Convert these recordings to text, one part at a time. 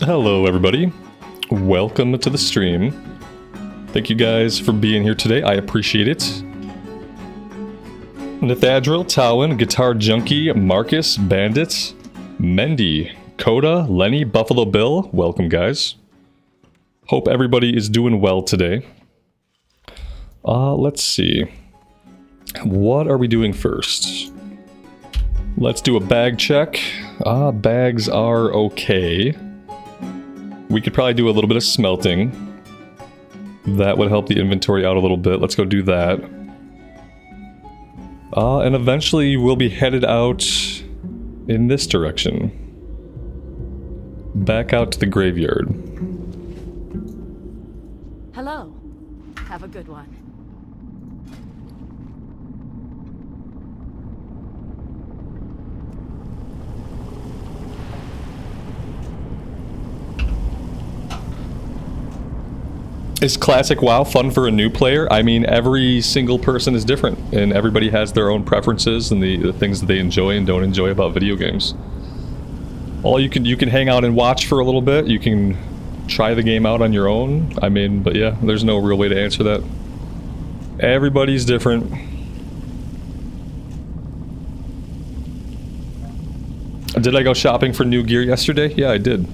Hello everybody, welcome to the stream. Thank you guys for being here today, I appreciate it. Nathadril, Tawin, Guitar Junkie, Marcus, Bandit, Mendy, Coda, Lenny, Buffalo Bill, welcome guys. Hope everybody is doing well today. Let's see. What are we doing first? Let's do a bag check. Bags are okay. We could probably do a little bit of smelting. That would help the inventory out a little bit. Let's go do that. And eventually we'll be headed out in this direction. Back out to the graveyard. Hello. Have a good one. Is classic WoW fun for a new player? I mean, every single person is different, and everybody has their own preferences and the things that they enjoy and don't enjoy about video games. You can hang out and watch for a little bit. You can try the game out on your own. I mean, but yeah, there's no real way to answer that. Everybody's different. Did I go shopping for new gear yesterday? Yeah, I did.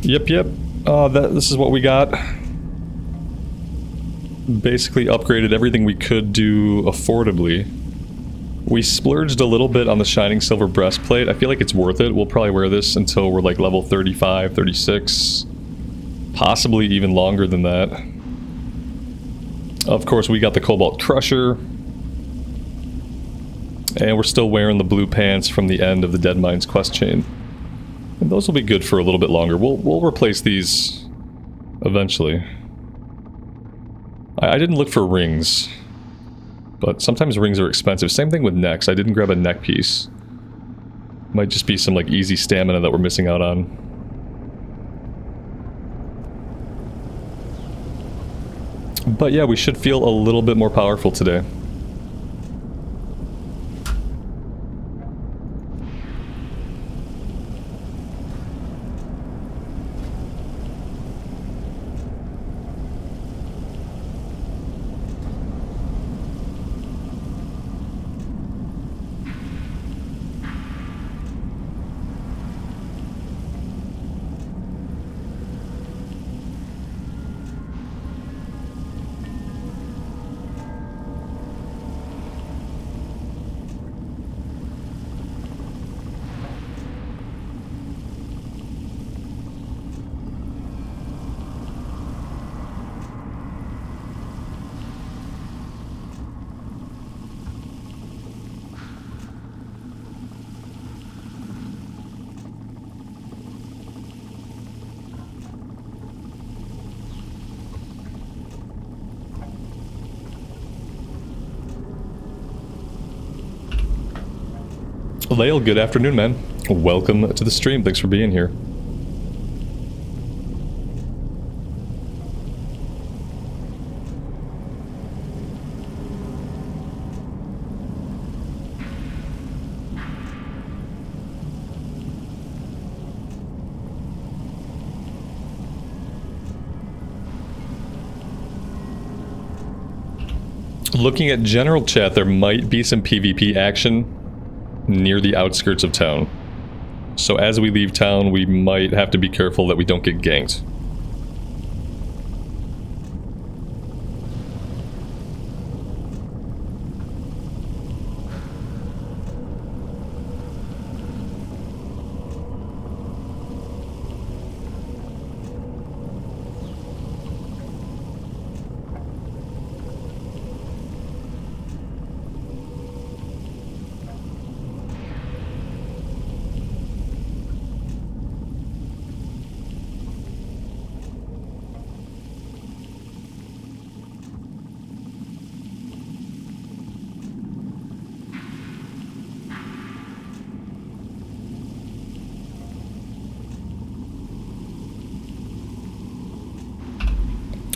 Yep. This is what we got. Basically upgraded everything we could do affordably. We splurged a little bit on the Shining Silver breastplate. I feel like it's worth it. We'll probably wear this until we're like level 35, 36. Possibly even longer than that. Of course, we got the Cobalt Crusher. And we're still wearing the blue pants from the end of the Dead Mines quest chain. And those will be good for a little bit longer. We'll replace these eventually. I didn't look for rings, but sometimes rings are expensive. Same thing with necks. I didn't grab a neck piece. Might just be some like easy stamina that we're missing out on. But yeah, we should feel a little bit more powerful today. Lael, good afternoon, man. Welcome to the stream. Thanks for being here. Looking at general chat, there might be some PvP action near the outskirts of town. So as we leave town, we might have to be careful that we don't get ganked.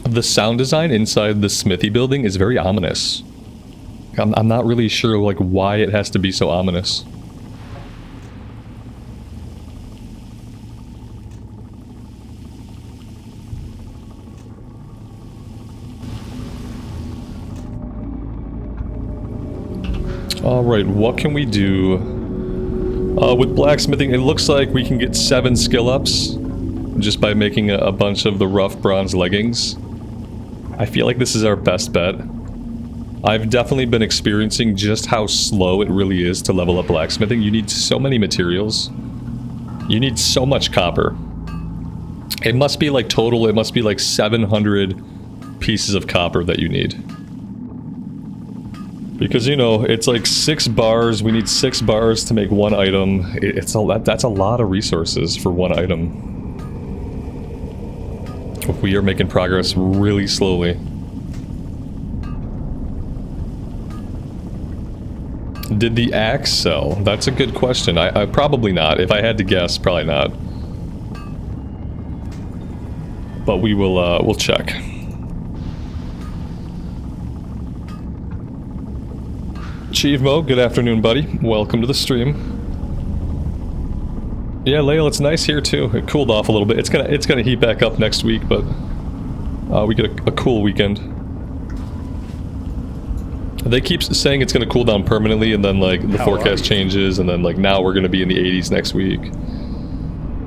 The sound design inside the smithy building is very ominous. I'm not really sure like why it has to be so ominous. Alright, what can we do? With blacksmithing, it looks like we can get 7 skill ups just by making a bunch of the rough bronze leggings. I feel like this is our best bet. I've definitely been experiencing just how slow it really is to level up blacksmithing. You need so many materials. You need so much copper. It must be like total, it must be like 700 pieces of copper that you need. Because, you know, it's like 6 bars, we need 6 bars to make 1 item. It's a lot, that's a lot of resources for 1 item. We are making progress really slowly. Did the axe sell? That's a good question. I probably not. If I had to guess, probably not. But we will, we'll check. Chievmo, good afternoon, buddy. Welcome to the stream. Yeah, Lael, it's nice here too. It cooled off a little bit. It's gonna heat back up next week, but we get a cool weekend. They keep saying it's gonna cool down permanently, and then like the forecast changes, and then like now we're gonna be in the 80s next week.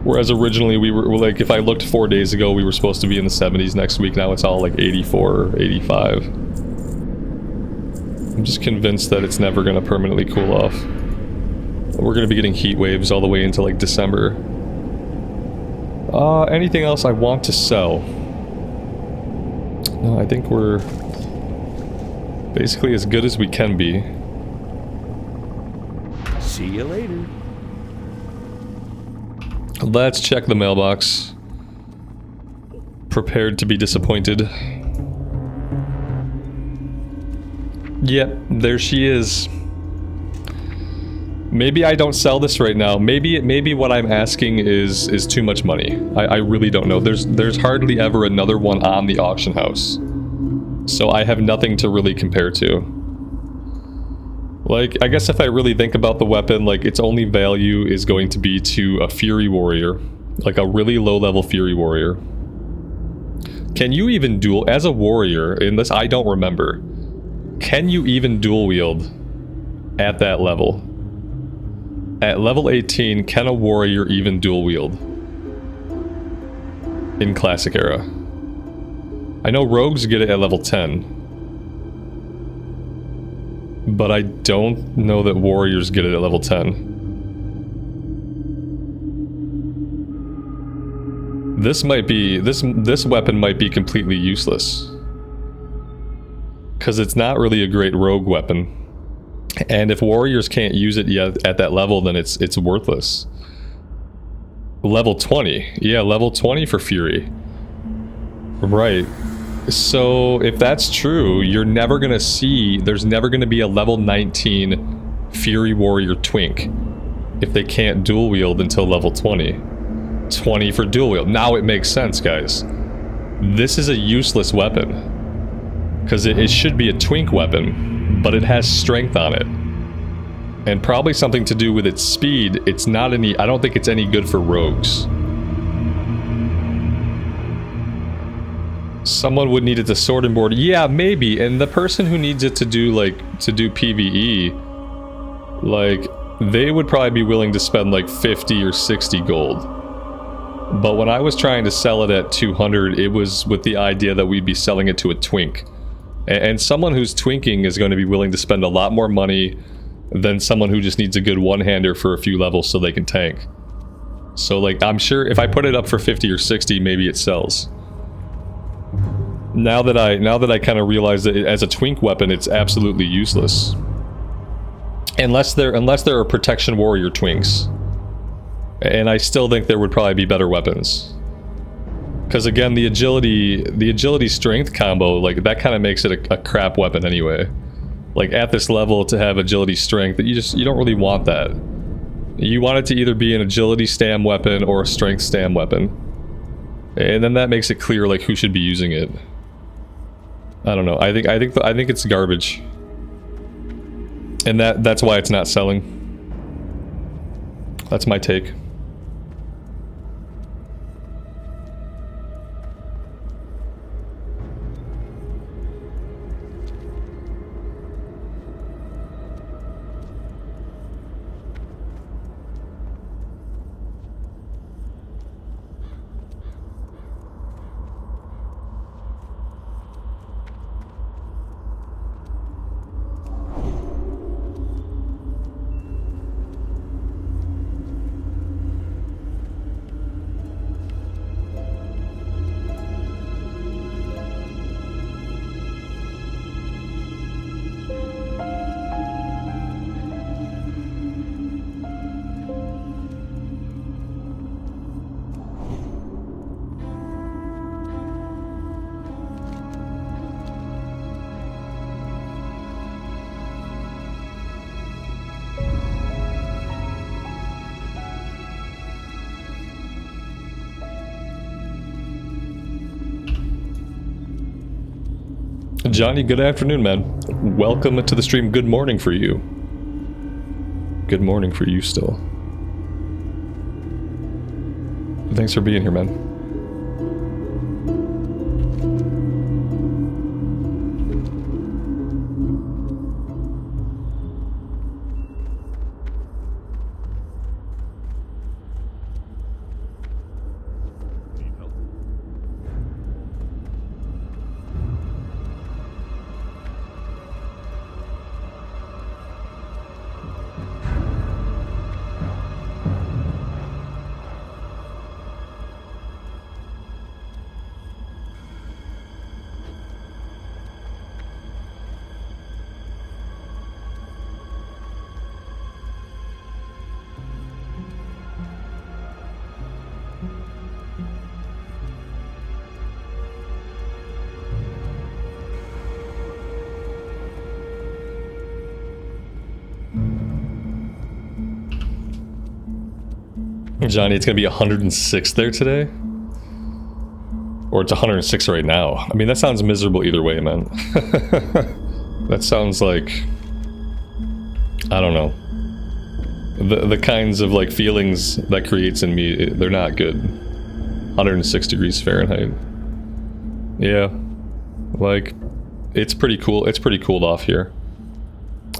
Whereas originally we were like, if I looked 4 days ago, we were supposed to be in the 70s next week. Now it's all like 84 or 85. I'm just convinced that it's never gonna permanently cool off. We're gonna be getting heat waves all the way into like December. Anything else I want to sell? No, I think we're basically as good as we can be. See you later. Let's check the mailbox. Prepared to be disappointed. Yep, there she is. Maybe I don't sell this right now. Maybe what I'm asking is too much money. I really don't know. There's hardly ever another one on the auction house. So I have nothing to really compare to. Like, I guess if I really think about the weapon, like, its only value is going to be to a Fury Warrior. Like, a really low-level Fury Warrior. Can you even dual... As a warrior, in this, I don't remember. Can you even dual wield at that level? At level 18, can a warrior even dual wield? In Classic Era. I know rogues get it at level 10. But I don't know that warriors get it at level 10. This might be... This weapon might be completely useless. Because it's not really a great rogue weapon. And if warriors can't use it yet at that level, then it's worthless. Level 20. Yeah, level 20 for Fury. Right. So, if that's true, you're never gonna see... There's never gonna be a level 19 Fury Warrior Twink if they can't dual wield until level 20. 20 for dual wield. Now it makes sense, guys. This is a useless weapon. Because it should be a twink weapon, but it has strength on it. And probably something to do with its speed. It's not any... I don't think it's any good for rogues. Someone would need it to sword and board. Yeah, maybe. And the person who needs it to do, like, to do PvE, like, they would probably be willing to spend, like, 50 or 60 gold. But when I was trying to sell it at 200, it was with the idea that we'd be selling it to a twink. And someone who's twinking is going to be willing to spend a lot more money than someone who just needs a good one-hander for a few levels so they can tank. So, like, I'm sure if I put it up for 50 or 60, maybe it sells. Now that I kind of realize that as a twink weapon, it's absolutely useless. Unless there are protection warrior twinks. And I still think there would probably be better weapons. Because again, the agility strength combo, like, that kind of makes it a crap weapon anyway. Like, at this level, to have agility strength, you don't really want that. You want it to either be an agility stam weapon or a strength stam weapon. And then that makes it clear, like, who should be using it. I don't know. I think it's garbage. And that's why it's not selling. That's my take. Johnny, good afternoon, man. Welcome to the stream. Good morning for you. Good morning for you still. Thanks for being here, man. Johnny, it's gonna be 106 there today? Or it's 106 right now. I mean, that sounds miserable either way, man. That sounds like... I don't know. The kinds of, like, feelings that creates in me, they're not good. 106 degrees Fahrenheit. Yeah. Like, it's pretty cool. It's pretty cooled off here.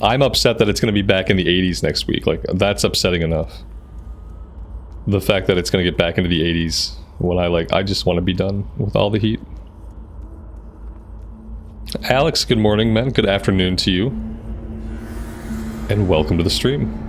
I'm upset that it's gonna be back in the 80s next week. Like, that's upsetting enough. The fact that it's gonna get back into the 80s when I just want to be done with all the heat. Alex, good morning, man. Good afternoon to you. And welcome to the stream.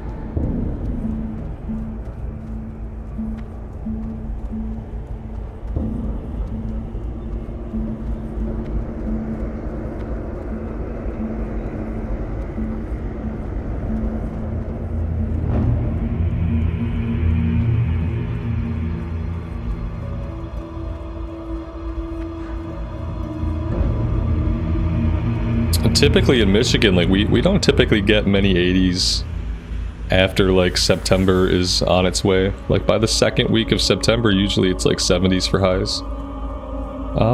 Typically in Michigan, like we don't typically get many 80s after like September is on its way. Like by the second week of September, usually it's like 70s for highs.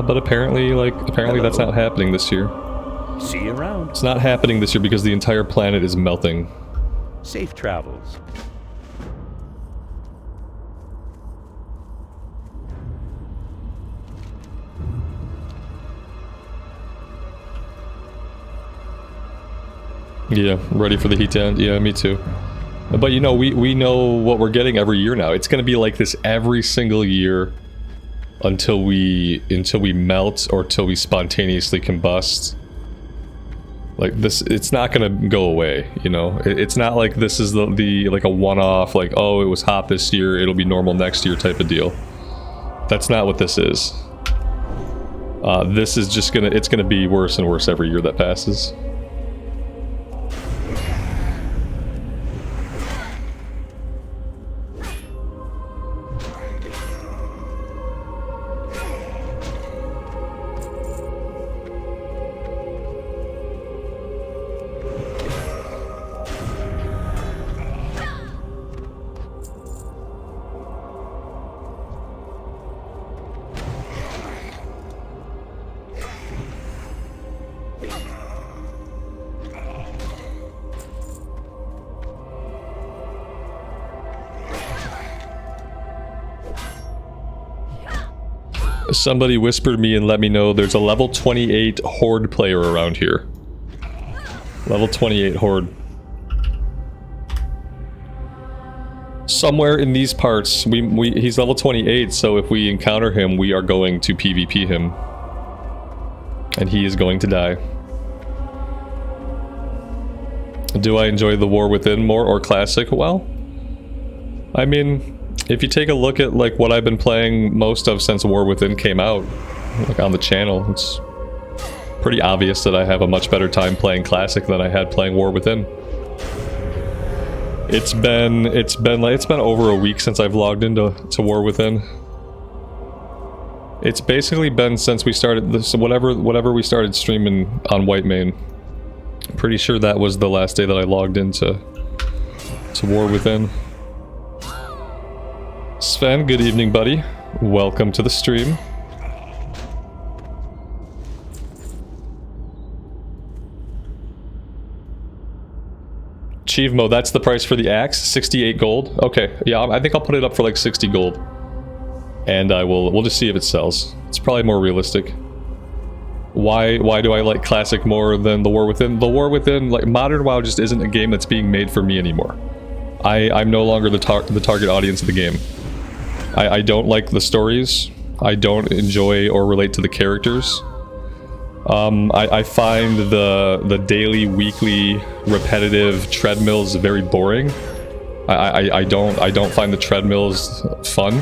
But apparently Hello. That's not happening this year. See you around. It's not happening this year because the entire planet is melting. Safe travels. Yeah, ready for the heat to end. Yeah, me too. But you know, we know what we're getting every year now. It's gonna be like this every single year until we melt or till we spontaneously combust. Like this, it's not gonna go away. You know, it's not like this is the like a one-off. Like, oh, it was hot this year, it'll be normal next year type of deal. That's not what this is. This is just it's gonna be worse and worse every year that passes. Somebody whispered me and let me know there's a level 28 Horde player around here. Level 28 Horde. Somewhere in these parts, he's level 28, so if we encounter him, we are going to PvP him. And he is going to die. Do I enjoy the War Within more or Classic? Well, I mean... if you take a look at like what I've been playing most of since War Within came out, like on the channel, it's pretty obvious that I have a much better time playing Classic than I had playing War Within. It's been over a week since I've logged into War Within. It's basically been since we started this, whatever we started streaming on Whitemane. Pretty sure that was the last day that I logged into War Within. Sven, good evening, buddy. Welcome to the stream. Achieve mode, that's the price for the axe, 68 gold. Okay, yeah, I think I'll put it up for like 60 gold. And we'll just see if it sells. It's probably more realistic. Why do I like Classic more than The War Within? The War Within, like, Modern WoW just isn't a game that's being made for me anymore. I'm no longer the target audience of the game. I don't like the stories. I don't enjoy or relate to the characters. I find the daily, weekly, repetitive treadmills very boring. I don't find the treadmills fun.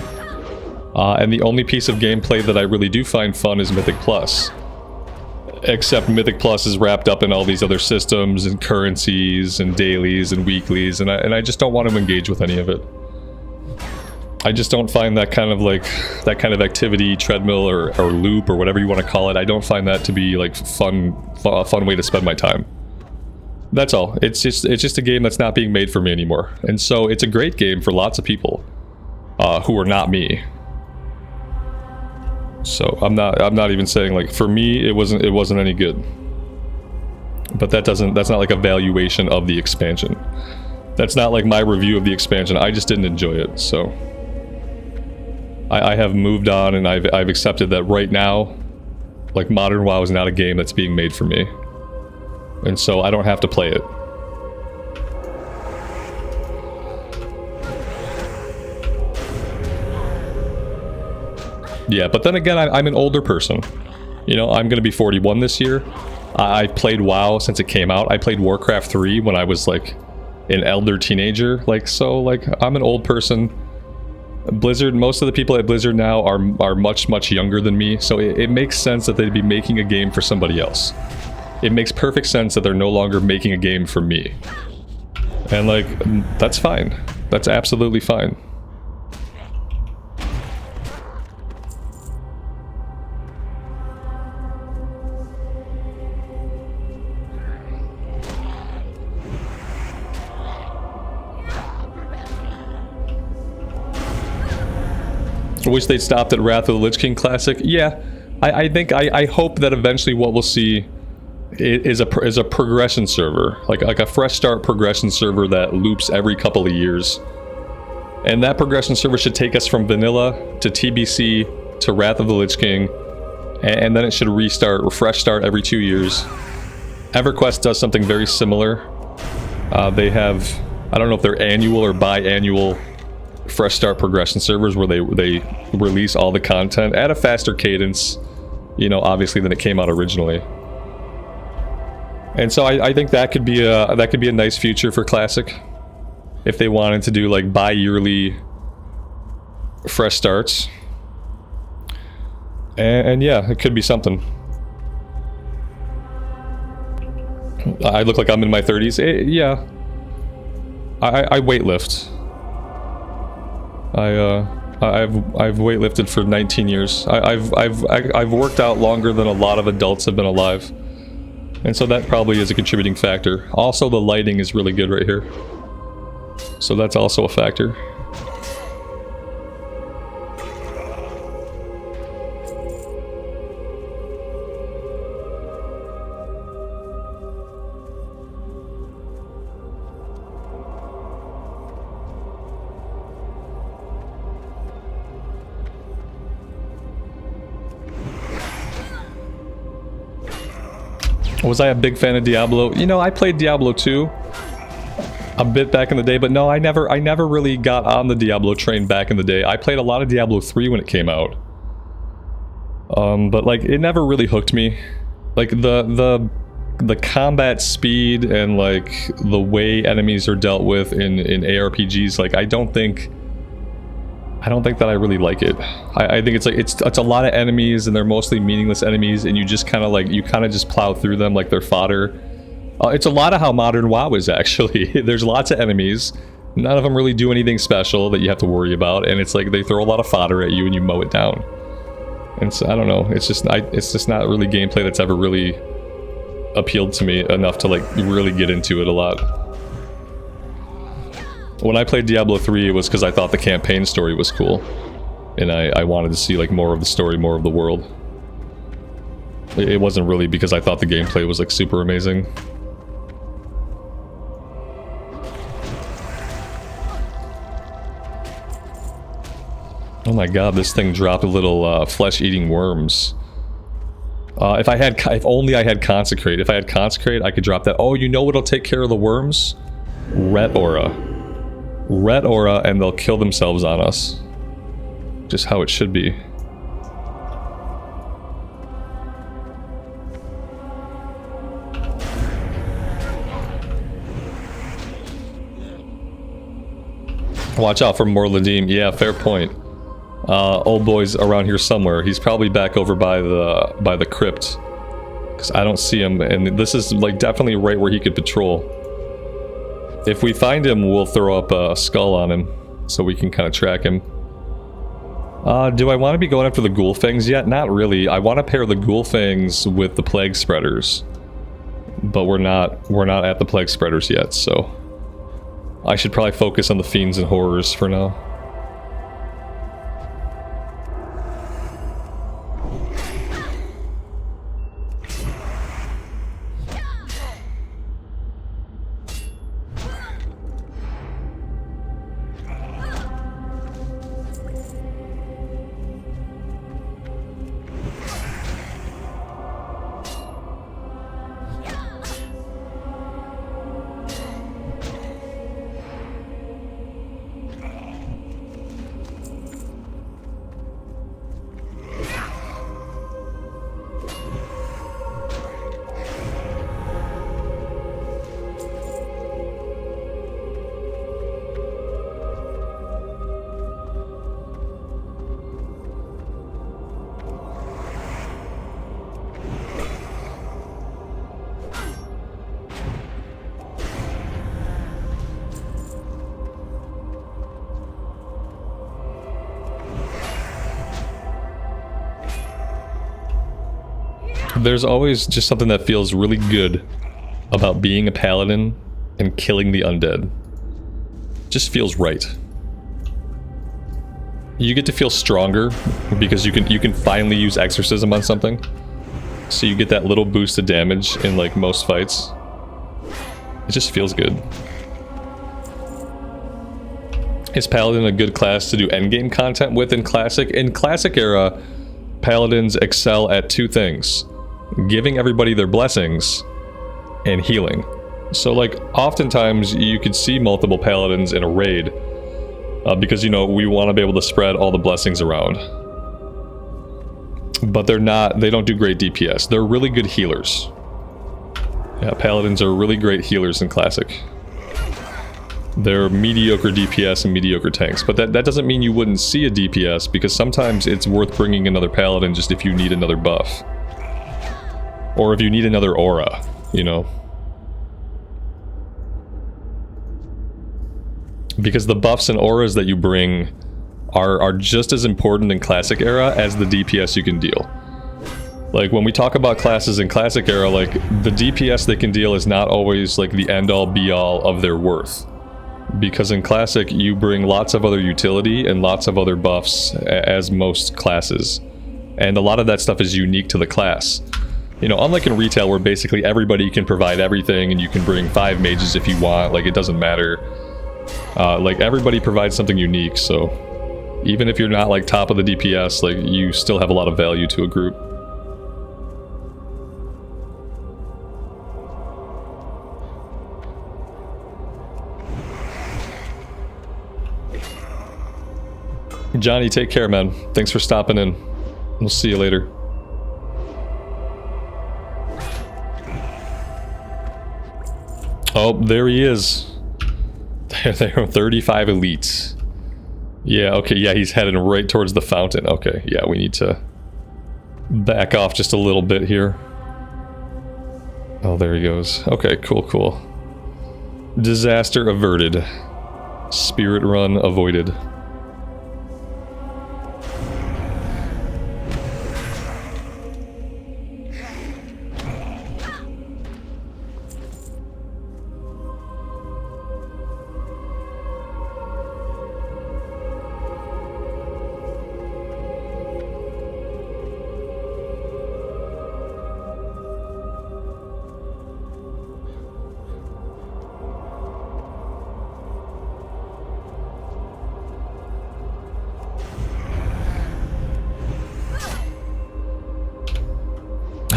And the only piece of gameplay that I really do find fun is Mythic Plus. Except Mythic Plus is wrapped up in all these other systems and currencies and dailies and weeklies, and I just don't want to engage with any of it. I just don't find that kind of activity, treadmill or loop or whatever you want to call it. I don't find that to be like a fun way to spend my time. That's all. It's just a game that's not being made for me anymore. And so it's a great game for lots of people who are not me. So I'm not even saying, like, for me it wasn't any good. But that's not like a valuation of the expansion. That's not like my review of the expansion. I just didn't enjoy it, so I have moved on, and I've accepted that right now, like, Modern WoW is not a game that's being made for me. And so I don't have to play it. Yeah, but then again, I'm an older person. You know, I'm gonna be 41 this year. I played WoW since it came out. I played Warcraft 3 when I was, like, an elder teenager. Like, so, like, I'm an old person. Blizzard, most of the people at Blizzard now are much younger than me, so it makes sense that they'd be making a game for somebody else. It makes perfect sense that they're no longer making a game for me. And, like, that's fine. That's absolutely fine. I wish they'd stopped at Wrath of the Lich King Classic. Yeah, I hope that eventually what we'll see is a progression server, like a fresh start progression server that loops every couple of years, and that progression server should take us from vanilla to TBC to Wrath of the Lich King, and then it should restart or fresh start every 2 years. EverQuest does something very similar. They have, I don't know if they're annual or biannual fresh start progression servers where they release all the content at a faster cadence, you know, obviously, than it came out originally. And so I think that could be a nice future for Classic if they wanted to do, like, bi-yearly fresh starts. And yeah, it could be something. I look like I'm in my 30s. Yeah. I weightlift. I've weightlifted for 19 years. I've worked out longer than a lot of adults have been alive, and so that probably is a contributing factor. Also, the lighting is really good right here, so that's also a factor. Was I a big fan of Diablo? You know, I played Diablo 2 a bit back in the day, but no, I never really got on the Diablo train back in the day. I played a lot of Diablo 3 when it came out. But, like, it never really hooked me. Like, the combat speed and, like, the way enemies are dealt with in ARPGs, like, I don't think that I really like it. I think it's like it's a lot of enemies, and they're mostly meaningless enemies, and you just kind of just plow through them like they're fodder. It's a lot of how Modern WoW is, actually. There's lots of enemies. None of them really do anything special that you have to worry about, and it's like they throw a lot of fodder at you and you mow it down. And so, I don't know, it's just not really gameplay that's ever really appealed to me enough to, like, really get into it a lot. When I played Diablo 3, it was because I thought the campaign story was cool. And I wanted to see, like, more of the story, more of the world. It wasn't really because I thought the gameplay was, like, super amazing. Oh my god, this thing dropped little flesh-eating worms. If only I had Consecrate. If I had Consecrate, I could drop that. Oh, you know what'll take care of the worms? Ret Aura. Ret Aura, and they'll kill themselves on us. Just how it should be. Watch out for Morladim. Yeah, fair point. Old boy's around here somewhere. He's probably back over by the crypt, because I don't see him, and this is like definitely right where he could patrol. If we find him, we'll throw up a skull on him so we can kind of track him. Do I want to be going after the ghoul fangs yet? Not really. I want to pair the ghoul fangs with the plague spreaders, but we're not at the plague spreaders yet, so I should probably focus on the fiends and horrors for now. There's always just something that feels really good about being a paladin and killing the undead. Just feels right. You get to feel stronger because you can finally use exorcism on something. So you get that little boost of damage in like most fights. It just feels good. Is Paladin a good class to do endgame content with in Classic? In Classic era, Paladins excel at two things: giving everybody their blessings and healing. So like oftentimes you could see multiple paladins in a raid because, you know, we want to be able to spread all the blessings around, but they don't do great DPS. They're really good healers. Yeah, paladins are really great healers in Classic. They're mediocre DPS and mediocre tanks, but that doesn't mean you wouldn't see a DPS, because sometimes it's worth bringing another paladin just if you need another buff. Or if you need another aura, you know. Because the buffs and auras that you bring are just as important in Classic era as the DPS you can deal. Like when we talk about classes in Classic era, like the DPS they can deal is not always like the end-all be-all of their worth. Because in Classic you bring lots of other utility and lots of other buffs as most classes. And a lot of that stuff is unique to the class. You know, unlike in retail where basically everybody can provide everything and you can bring 5 mages if you want, like it doesn't matter. Like everybody provides something unique, so even if you're not like top of the DPS, like you still have a lot of value to a group. Johnny, take care, man. Thanks for stopping in. We'll see you later. Oh, there he is. There are 35 elites. Yeah, okay, yeah, he's heading right towards the fountain. Okay, yeah, we need to back off just a little bit here. Oh, there he goes. Okay, cool, cool. Disaster averted. Spirit run avoided.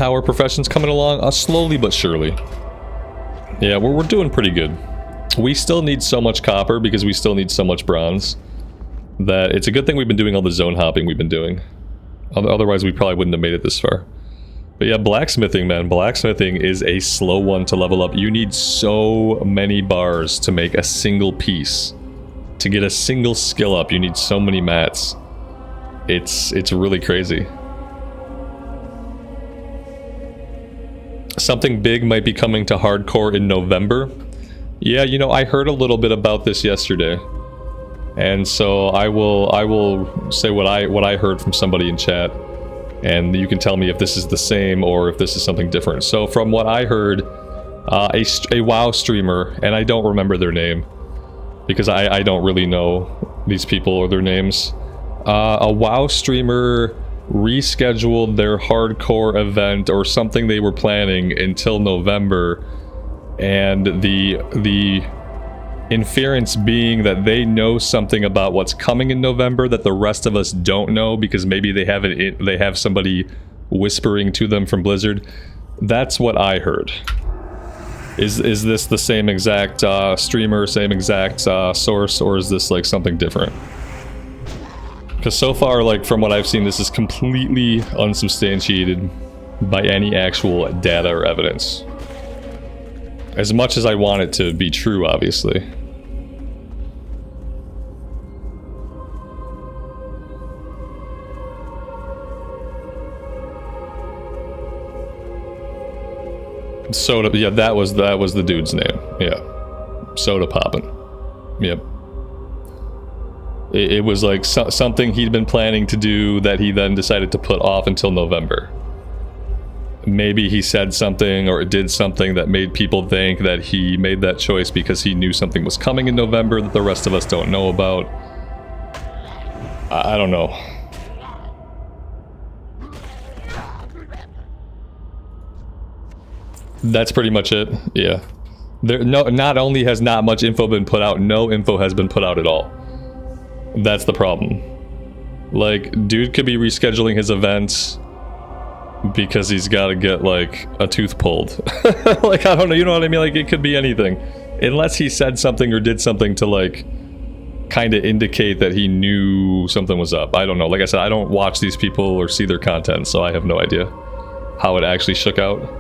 how our profession's coming along? Slowly but surely. Yeah, we're doing pretty good. We still need so much copper because we still need so much bronze that it's a good thing we've been doing all the zone hopping we've been doing. Otherwise, we probably wouldn't have made it this far. But yeah, blacksmithing, man. Blacksmithing is a slow one to level up. You need so many bars to make a single piece. To get a single skill up, you need so many mats. It's really crazy. Something big might be coming to hardcore in November. Yeah, you know, I heard a little bit about this yesterday. And so I will say what I heard from somebody in chat, and you can tell me if this is the same or if this is something different. So from what I heard, a WoW streamer, and I don't remember their name because I don't really know these people or their names. A WoW streamer rescheduled their hardcore event or something they were planning until November, and the inference being that they know something about what's coming in November that the rest of us don't know because maybe they have somebody whispering to them from Blizzard. That's what I heard. Is this the same exact streamer, same exact source, or is this like something different? Because so far, like from what I've seen, this is completely unsubstantiated by any actual data or evidence. As much as I want it to be true, obviously. Soda, yeah, that was the dude's name. Yeah, Soda Poppin'. Yep. It was like something he'd been planning to do that he then decided to put off until November. Maybe he said something or did something that made people think that he made that choice because he knew something was coming in November that the rest of us don't know about. I don't know. That's pretty much it. Yeah. Not only has not much info been put out, no info has been put out at all. That's the problem. Like, dude could be rescheduling his events because he's got to get, like, a tooth pulled. Like, I don't know, you know what I mean? Like, it could be anything. Unless he said something or did something to, like, kind of indicate that he knew something was up. I don't know. Like I said, I don't watch these people or see their content, so I have no idea how it actually shook out.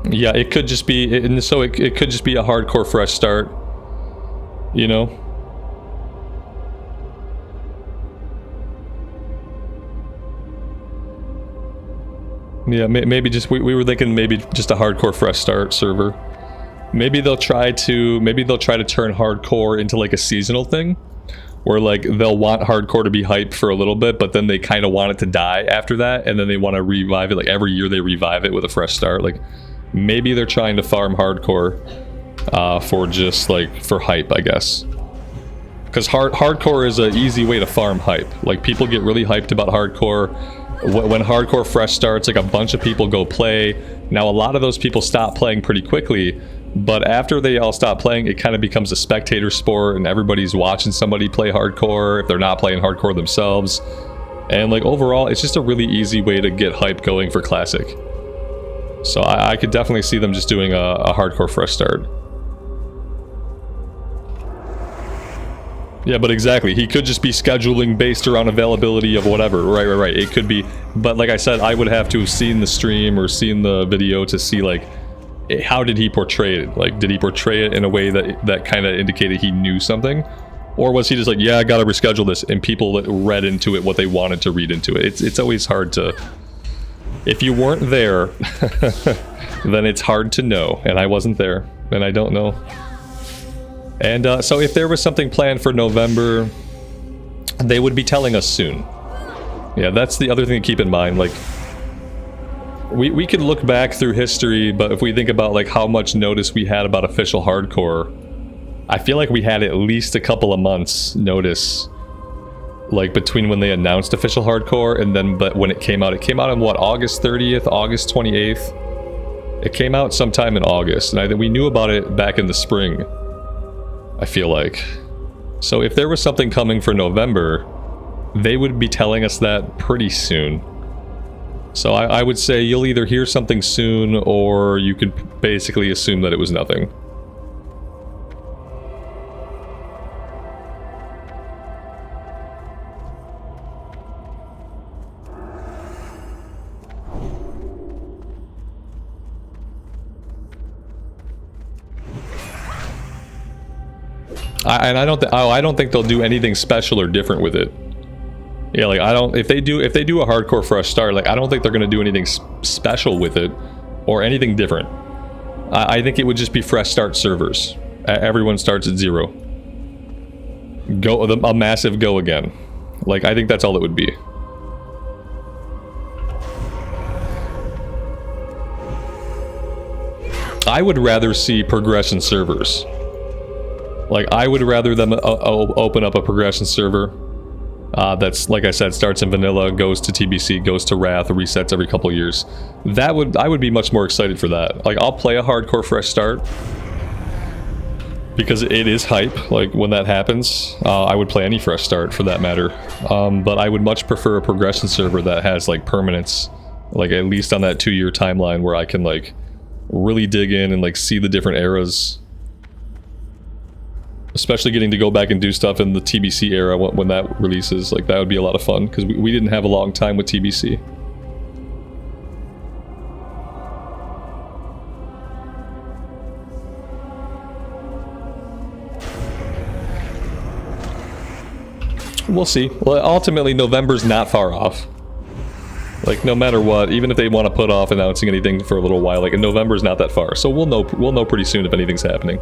Yeah, it could just be, it could just be a hardcore fresh start, you know? Yeah, maybe just, we were thinking maybe just a hardcore fresh start server. Maybe they'll try to turn hardcore into like a seasonal thing, where like they'll want hardcore to be hyped for a little bit, but then they kind of want it to die after that, and then they want to revive it. Like every year they revive it with a fresh start. Like maybe they're trying to farm hardcore for just like for hype, I guess. Because hardcore is an easy way to farm hype. Like people get really hyped about hardcore. When hardcore fresh starts, like a bunch of people go play. Now a lot of those people stop playing pretty quickly, but after they all stop playing, it kind of becomes a spectator sport and everybody's watching somebody play hardcore if they're not playing hardcore themselves. And like overall, it's just a really easy way to get hype going for Classic. So I could definitely see them just doing a hardcore fresh start. Yeah, but exactly. He could just be scheduling based around availability of whatever. Right. It could be. But like I said, I would have to have seen the stream or seen the video to see like, how did he portray it? Like, did he portray it in a way that kind of indicated he knew something? Or was he just like, yeah, I gotta reschedule this, and people read into it what they wanted to read into it? It's always hard to... If you weren't there, then it's hard to know, and I wasn't there, and I don't know. And so if there was something planned for November, they would be telling us soon. Yeah, that's the other thing to keep in mind. Like, we could look back through history, but if we think about like how much notice we had about official hardcore, I feel like we had at least a couple of months notice, like between when they announced official hardcore and then when it came out on what, August 30th, August 28th? It came out sometime in August, and we knew about it back in the spring, I feel like. So if there was something coming for November, they would be telling us that pretty soon. So I would say you'll either hear something soon, or you could basically assume that it was nothing. I don't think they'll do anything special or different with it. Yeah, like if they do a hardcore fresh start, like I don't think they're gonna do anything special with it or anything different. I think it would just be fresh start servers. Everyone starts at 0. A massive go again. Like I think that's all it would be. I would rather see progression servers. Like I would rather them open up a progression server. That's, like I said, starts in vanilla, goes to TBC, goes to Wrath, resets every couple years. I would be much more excited for that. Like, I'll play a hardcore fresh start because it is hype. Like, when that happens, I would play any fresh start for that matter. But I would much prefer a progression server that has, like, permanence. Like, at least on that 2-year timeline where I can, like, really dig in and, like, see the different eras. Especially getting to go back and do stuff in the TBC era when that releases. Like, that would be a lot of fun, because we didn't have a long time with TBC. We'll see. Well, ultimately, November's not far off. Like, no matter what, even if they want to put off announcing anything for a little while, like, November's not that far. So we'll know pretty soon if anything's happening.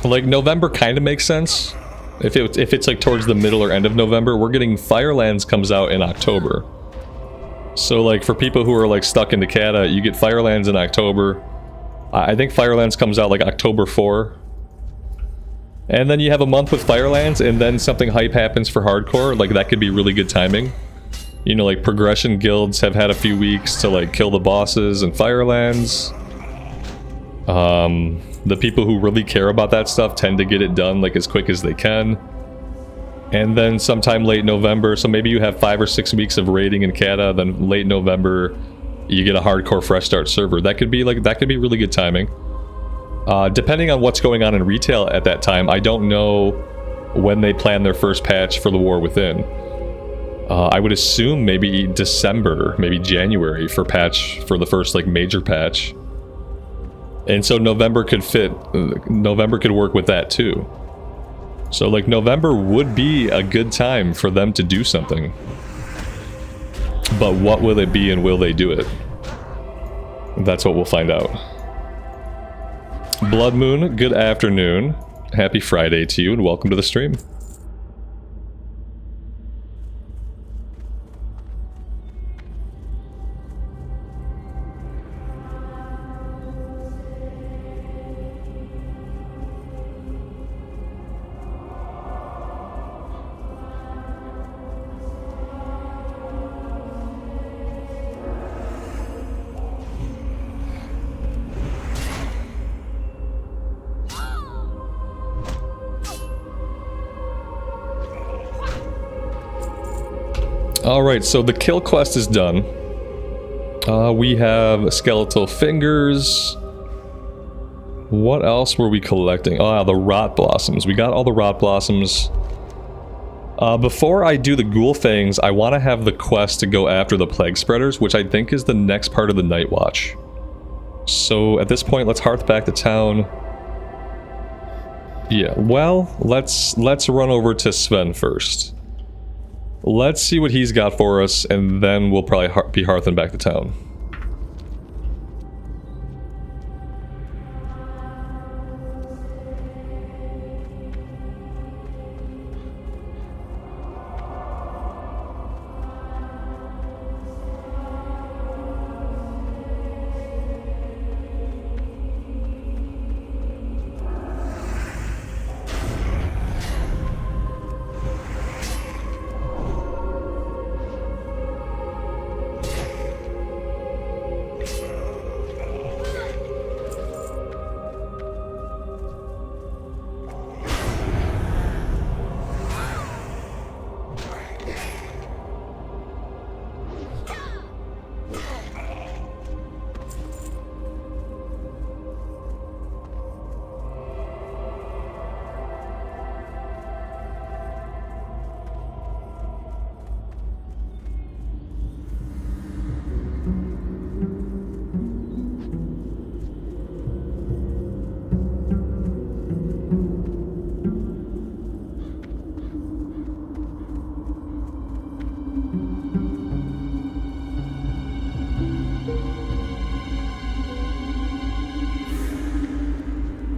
Like, November kind of makes sense. If it's like towards the middle or end of November, we're getting Firelands comes out in October. So like for people who are like stuck in Cata, you get Firelands in October. I think Firelands comes out like October 4. And then you have a month with Firelands, and then something hype happens for hardcore. Like, that could be really good timing. You know, like progression guilds have had a few weeks to like kill the bosses in Firelands. The people who really care about that stuff tend to get it done like as quick as they can. And then sometime late November, so maybe you have 5 or 6 weeks of raiding in Cata, then late November you get a hardcore fresh start server. That could be really good timing. Depending on what's going on in retail at that time, I don't know when they plan their first patch for the War Within. I would assume maybe December, maybe January for the first like major patch. And so November could work with that too. So like November would be a good time for them to do something. But what will it be, and will they do it? That's what we'll find out. Blood Moon, good afternoon. Happy Friday to you, and welcome to the stream. Alright, so the kill quest is done. We have skeletal fingers. What else were we collecting? Oh, the rot blossoms. We got all the rot blossoms. Before I do the ghoul fangs, I want to have the quest to go after the plague spreaders, which I think is the next part of the night watch. So at this point, let's hearth back to town. Yeah, well, let's run over to Sven first. Let's see what he's got for us, and then we'll probably be hearthing back to town.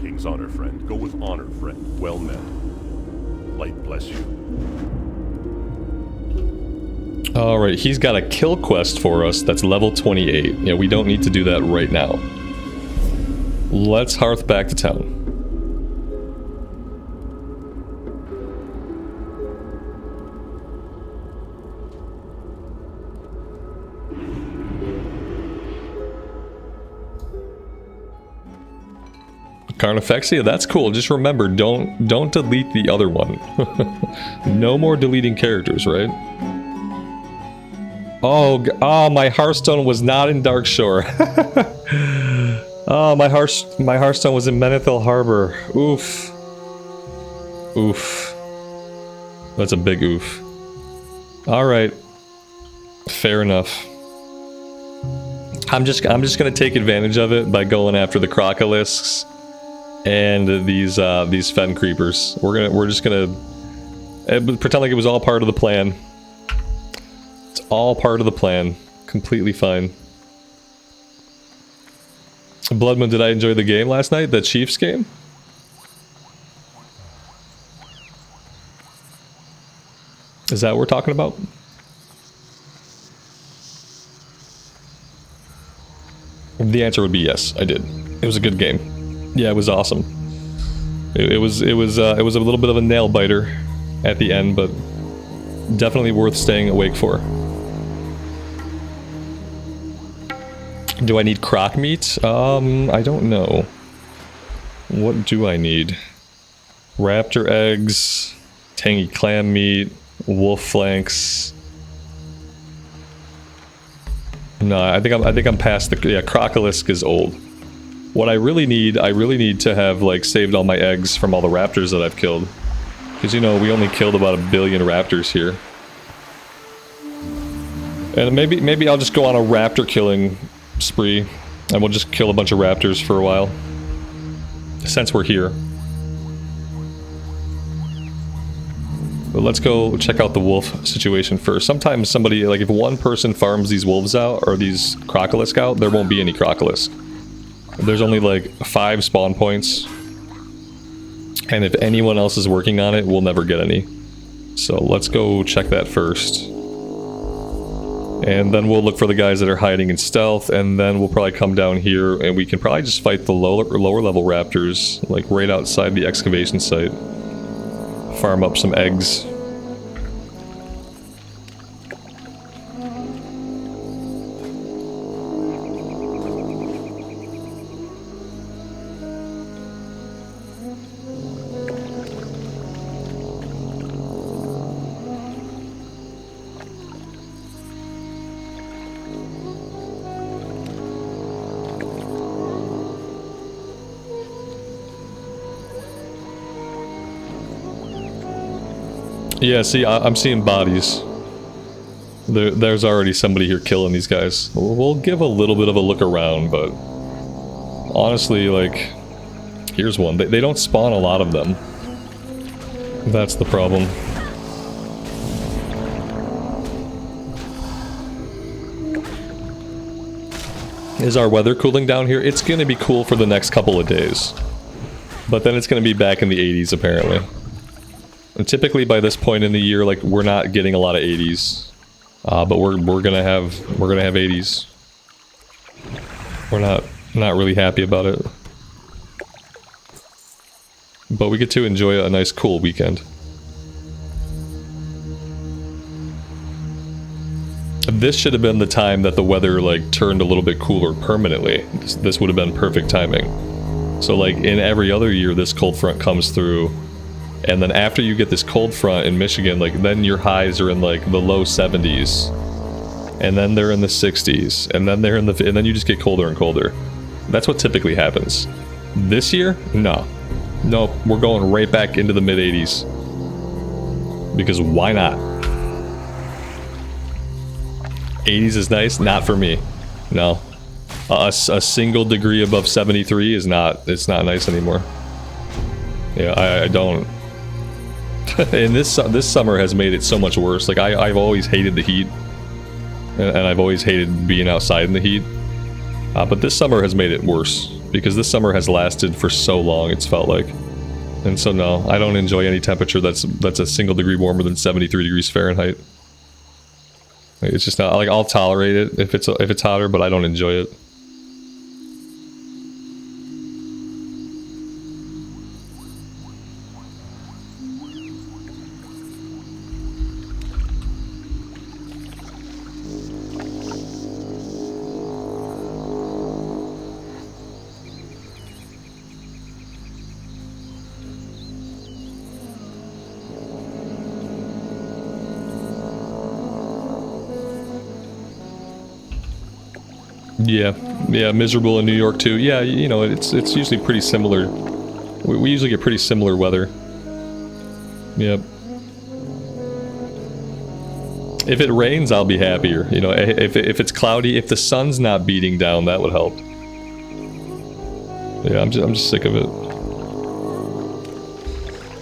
King's honor, friend. Go with honor, friend. Well met. Light bless you. Alright, he's got a kill quest for us that's level 28. Yeah, we don't need to do that right now. Let's hearth back to town. Carnifexia, that's cool. Just remember, don't delete the other one. No more deleting characters, right? Oh, my Hearthstone was not in Darkshore. Oh, my Hearthstone was in Menethil Harbor. Oof. Oof. That's a big oof. Alright. Fair enough. I'm just gonna take advantage of it by going after the Crocolisks and these Fen Creepers. We're just gonna pretend like it was all part of the plan. It's all part of the plan. Completely fine. Bloodman, did I enjoy the game last night? The Chiefs game? Is that what we're talking about? The answer would be yes, I did. It was a good game. Yeah, it was awesome. It was a little bit of a nail biter at the end, but definitely worth staying awake for. Do I need croc meat? I don't know. What do I need? Raptor eggs, tangy clam meat, wolf flanks. No, I think I'm past the... Yeah, Crocolisk is old. What I really need to have, like, saved all my eggs from all the raptors that I've killed. Because, you know, we only killed about 1 billion raptors here. And maybe I'll just go on a raptor killing spree. And we'll just kill a bunch of raptors for a while. Since we're here. But let's go check out the wolf situation first. Sometimes somebody, like if one person farms these wolves out, or these Crocolisk out, there won't be any Crocolisk. There's only like 5 spawn points. And if anyone else is working on it, we'll never get any. So let's go check that first. And then we'll look for the guys that are hiding in stealth, and then we'll probably come down here and we can probably just fight the lower level raptors, like right outside the excavation site. Farm up some eggs. Yeah, see, I'm seeing bodies. There's already somebody here killing these guys. We'll give a little bit of a look around, but... honestly, like... here's one. They don't spawn a lot of them. That's the problem. Is our weather cooling down here? It's gonna be cool for the next couple of days. But then it's gonna be back in the 80s, apparently. And typically by this point in the year, like, we're not getting a lot of 80s. But we're gonna have 80s. We're not really happy about it. But we get to enjoy a nice cool weekend. This should have been the time that the weather, like, turned a little bit cooler permanently. This would have been perfect timing. So, like, in every other year, this cold front comes through. And then after you get this cold front in Michigan, like, then your highs are in, like, the low 70s. And then they're in the 60s. And then they're in the... and then you just get colder and colder. That's what typically happens. This year? No. Nope. We're going right back into the mid-80s. Because why not? 80s is nice? Not for me. No. A single degree above 73 is not... it's not nice anymore. Yeah, I don't. And this summer has made it so much worse. Like I've always hated the heat, and I've always hated being outside in the heat. But this summer has made it worse because this summer has lasted for so long. It's felt like, and so no, I don't enjoy any temperature that's a single degree warmer than 73 degrees Fahrenheit. Like, it's just not like I'll tolerate it if it's hotter, but I don't enjoy it. Yeah, miserable in New York too. Yeah, you know, it's usually pretty similar. We usually get pretty similar weather. Yep. If it rains, I'll be happier. You know, if it's cloudy, if the sun's not beating down, that would help. Yeah, I'm just sick of it.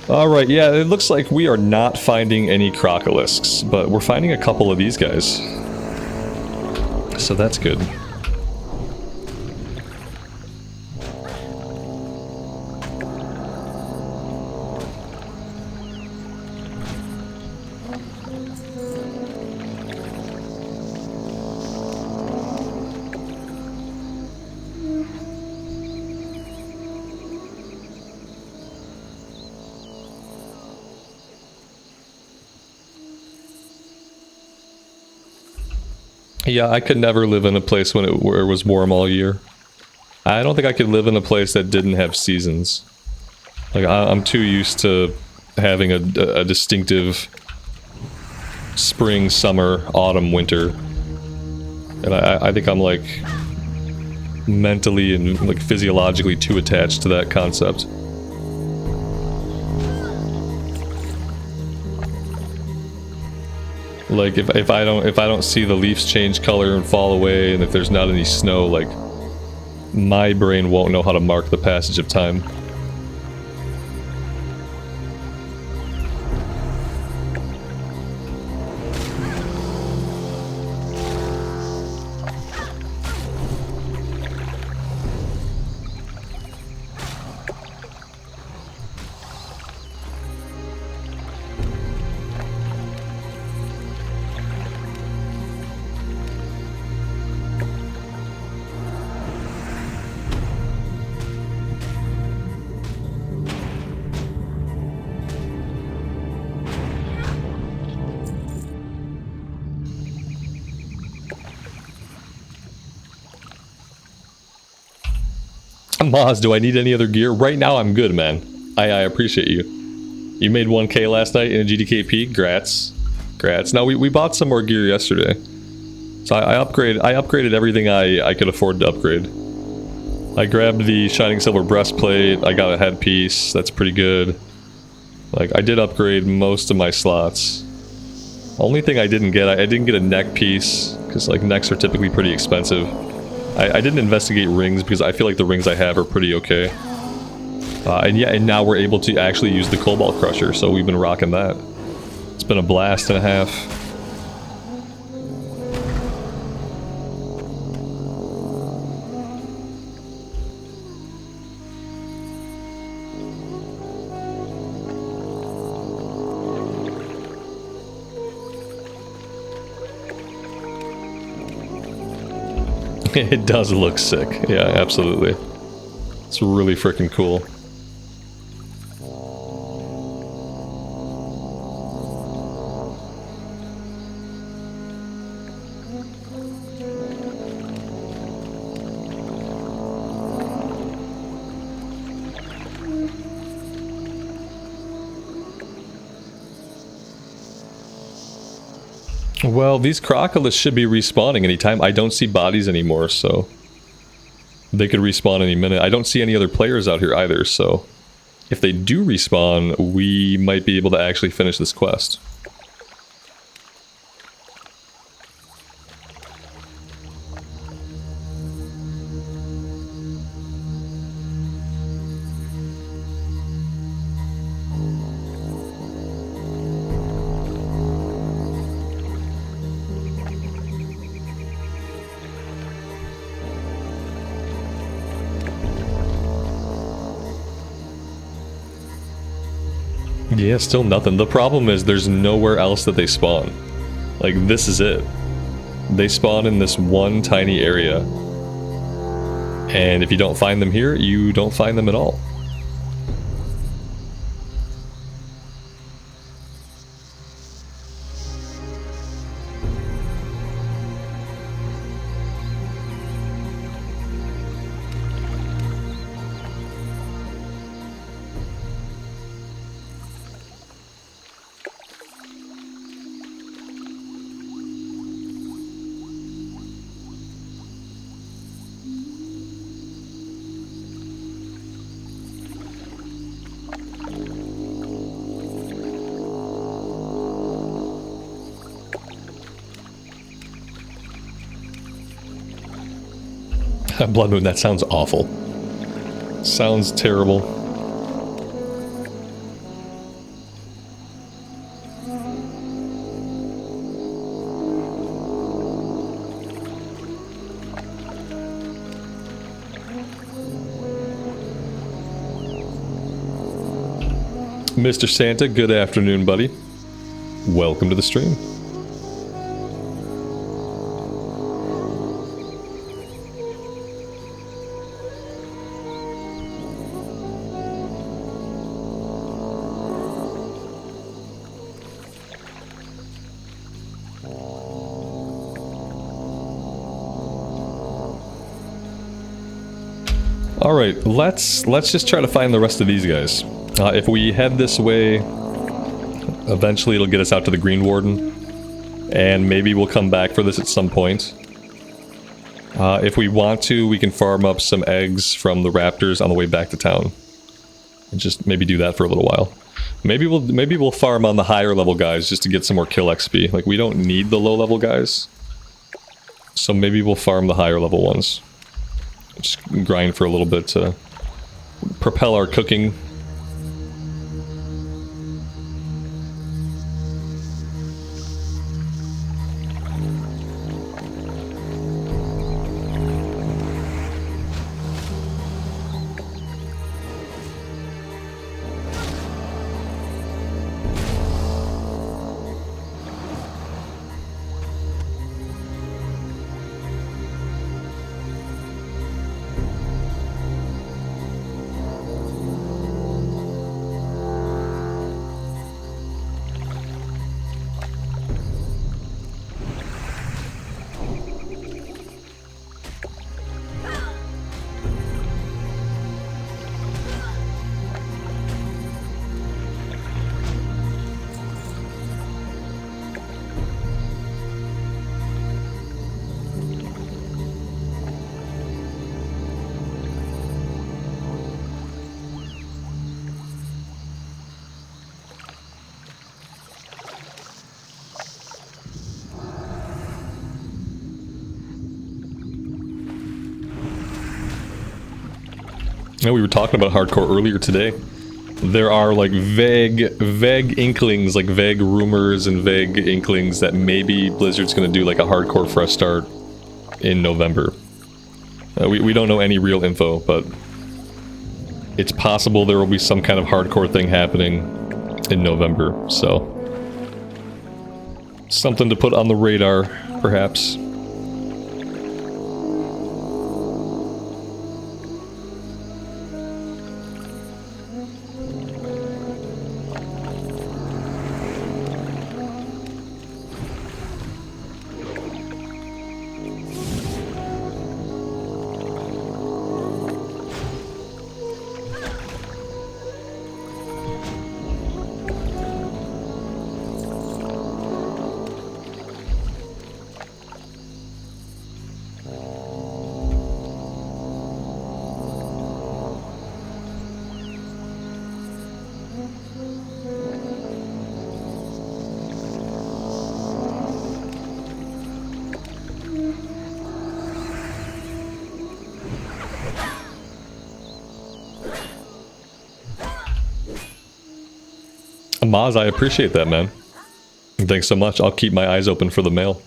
All right, yeah, it looks like we are not finding any crocolisks, but we're finding a couple of these guys. So that's good. Yeah, I could never live in a place where it was warm all year. I don't think I could live in a place that didn't have seasons. Like, I'm too used to having a distinctive spring, summer, autumn, winter. And I think I'm, like, mentally and, like, physiologically too attached to that concept. Like if I don't see the leaves change color and fall away, and if there's not any snow, like my brain won't know how to mark the passage of time. Moz, do I need any other gear? Right now I'm good, man. I appreciate you. You made 1K last night in a GDKP? Grats. Grats. Now we bought some more gear yesterday. So I upgraded everything I could afford to upgrade. I grabbed the Shining Silver breastplate, I got a headpiece, that's pretty good. Like, I did upgrade most of my slots. Only thing I didn't get a neck piece, because like necks are typically pretty expensive. I didn't investigate rings because I feel like the rings I have are pretty okay. And yeah, and now we're able to actually use the Cobalt Crusher, so we've been rocking that. It's been a blast and a half. It does look sick. Yeah, absolutely. It's really freaking cool. Well, these Crocolis should be respawning anytime. I don't see bodies anymore, so they could respawn any minute. I don't see any other players out here either, so if they do respawn, we might be able to actually finish this quest. Yeah, still nothing. The problem is there's nowhere else that they spawn. Like, this is it. They spawn in this one tiny area. And if you don't find them here, you don't find them at all. Blood Moon, that sounds awful. Sounds terrible. Mr. Santa, good afternoon, buddy. Welcome to the stream. Alright, let's just try to find the rest of these guys. If we head this way, eventually it'll get us out to the Green Warden. And maybe we'll come back for this at some point. If we want to, we can farm up some eggs from the raptors on the way back to town. And just maybe do that for a little while. Maybe we'll farm on the higher level guys just to get some more kill XP. Like, we don't need the low level guys. So maybe we'll farm the higher level ones. Just grind for a little bit to propel our cooking. Yeah, we were talking about hardcore earlier today. There are like vague inklings, like vague rumors and vague inklings that maybe Blizzard's gonna do like a hardcore fresh start in November. We don't know any real info, but it's possible there will be some kind of hardcore thing happening in November, so something to put on the radar, perhaps. Maz, I appreciate that, man. Thanks so much. I'll keep my eyes open for the mail.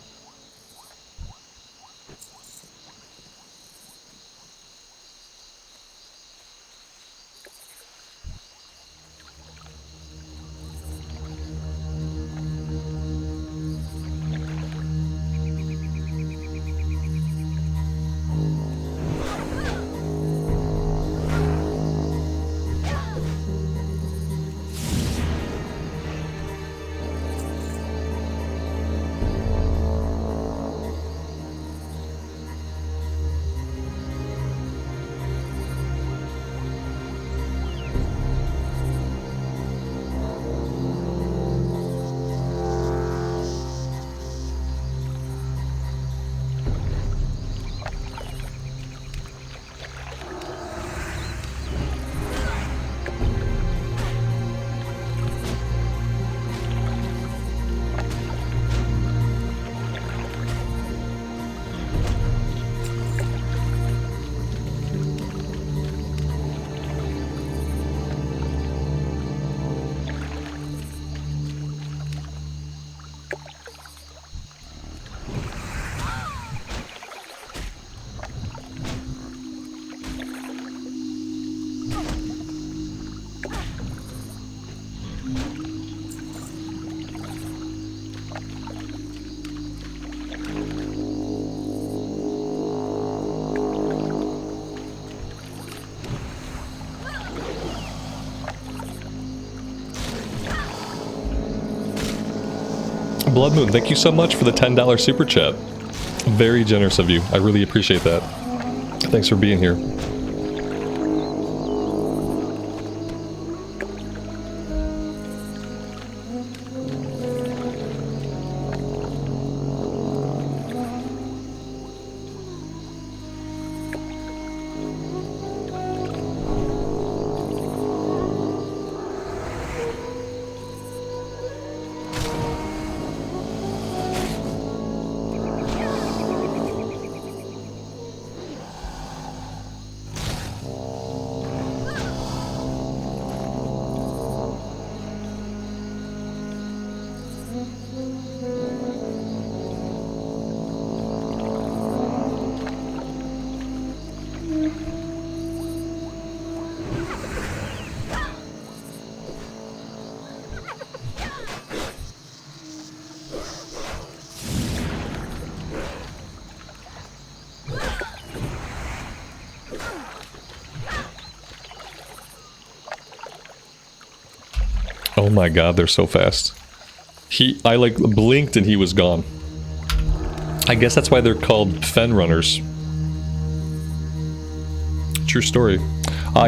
Blood Moon, thank you so much for the $10 super chat. Very generous of you. I really appreciate that. Thanks for being here. Oh my god, they're so fast. I like blinked and he was gone. I guess that's why they're called fen runners. True story.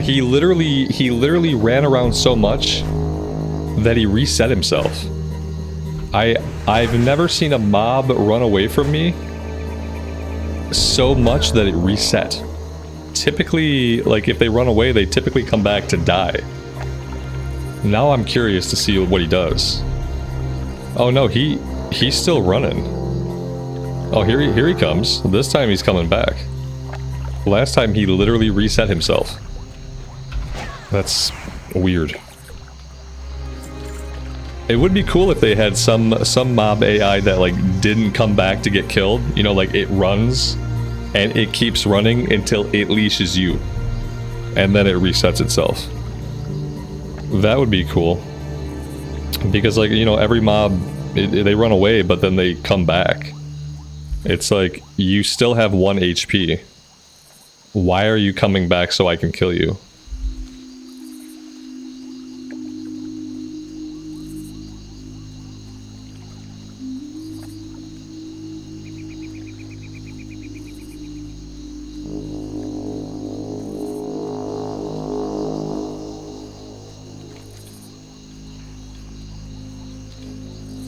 He literally ran around so much that he reset himself. I've never seen a mob run away from me so much that it reset. Typically, like if they run away, they typically come back to die. Now I'm curious to see what he does. Oh no, he's still running. Oh, here he comes. This time he's coming back. Last time he literally reset himself. That's weird. It would be cool if they had some mob AI that like didn't come back to get killed. You know, like it runs and it keeps running until it leashes you. And then it resets itself. That would be cool. Because like, you know, every mob, they run away, but then they come back. It's like, you still have 1 HP. Why are you coming back so I can kill you?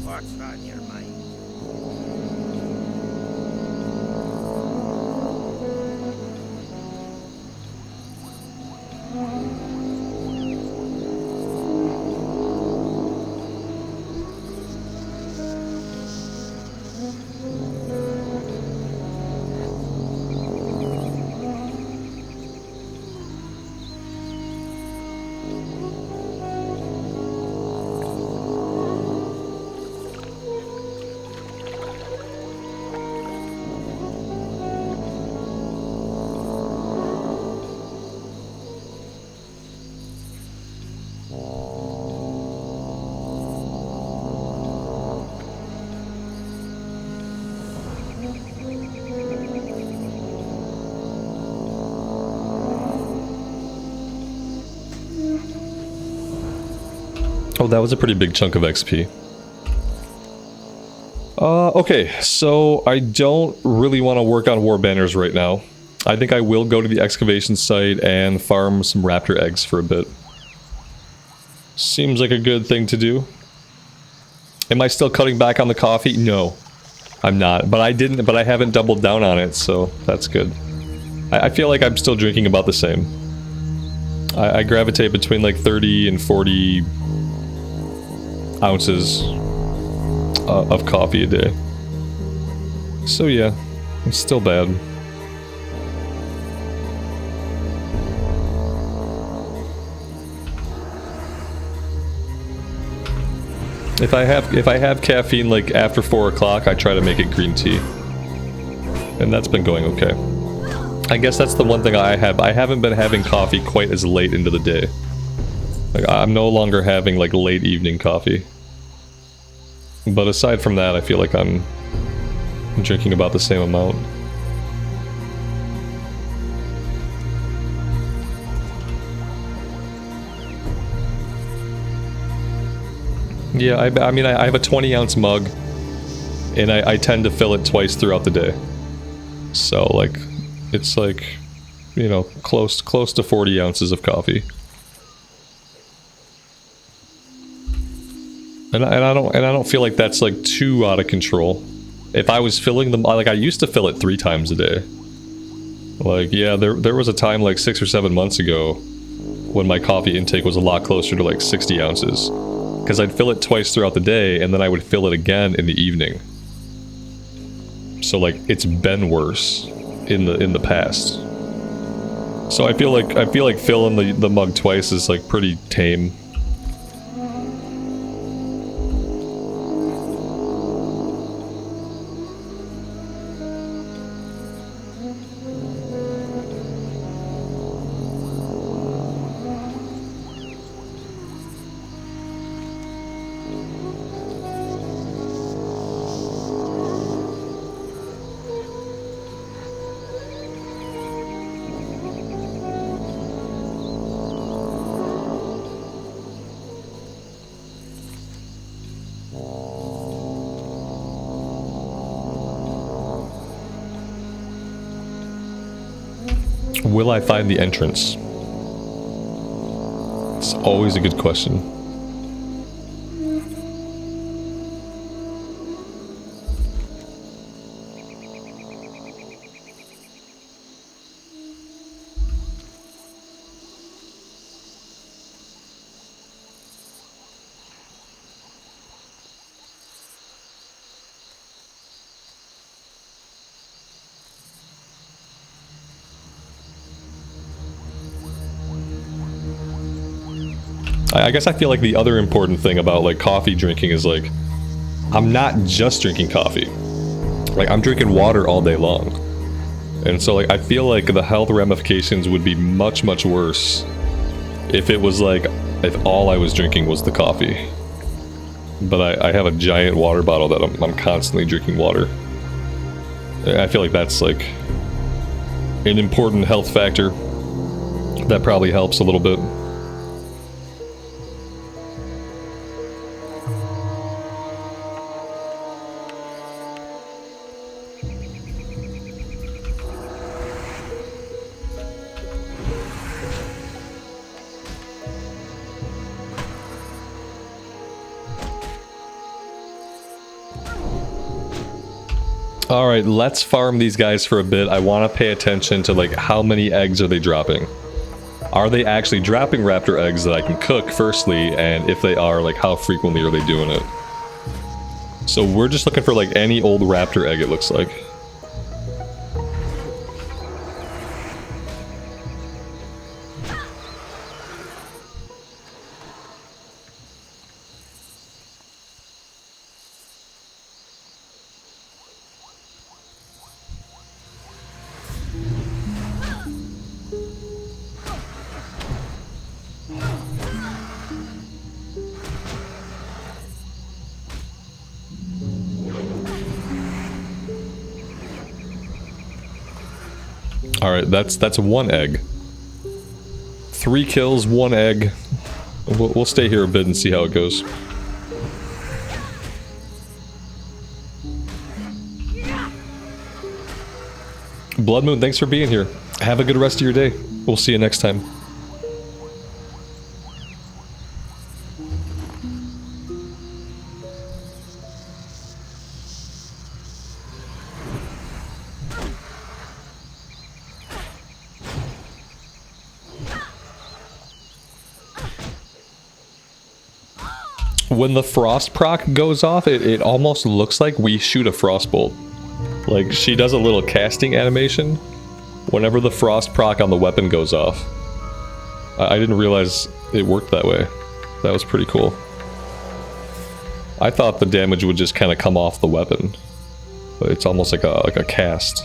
What's on your mind? Oh, that was a pretty big chunk of XP. Okay, so I don't really want to work on war banners right now. I think I will go to the excavation site and farm some raptor eggs for a bit. Seems like a good thing to do. Am I still cutting back on the coffee? No, I'm not. But I haven't doubled down on it, so that's good. I feel like I'm still drinking about the same. I gravitate between like 30 and 40 ounces of coffee a day. So yeah, it's still bad. If I have caffeine like after 4 o'clock, I try to make it green tea. And that's been going okay. I guess that's the one thing I haven't been having coffee quite as late into the day. Like, I'm no longer having like late evening coffee. But aside from that, I feel like I'm drinking about the same amount. Yeah, I mean, I have a 20-ounce mug. And I tend to fill it twice throughout the day. So, like, it's like, you know, close to 40 ounces of coffee. And I don't feel like that's like too out of control. If I was filling them, like I used to fill it 3 times a day. Like, yeah, there was a time like 6 or 7 months ago when my coffee intake was a lot closer to like 60 ounces. Because I'd fill it twice throughout the day, and then I would fill it again in the evening. So like, it's been worse in the past. So I feel like filling the mug twice is like pretty tame. Will I find the entrance? It's always a good question. I guess I feel like the other important thing about like coffee drinking is like, I'm not just drinking coffee. Like, I'm drinking water all day long. And so like, I feel like the health ramifications would be much, much worse if it was like, if all I was drinking was the coffee. But I have a giant water bottle that I'm constantly drinking water. I feel like that's like an important health factor that probably helps a little bit. Alright, let's farm these guys for a bit. I want to pay attention to, like, how many eggs are they dropping? Are they actually dropping raptor eggs that I can cook, firstly? And if they are, like, how frequently are they doing it? So we're just looking for, like, any old raptor egg, it looks like. Alright, that's 1 egg. 3 kills, 1 egg. We'll stay here a bit and see how it goes. Blood Moon, thanks for being here. Have a good rest of your day. We'll see you next time. When the frost proc goes off, it almost looks like we shoot a frost bolt. Like, she does a little casting animation whenever the frost proc on the weapon goes off. I didn't realize it worked that way. That was pretty cool. I thought the damage would just kind of come off the weapon, but it's almost like a cast.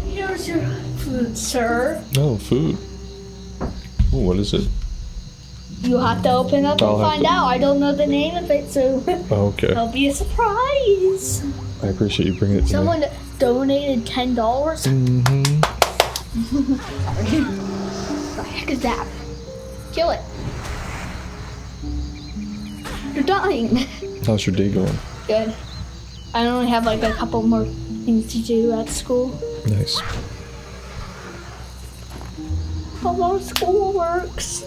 Here's your food, sir. Oh, food. Ooh, what is it? You have to open up I'll and have find to- out. I don't know the name of it, so Okay. it'll be a surprise. I appreciate you bringing it to Someone me. donated $10. Mm-hmm. What the heck is that? Kill it. You're dying. How's your day going? Good. I only have like a couple more things to do at school. Nice. How our school works.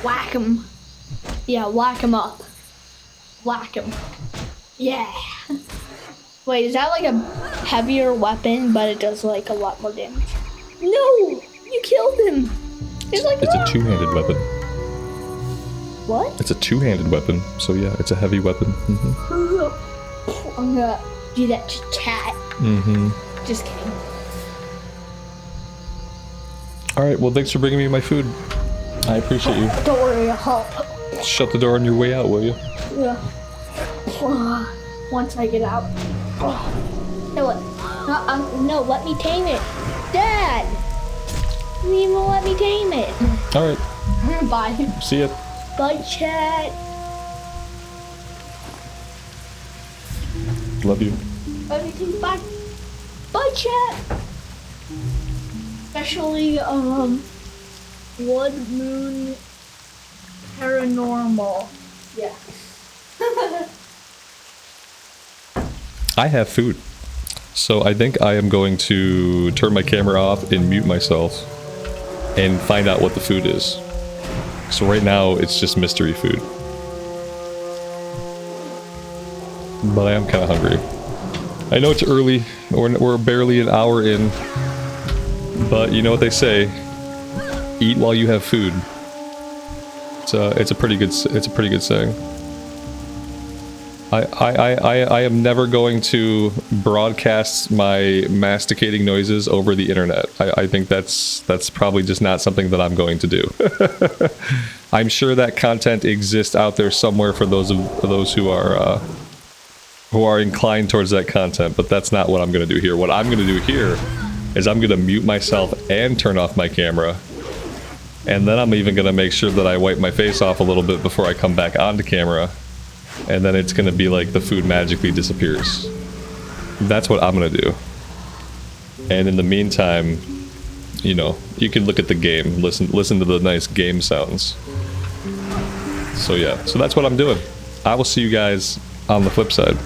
Whack him. Yeah, whack him up. Whack him. Yeah. Wait, is that like a heavier weapon, but it does like a lot more damage? No! You killed him! It's like It's a two-handed weapon. What? It's a two-handed weapon, so yeah, it's a heavy weapon. Mm-hmm. I'm gonna do that to chat. Mm-hmm. Just kidding. Alright, well thanks for bringing me my food. I appreciate you. Don't worry, I'll help. Shut the door on your way out, will you? Yeah. Once I get out. No, no, let me tame it. Dad! You didn't even let me tame it. Alright, Bye. see ya. Bye, chat. Love you. Love you too. Bye. Bye, chat. Especially, Blood Moon Paranormal. Yeah. I have food. So I think I am going to turn my camera off and mute myself and find out what the food is. So right now it's just mystery food. But I am kind of hungry. I know it's early, we're barely an hour in, but you know what they say, eat while you have food. It's a pretty good saying. I am never going to broadcast my masticating noises over the internet. I think that's probably just not something that I'm going to do. I'm sure that content exists out there somewhere for those who are inclined towards that content, but that's not what I'm going to do here. What I'm going to do here is I'm going to mute myself and turn off my camera, and then I'm even going to make sure that I wipe my face off a little bit before I come back onto camera. And then it's gonna be like the food magically disappears. That's what I'm gonna do. And in the meantime, you know, you can look at the game, listen to the nice game sounds. So yeah, so that's what I'm doing. I will see you guys on the flip side.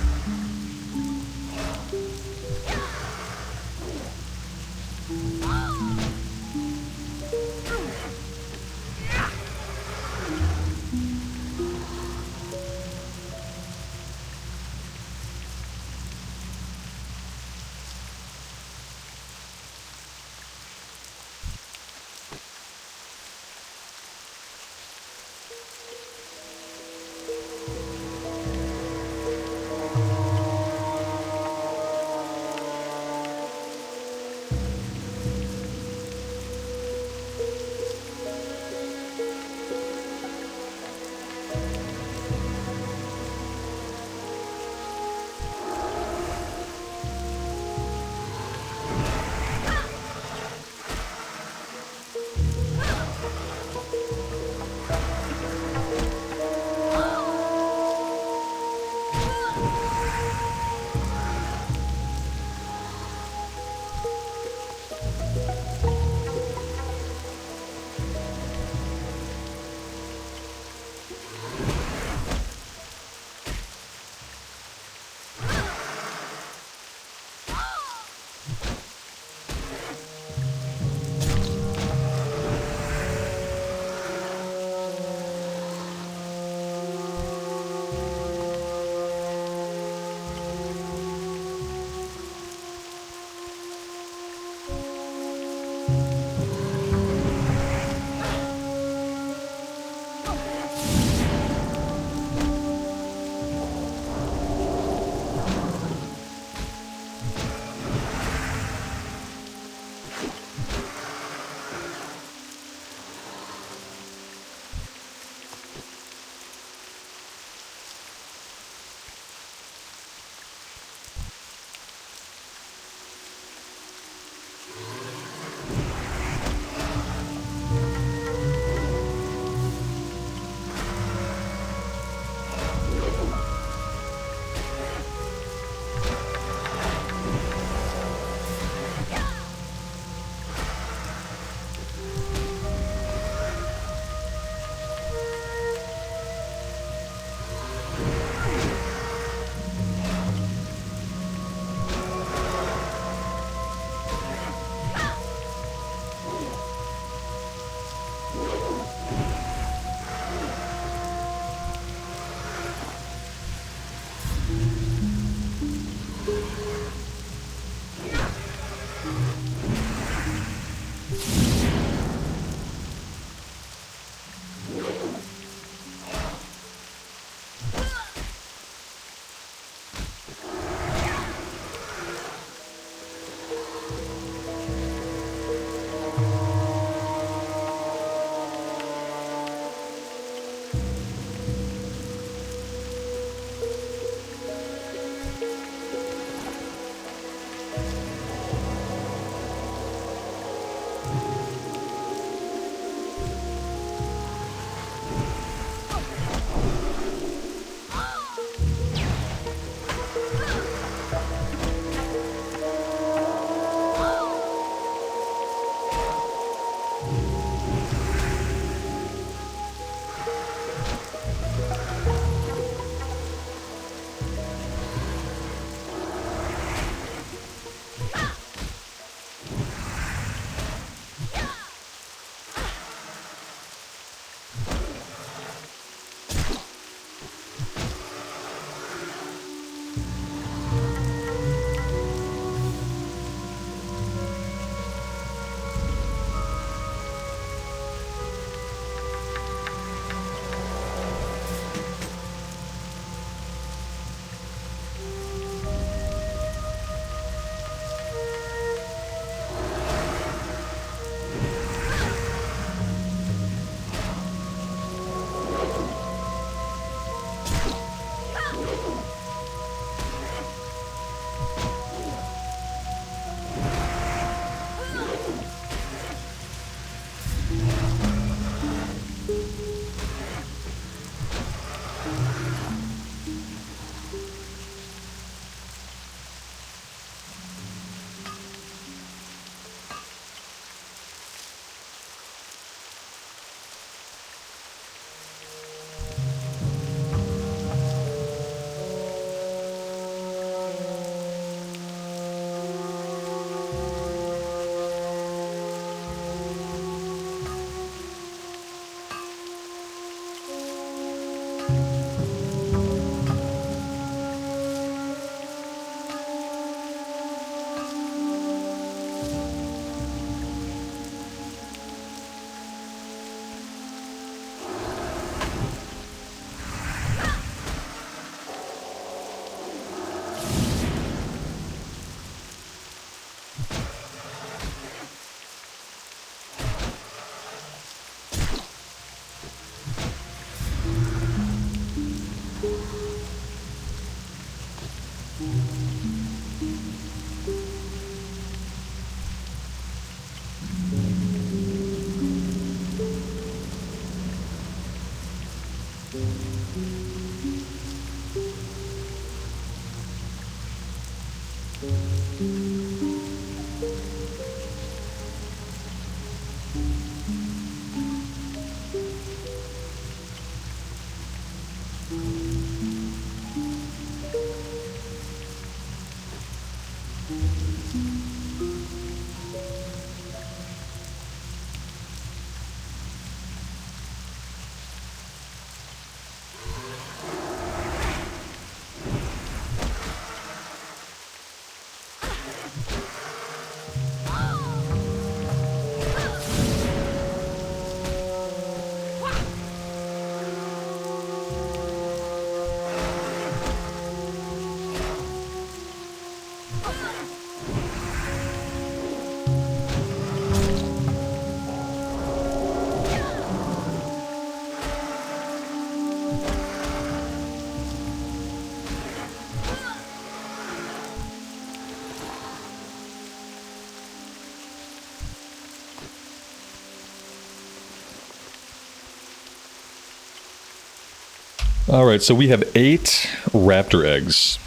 Alright, so we have 8 raptor eggs.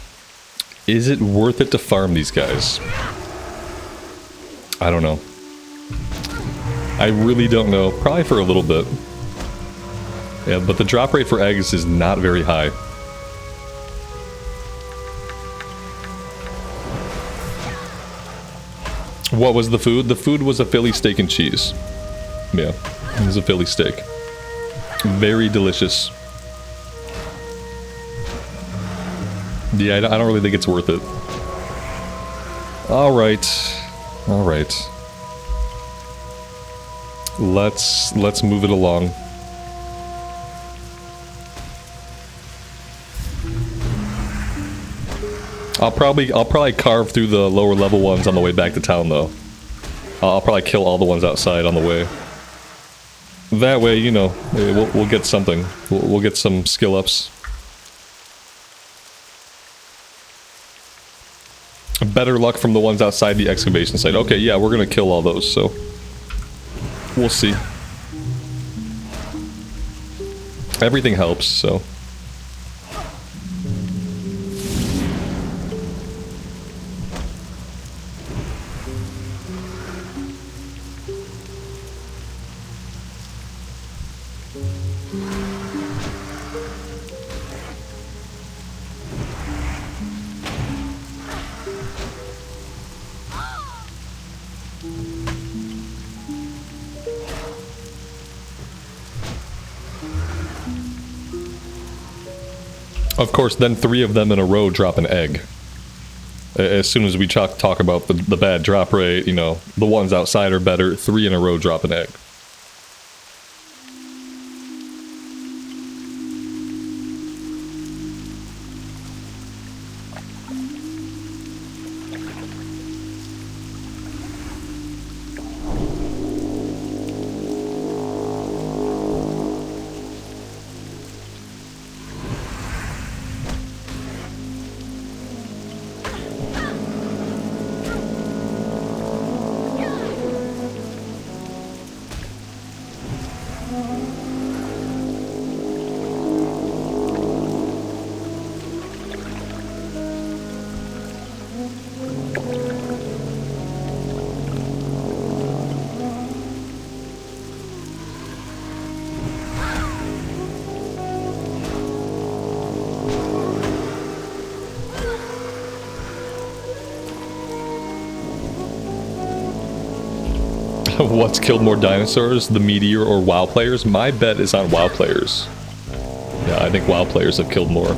Is it worth it to farm these guys? I don't know. I really don't know. Probably for a little bit. Yeah, but the drop rate for eggs is not very high. What was the food? The food was a Philly steak and cheese. Yeah, it was a Philly steak. Very delicious. Yeah, I don't really think it's worth it. Alright. Alright. Let's move it along. I'll probably carve through the lower level ones on the way back to town though. I'll probably kill all the ones outside on the way. That way, you know, we'll get something. We'll get some skill ups. Better luck from the ones outside the excavation site. Okay, yeah, we're gonna kill all those, so we'll see. Everything helps, so. Of course, then 3 of them in a row drop an egg. As soon as we talk about the bad drop rate, you know, the ones outside are better, 3 in a row drop an egg. What's killed more dinosaurs, the Meteor or WoW players? My bet is on WoW players. Yeah, I think WoW players have killed more.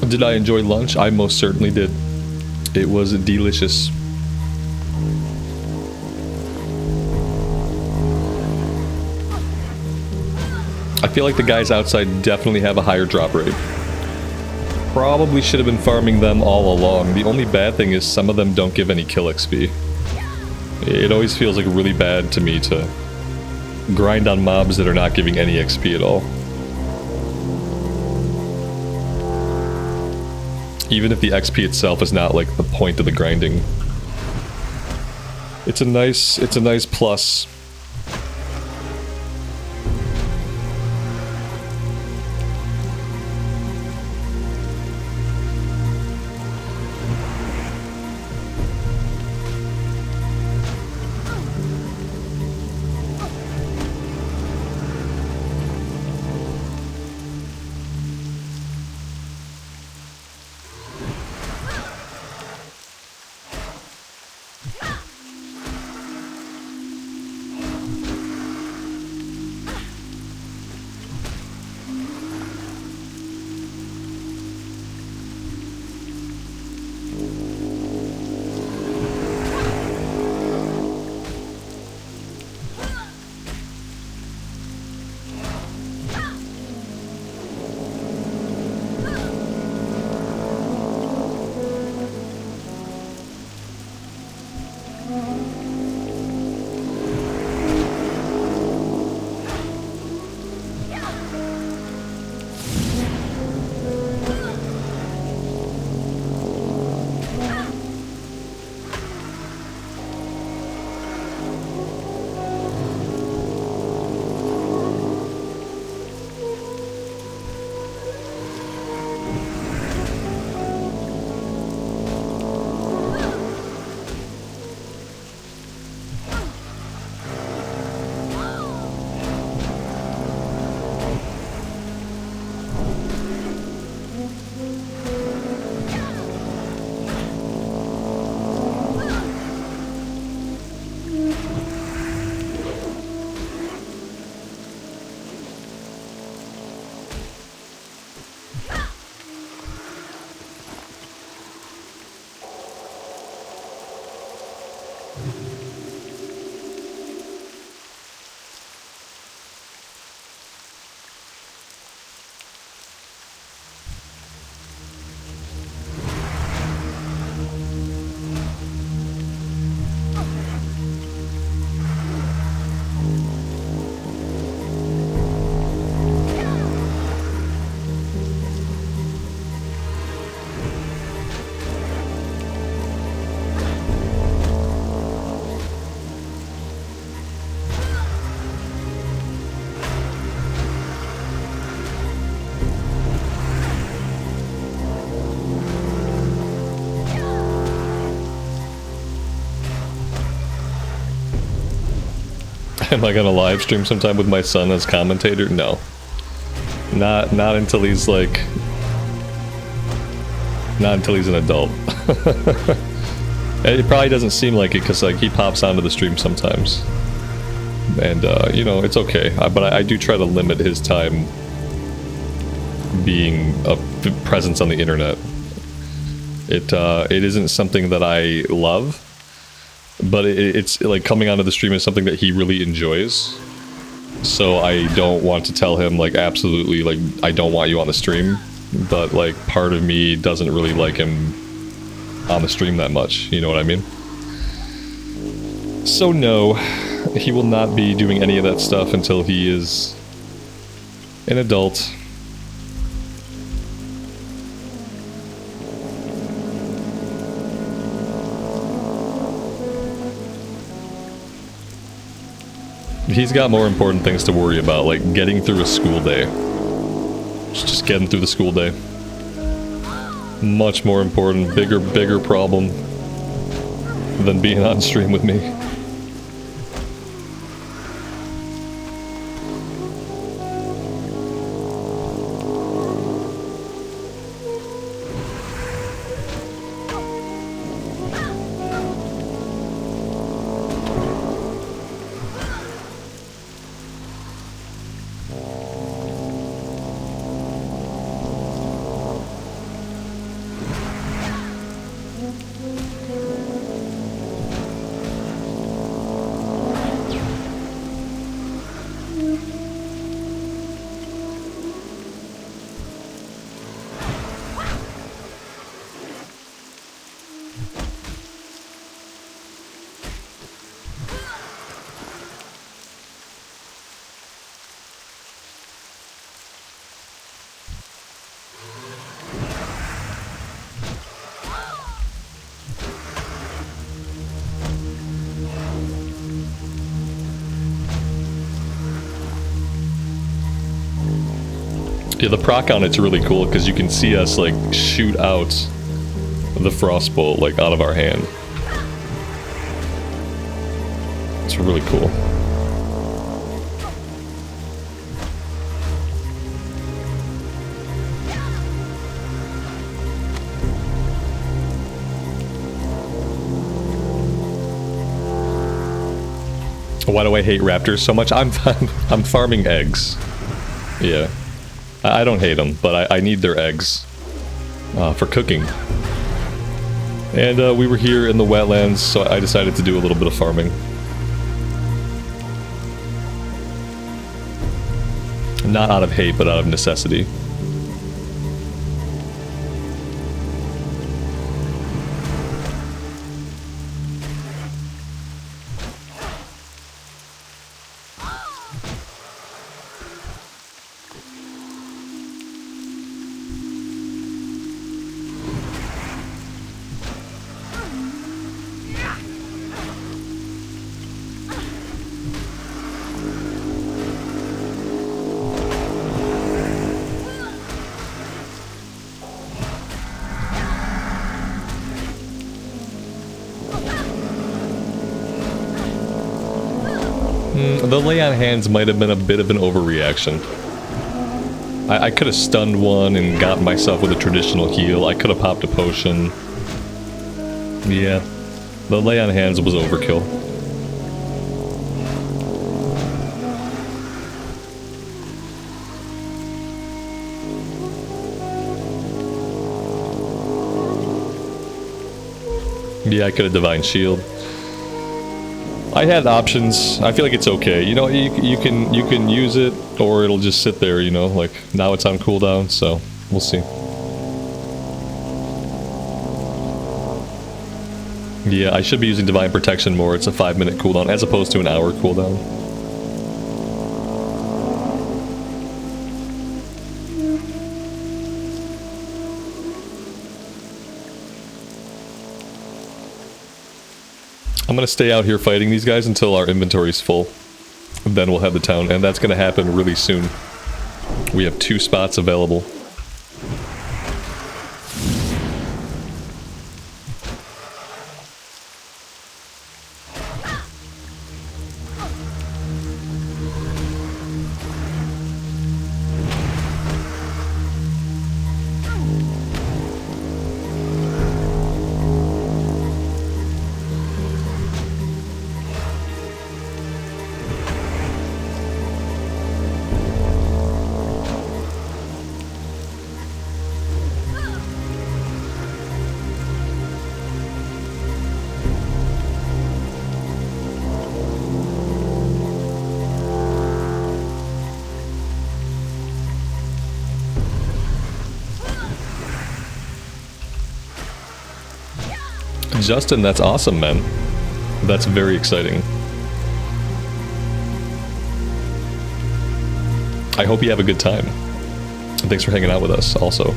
Did I enjoy lunch? I most certainly did. It was delicious. I feel like the guys outside definitely have a higher drop rate. Probably should have been farming them all along. The only bad thing is some of them don't give any kill XP. It always feels like really bad to me to grind on mobs that are not giving any XP at all. Even if the XP itself is not like the point of the grinding. It's a nice plus. Am I gonna live stream sometime with my son as commentator? No. Not until he's like... Not until he's an adult. It probably doesn't seem like it because like he pops onto the stream sometimes. And you know, it's okay. But I do try to limit his time being a presence on the internet. It isn't something that I love. But it's like coming onto the stream is something that he really enjoys. So I don't want to tell him like absolutely like I don't want you on the stream. But like part of me doesn't really like him on the stream that much. You know what I mean? So no, he will not be doing any of that stuff until he is an adult. He's got more important things to worry about, like getting through a school day. Just getting through the school day. Much more important, bigger problem than being on stream with me. Yeah, the proc on it's really cool because you can see us like shoot out the frostbolt like out of our hand. It's really cool. Why do I hate raptors so much? I'm farming eggs. Yeah. I don't hate them, but I need their eggs for cooking. And we were here in the wetlands, so I decided to do a little bit of farming. Not out of hate, but out of necessity. The lay on hands might have been a bit of an overreaction. I could have stunned one and gotten myself with a traditional heal. I could have popped a potion. Yeah, the lay on hands was overkill. Yeah, I could have divine shield. I had options. I feel like it's okay. You know, you can use it, or it'll just sit there. You know, like now it's on cooldown, so we'll see. Yeah, I should be using divine protection more. It's a 5-minute cooldown as opposed to an hour cooldown. I'm gonna stay out here fighting these guys until our inventory's full. Then we'll have the town, and that's gonna happen really soon. We have 2 spots available. Justin, that's awesome, man. That's very exciting. I hope you have a good time. And thanks for hanging out with us, also.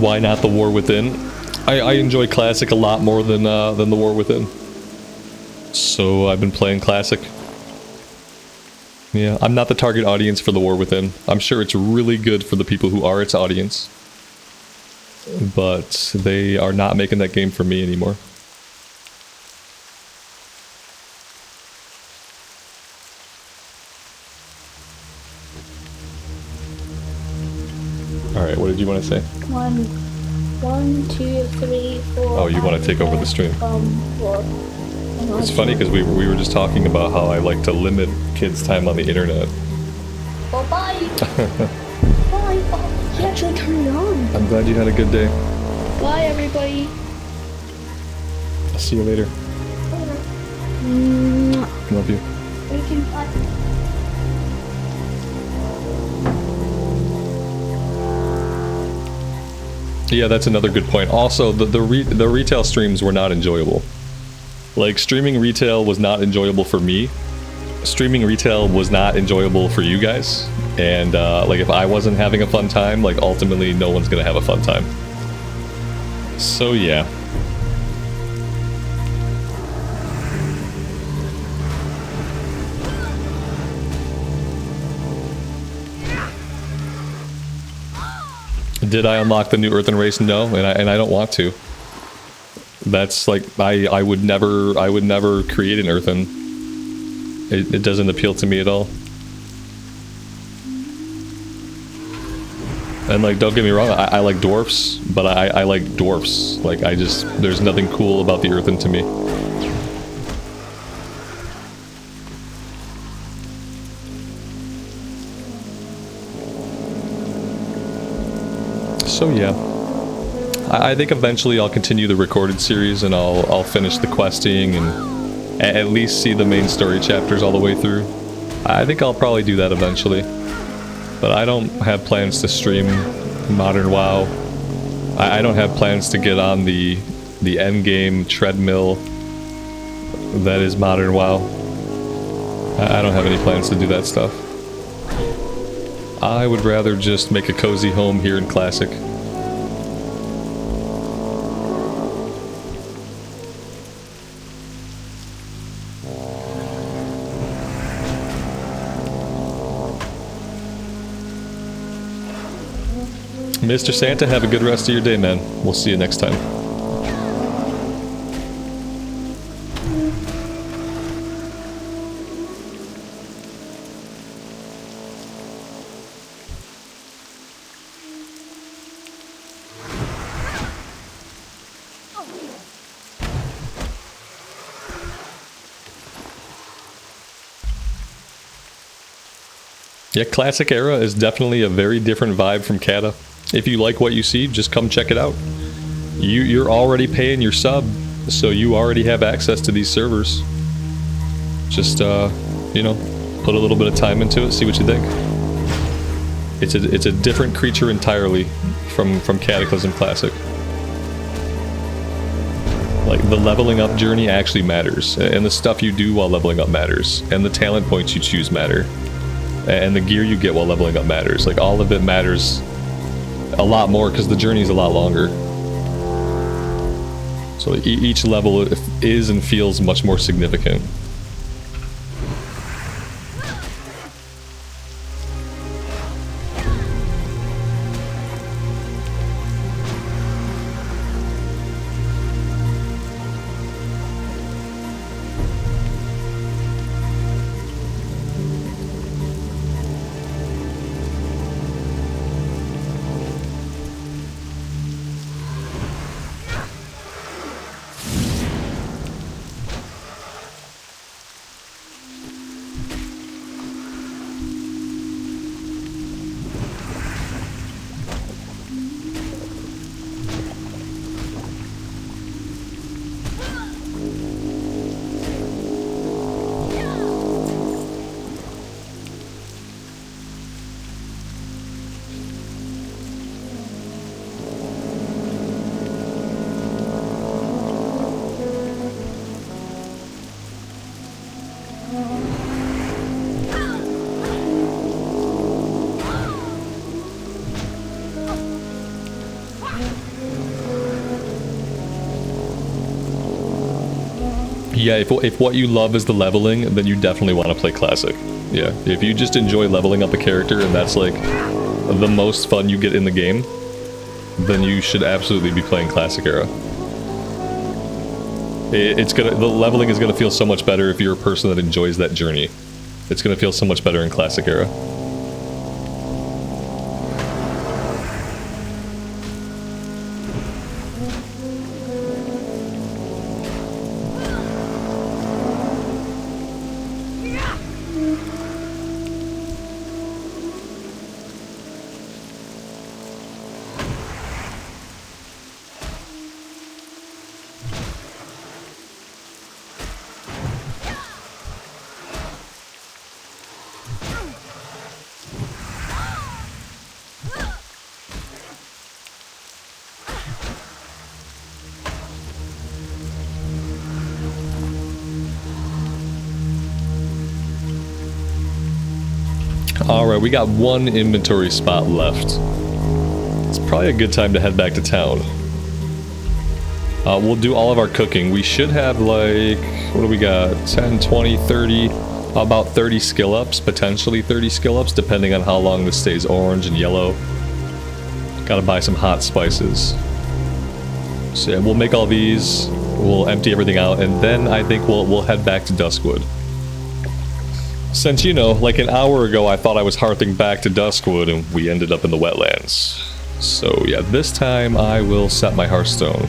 Why not the War Within? I enjoy Classic a lot more than the War Within. So I've been playing Classic. Yeah, I'm not the target audience for the War Within. I'm sure it's really good for the people who are its audience. But they are not making that game for me anymore. Alright, what did you want to say? 1, 2, 3, 4. Oh, you want to take over the stream? 4. It's funny because we were just talking about how I like to limit kids' time on the internet. Well, bye. Bye. Oh, you actually turned it on. I'm glad you had a good day. Bye, everybody. I'll see you later. Love you. We can bye. Yeah, that's another good point. Also, the retail streams were not enjoyable. Like, streaming retail was not enjoyable for me. Streaming retail was not enjoyable for you guys. And, like, if I wasn't having a fun time, like, ultimately no one's gonna have a fun time. So, yeah. Did I unlock the new Earthen race? No, and I don't want to. That's like I would never create an Earthen. It doesn't appeal to me at all. And like, don't get me wrong, I like dwarfs, but I like dwarfs. Like, there's nothing cool about the Earthen to me. So yeah, I think eventually I'll continue the recorded series and I'll finish the questing and at least see the main story chapters all the way through. I think I'll probably do that eventually, but I don't have plans to stream Modern WoW. I don't have plans to get on the end game treadmill that is Modern WoW. I don't have any plans to do that stuff. I would rather just make a cozy home here in Classic. Mr. Santa, have a good rest of your day, man. We'll see you next time. Yeah, Classic Era is definitely a very different vibe from Kata. If you like what you see, just come check it out. You're already paying your sub, so you already have access to these servers. Just, you know, put a little bit of time into it, see what you think. It's a different creature entirely from Cataclysm Classic. Like, the leveling up journey actually matters, and the stuff you do while leveling up matters, and the talent points you choose matter, and the gear you get while leveling up matters. Like, all of it matters a lot more because the journey is a lot longer. So each level is and feels much more significant. Yeah, if what you love is the leveling, then you definitely want to play Classic. Yeah, if you just enjoy leveling up a character and that's like the most fun you get in the game, then you should absolutely be playing Classic Era. The leveling is gonna feel so much better if you're a person that enjoys that journey. It's gonna feel so much better in Classic Era. Alright, we got one inventory spot left. It's probably a good time to head back to town. We'll do all of our cooking. We should have like, what do we got? 10, 20, 30, about 30 skill ups, potentially 30 skill ups, depending on how long this stays orange and yellow. Gotta buy some hot spices. So yeah, we'll make all these, we'll empty everything out, and then I think we'll head back to Duskwood. Since, you know, like an hour ago I thought I was hearthing back to Duskwood and we ended up in the wetlands. So yeah, this time I will set my hearthstone.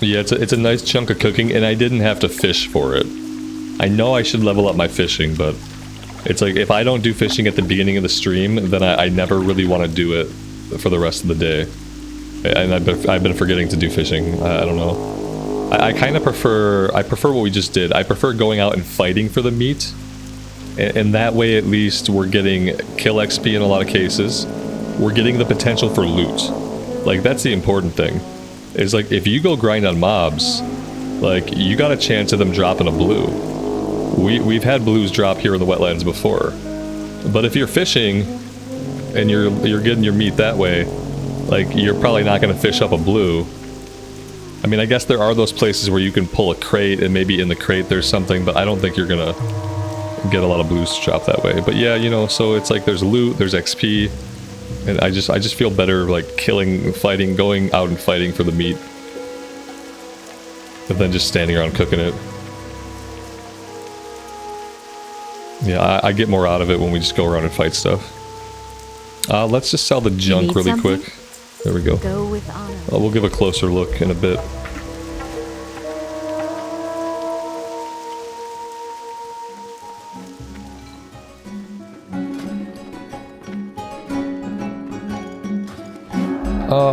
Yeah, it's a nice chunk of cooking, and I didn't have to fish for it. I know I should level up my fishing, but it's like, if I don't do fishing at the beginning of the stream, then I never really want to do it for the rest of the day. And I've been forgetting to do fishing. I don't know. I kind of prefer what we just did. I prefer going out and fighting for the meat, and that way at least we're getting kill XP in a lot of cases. We're getting the potential for loot. Like, that's the important thing. Is like, if you go grind on mobs, like, you got a chance of them dropping a blue. We've had blues drop here in the wetlands before. But if you're fishing, and you're getting your meat that way, like, you're probably not going to fish up a blue. I mean, I guess there are those places where you can pull a crate, and maybe in the crate there's something, but I don't think you're going to get a lot of blues to drop that way. But yeah, you know, so it's like, there's loot, there's XP. And I just feel better, like, fighting, going out and fighting for the meat, than just standing around cooking it. Yeah, I get more out of it when we just go around and fight stuff. Let's just sell the junk really quick. There we go. Go with honor. We'll give a closer look in a bit.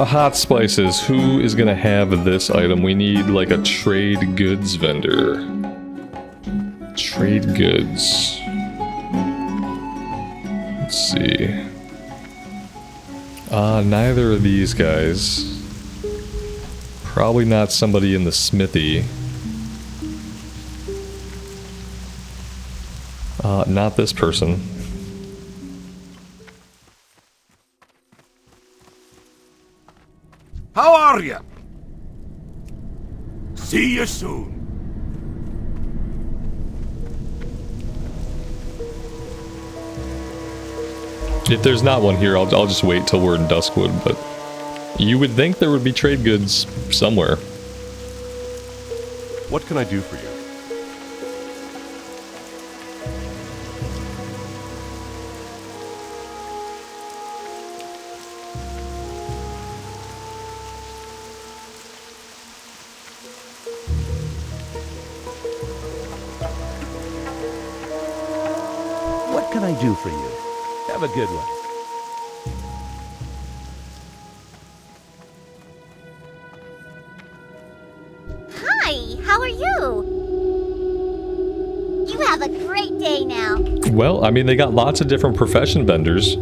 Hot spices. Who is gonna have this item? We need like a trade goods vendor. Trade goods. Let's see. Neither of these guys. Probably not somebody in the smithy. Not this person. How are you? See you soon. If there's not one here, I'll just wait till we're in Duskwood, but you would think there would be trade goods somewhere. What can I do for you? What can I do for you? Have a good one. Hi, how are you? You have a great day now. Well, I mean, they got lots of different profession vendors.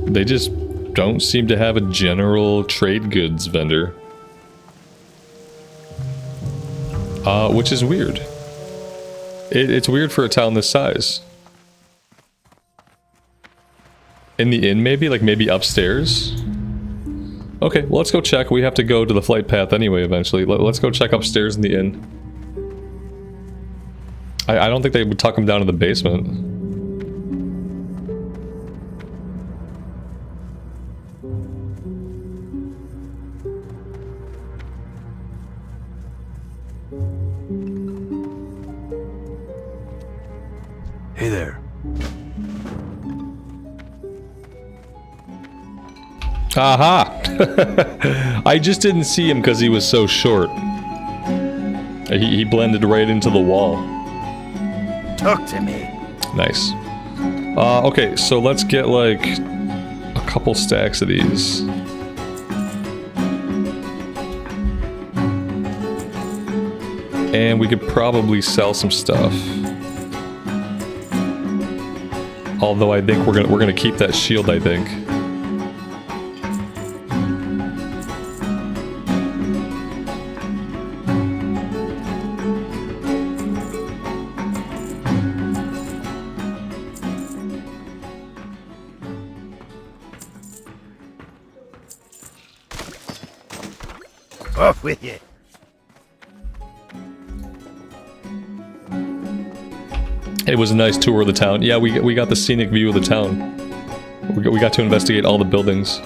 They just don't seem to have a general trade goods vendor. Which is weird. It's weird for a town this size. In the inn, maybe? Like, maybe upstairs? Okay, well, let's go check. We have to go to the flight path anyway, eventually. Let's go check upstairs in the inn. I don't think they would tuck him down to the basement. Hey there. Aha! I just didn't see him because he was so short. He blended right into the wall. Talk to me. Nice. Okay, so let's get like a couple stacks of these. And we could probably sell some stuff. Although I think we're gonna keep that shield, I think. Off with you. It was a nice tour of the town. Yeah, we got the scenic view of the town. We got to investigate all the buildings.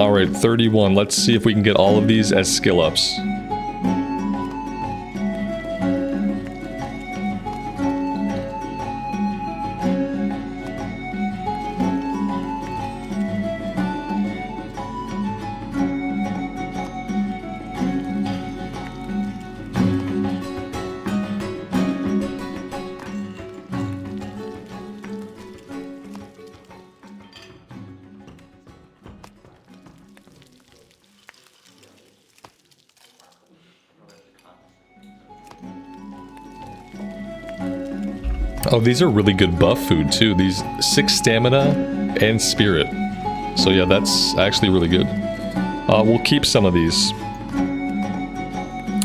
Alright, 31. Let's see if we can get all of these as skill ups. Oh, these are really good buff food too. These 6 stamina and spirit. So yeah, that's actually really good. We'll keep some of these.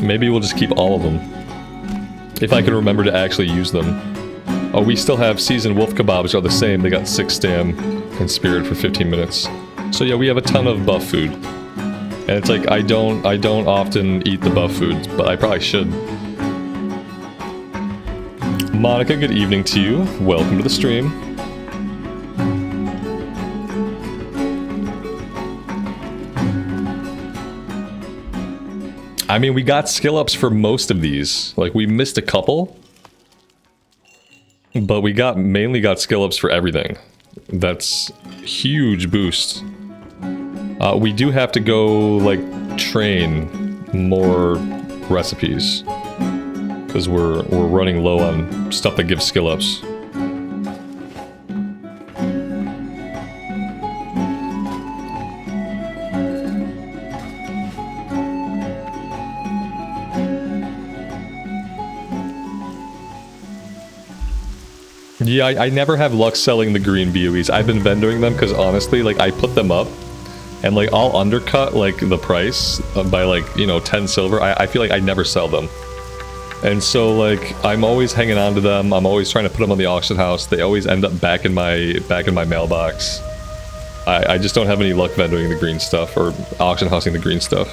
Maybe we'll just keep all of them. If I can remember to actually use them. Oh, we still have seasoned wolf kebabs are the same. They got 6 stam and spirit for 15 minutes. So yeah, we have a ton of buff food. And it's like, I don't often eat the buff foods, but I probably should. Monica, good evening to you. Welcome to the stream. I mean, we got skill ups for most of these. Like, we missed a couple. But we mainly got skill ups for everything. That's huge boost. We do have to go, like, train more recipes. Because we're running low on stuff that gives skill ups. Yeah, I never have luck selling the green BOEs. I've been vendoring them because honestly, like, I put them up and like I'll undercut like the price by like, you know, 10 silver. I feel like I never sell them. And so, like, I'm always hanging on to them. I'm always trying to put them on the auction house. They always end up back in my mailbox. I just don't have any luck vendoring the green stuff or auction housing the green stuff.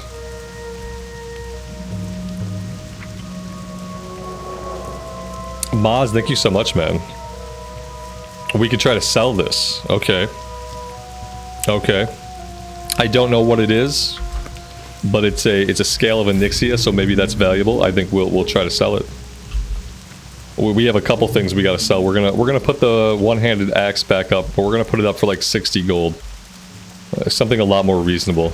Maz, thank you so much, man. We could try to sell this. Okay. Okay. I don't know what it is. But it's a scale of Onyxia, so maybe that's valuable. I think we'll try to sell it. We have a couple things we gotta sell. We're gonna put the one-handed axe back up, but we're gonna put it up for like 60 gold. Something a lot more reasonable.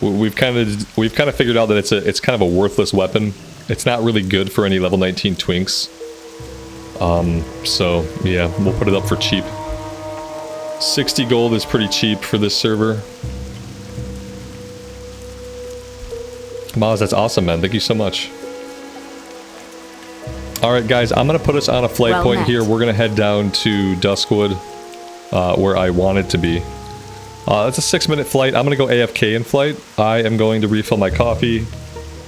We've kind of figured out that it's kind of a worthless weapon. It's not really good for any level 19 twinks. So yeah, we'll put it up for cheap. 60 gold is pretty cheap for this server. Maz, that's awesome, man. Thank you so much. Alright, guys, I'm going to put us on a flight point here. We're going to head down to Duskwood. where I wanted to be. It's a 6-minute flight. I'm gonna go AFK in flight. I am going to refill my coffee,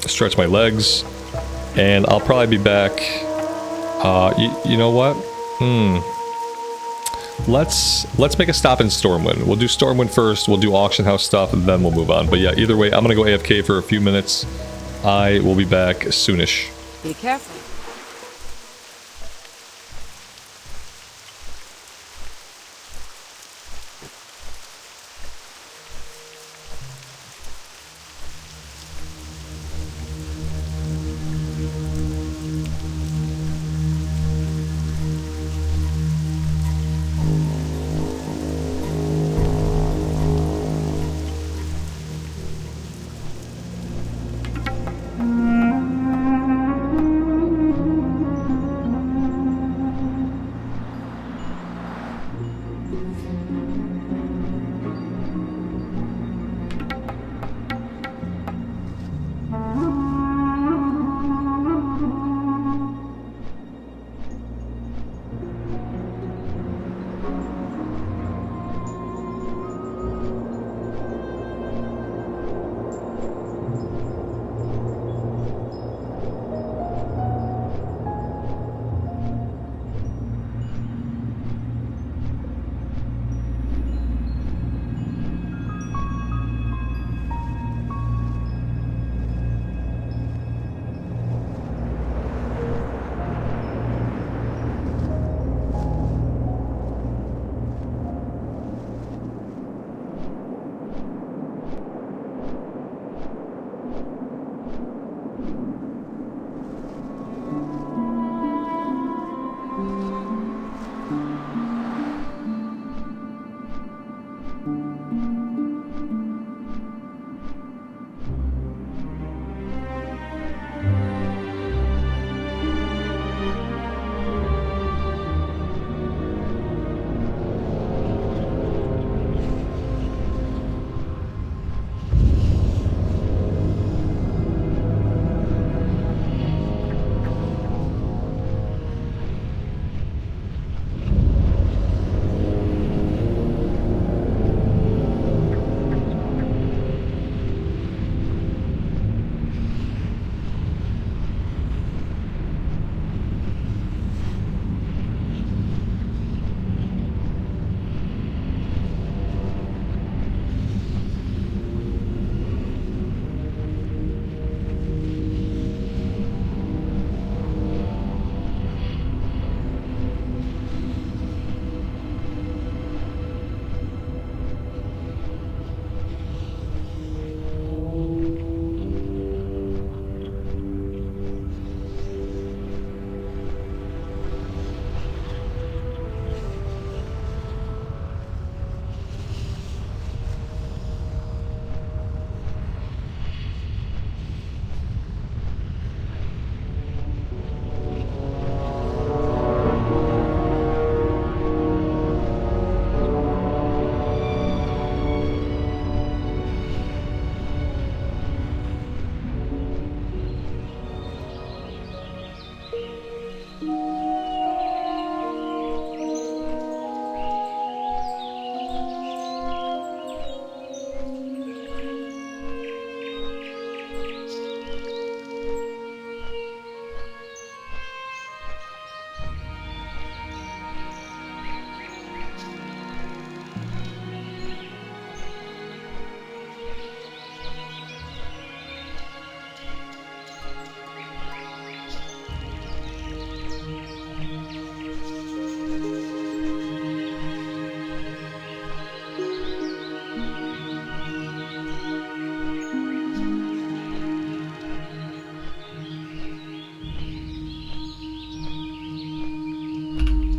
stretch my legs, and I'll probably be back. You know what? Let's make a stop in Stormwind. We'll do Stormwind first, we'll do auction house stuff, and then we'll move on. But yeah, either way, I'm gonna go AFK for a few minutes. I will be back soonish. Be careful.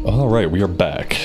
Alright, we are back.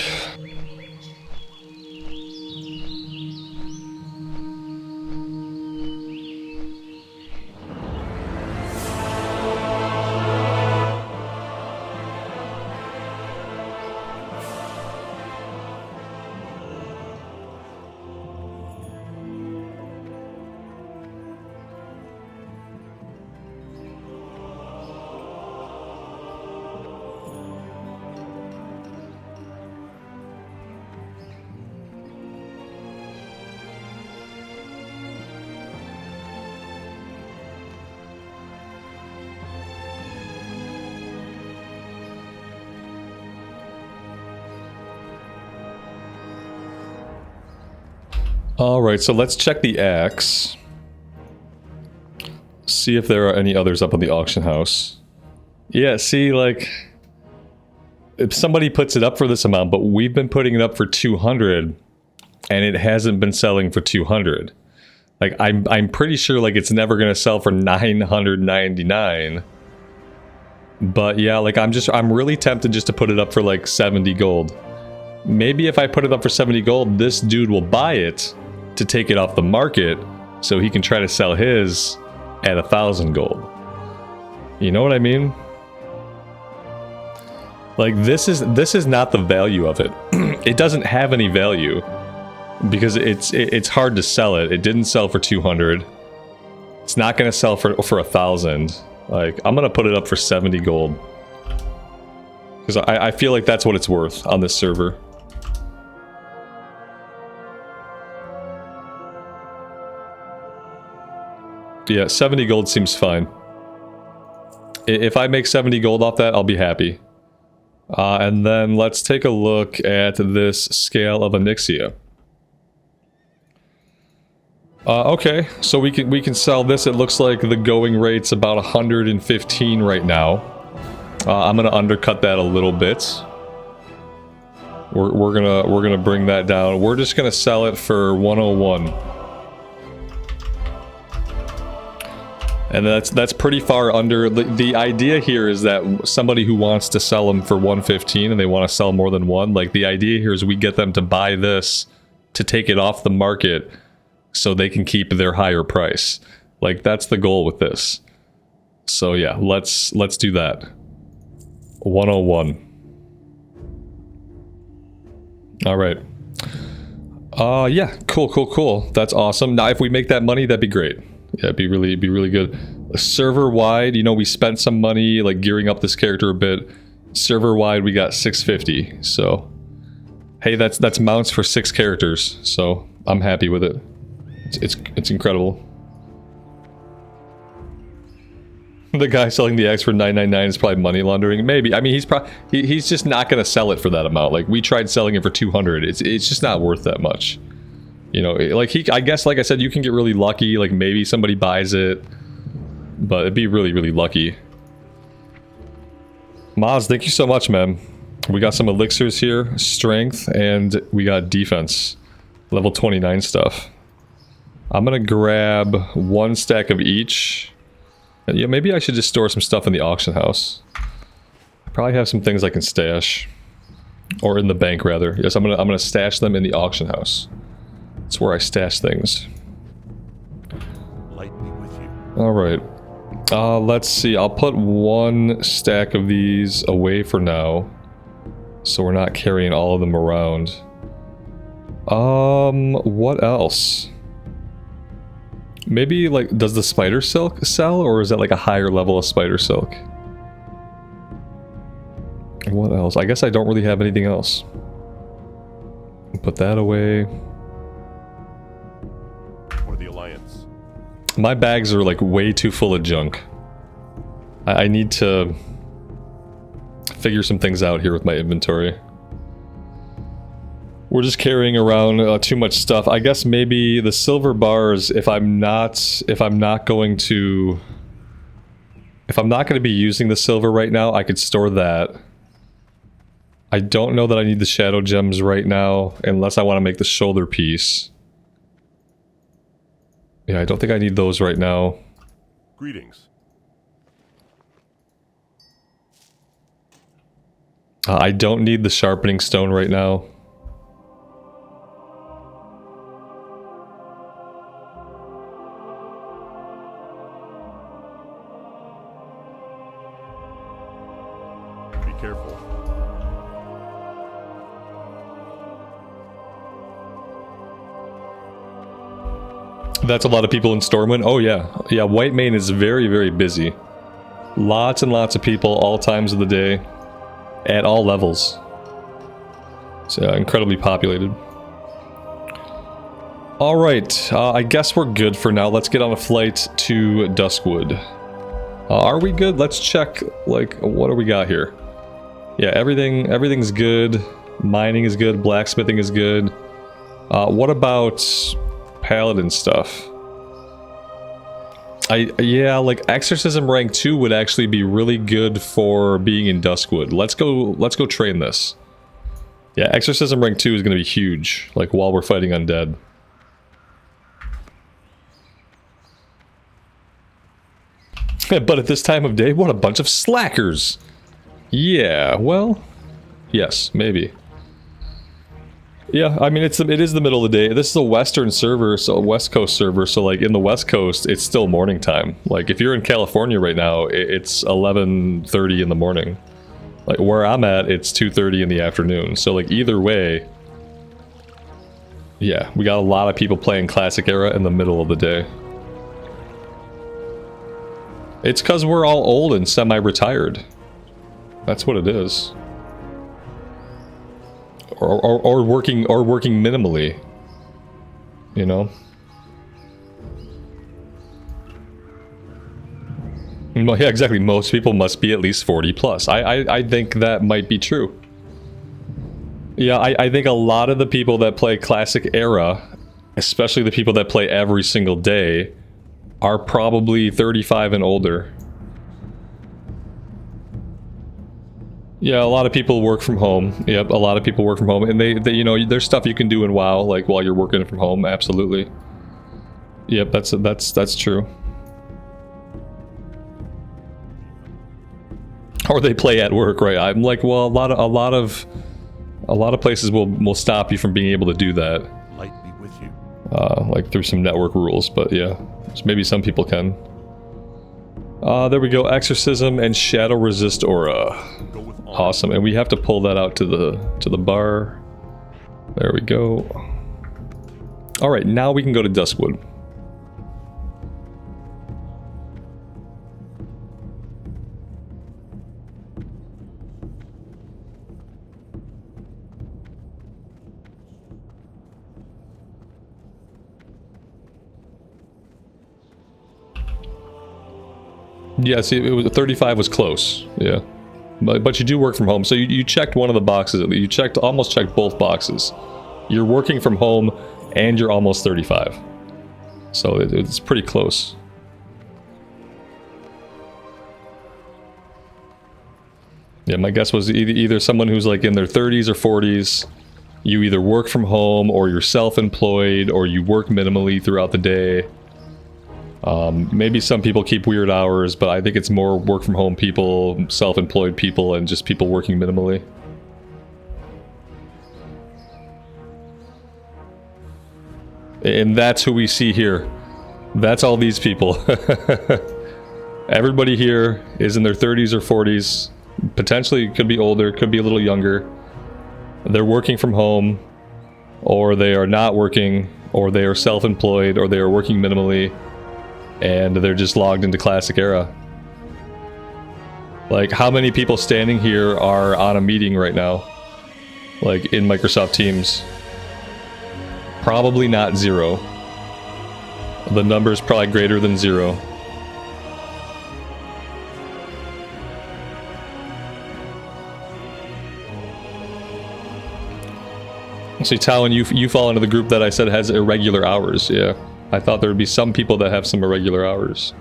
Alright, so let's check the axe. See if there are any others up on the auction house. Yeah, see, like... if somebody puts it up for this amount, but we've been putting it up for 200, and it hasn't been selling for 200. Like, I'm pretty sure, like, it's never gonna sell for 999. But yeah, like, I'm really tempted just to put it up for, like, 70 gold. Maybe if I put it up for 70 gold, this dude will buy it to take it off the market, so he can try to sell his at 1,000 gold. You know what I mean? Like, this is not the value of it. It doesn't have any value because it's hard to sell it. It didn't sell for 200. It's not going to sell for 1,000. Like, I'm going to put it up for 70 gold because I feel like that's what it's worth on this server. Yeah, 70 gold seems fine. If I make 70 gold off that, I'll be happy. And then let's take a look at this scale of Onyxia. Okay, so we can sell this. It looks like the going rate's about 115 right now. I'm gonna undercut that a little bit. We're gonna bring that down. We're just gonna sell it for 101. And that's pretty far under. The idea here is that somebody who wants to sell them for 115 and they want to sell more than one, like, the idea here is we get them to buy this to take it off the market so they can keep their higher price. Like, that's the goal with this. So yeah, let's do that. 101. All right. Yeah, cool. That's awesome. Now, if we make that money, that'd be great. Yeah, it'd be really good. Server wide, you know, we spent some money like gearing up this character a bit. Server wide, we got 650. So, hey, that's mounts for 6 characters. So I'm happy with it. It's incredible. The guy selling the X for 999 is probably money laundering. Maybe. I mean, he's just not gonna sell it for that amount. Like, we tried selling it for 200. It's just not worth that much. You know, like, I guess, like I said, you can get really lucky, like maybe somebody buys it, but it'd be really lucky. Maz, thank you so much, man. We got some elixirs here, strength, and we got defense, level 29 stuff. I'm gonna grab 1 stack of each. Yeah, maybe I should just store some stuff in the auction house. I probably have some things I can stash, or in the bank rather. Yes, I'm gonna stash them in the auction house. It's where I stash things. Light me with you. Alright. Let's see. I'll put 1 stack of these away for now, so we're not carrying all of them around. What else? Maybe, like, does the spider silk sell, or is that like a higher level of spider silk? What else? I guess I don't really have anything else. Put that away. My bags are like way too full of junk. I need to figure some things out here with my inventory. We're just carrying around too much stuff. I guess maybe the silver bars, if I'm not going to be using the silver right now, I could store that. I don't know that I need the shadow gems right now, unless I want to make the shoulder piece. Yeah, I don't think I need those right now. Greetings. I don't need the sharpening stone right now. Be careful. That's a lot of people in Stormwind. Oh yeah. Yeah, Whitemane is very busy. Lots and lots of people, all times of the day, at all levels. It's incredibly populated. Alright, I guess we're good for now. Let's get on a flight to Duskwood. Are we good? Let's check, like, what do we got here? Yeah, everything's good. Mining is good. Blacksmithing is good. What about Paladin stuff. Yeah, like Exorcism rank 2 would actually be really good for being in Duskwood. Let's go train this. Yeah, Exorcism rank 2 is going to be huge, like while we're fighting undead. But at this time of day, what a bunch of slackers. Yeah, well, yes, maybe. Yeah, I mean, it is the middle of the day. This is a Western server, so a West Coast server, so like in the West Coast, it's still morning time. Like if you're in California right now, it's 11:30 in the morning. Like where I'm at, it's 2:30 in the afternoon. So like either way, yeah, we got a lot of people playing Classic Era in the middle of the day. It's because we're all old and semi-retired. That's what it is. Or working minimally. You know? Well, yeah, exactly. Most people must be at least 40 plus. I think that might be true. Yeah, I think a lot of the people that play Classic Era, especially the people that play every single day, are probably 35 and older. Yeah, a lot of people work from home. Yep, a lot of people work from home, and they you know, there's stuff you can do in WoW, like while you're working from home. Absolutely. Yep, that's true. Or they play at work, right? I'm like, well, a lot of places will stop you from being able to do that. Light be with you. Like through some network rules, but yeah, so maybe some people can. There we go. Exorcism and Shadow Resist Aura. Go with honor. Awesome, and we have to pull that out to the bar. There we go. All right, now we can go to Duskwood. Yeah, see, it was 35 was close. Yeah, but you do work from home, so you checked one of the boxes. You almost checked both boxes. You're working from home, and you're almost 35. So it's pretty close. Yeah, my guess was either someone who's like in their 30s or 40s. You either work from home, or you're self-employed, or you work minimally throughout the day. Maybe some people keep weird hours, but I think it's more work from home people, self-employed people, and just people working minimally. And that's who we see here. That's all these people. Everybody here is in their 30s or 40s. Potentially could be older, could be a little younger. They're working from home, or they are not working, or they are self-employed, or they are working minimally. And they're just logged into Classic Era. Like, how many people standing here are on a meeting right now? Like, in Microsoft Teams? Probably not 0. The number is probably greater than 0. See, Talon, you fall into the group that I said has irregular hours, yeah. I thought there would be some people that have some irregular hours.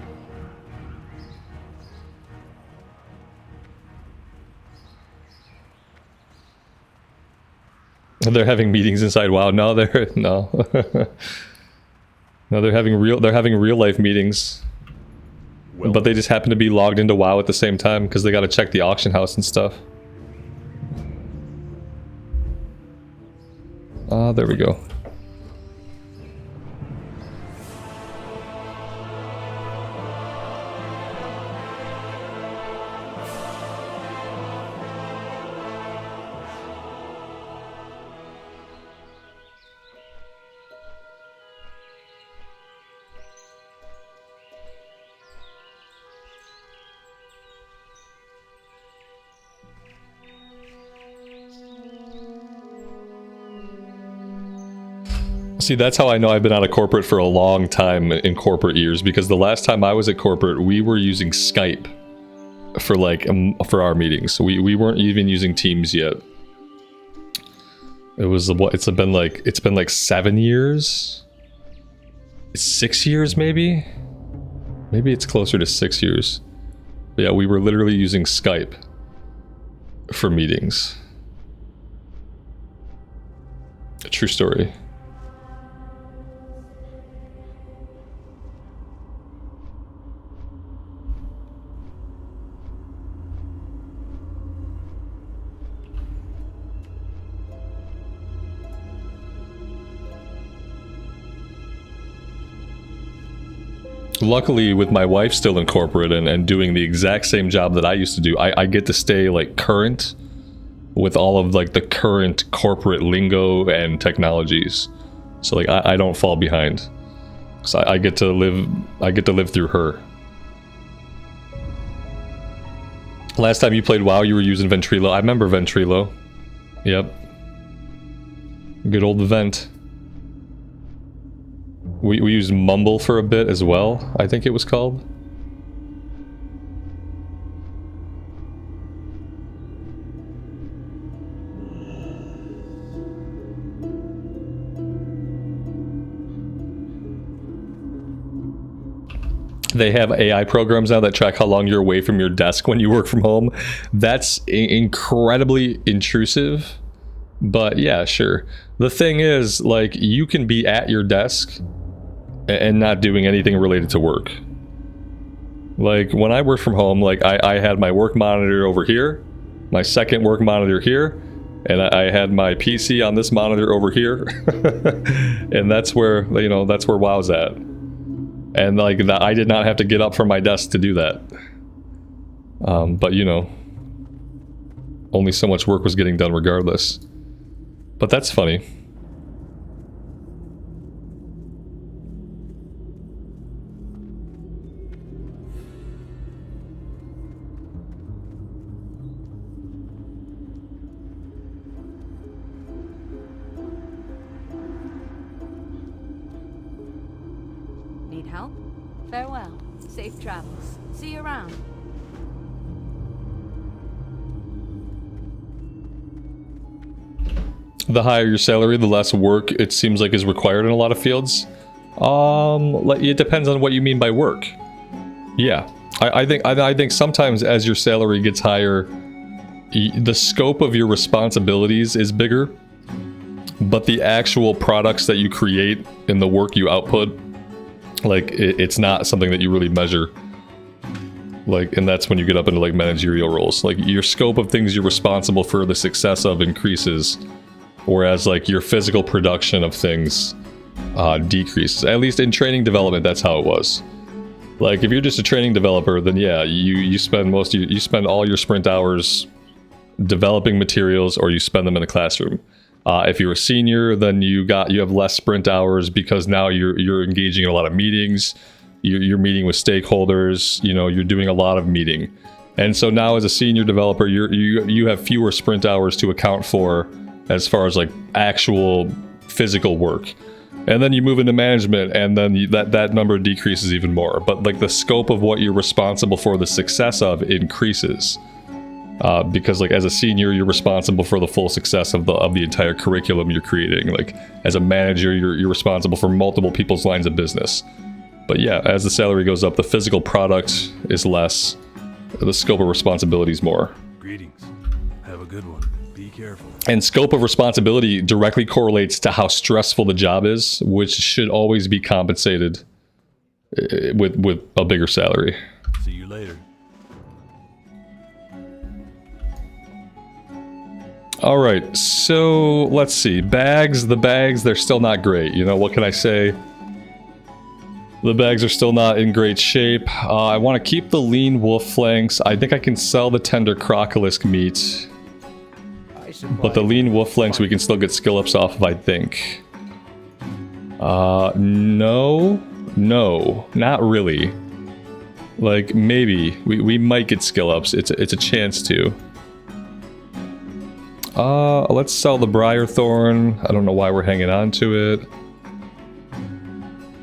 They're having meetings inside WoW. No, no. No, they're having real life meetings. Well, but they just happen to be logged into WoW at the same time because they got to check the auction house and stuff. There we go. See, that's how I know I've been out of corporate for a long time in corporate years, because the last time I was at corporate, we were using Skype for for our meetings. We weren't even using Teams yet. It was what it's been like 7 years. 6 years, maybe? Maybe it's closer to 6 years. But yeah, we were literally using Skype for meetings. A true story. Luckily, with my wife still in corporate and doing the exact same job that I used to do, I get to stay like current with all of like the current corporate lingo and technologies. So like I don't fall behind. So I get to live through her. Last time you played WoW, you were using Ventrilo. I remember Ventrilo. Yep. Good old Vent. We used Mumble for a bit as well, I think it was called. They have AI programs now that track how long you're away from your desk when you work from home. That's incredibly intrusive, but yeah, sure. The thing is, like, you can be at your desk and not doing anything related to work. Like, when I work from home, like, I had my work monitor over here, my second work monitor here, and I had my PC on this monitor over here. And that's where, you know, that's where WoW's at. And, like, I did not have to get up from my desk to do that. But, you know, only so much work was getting done regardless. But that's funny. Need help? Farewell. Safe travels. See you around. The higher your salary, the less work it seems like is required in a lot of fields. It depends on what you mean by work. Yeah, I think sometimes as your salary gets higher, the scope of your responsibilities is bigger, but the actual products that you create and the work you output, like, it's not something that you really measure. Like, and that's when you get up into like managerial roles. Like, your scope of things you're responsible for the success of increases, whereas like your physical production of things decreases. At least in training development, that's how it was. Like, if you're just a training developer, then yeah, you spend you spend all your sprint hours developing materials, or you spend them in a classroom. If you're a senior, then you have less sprint hours because now you're engaging in a lot of meetings. You're meeting with stakeholders. You know, you're doing a lot of meeting, and so now as a senior developer, you have fewer sprint hours to account for as far as like actual physical work. And then you move into management, and then that number decreases even more. But like the scope of what you're responsible for the success of increases. Because like as a senior, you're responsible for the full success of the entire curriculum you're creating. Like as a manager, you're responsible for multiple people's lines of business. But yeah, as the salary goes up, the physical product is less, the scope of responsibility is more. Greetings. Have a good one. Be careful. And scope of responsibility directly correlates to how stressful the job is, which should always be compensated with a bigger salary. See you later. All right, so let's see. The bags, they're still not great. You know, what can I say? The bags are still not in great shape. I want to keep the lean wolf flanks. I think I can sell the tender crocolisk meat. But the lean wolf flanks we can still get skill ups off of, I think. No, not really. Like, maybe. We might get skill ups. It's a chance to. Let's sell the Briarthorn. I don't know why we're hanging on to it.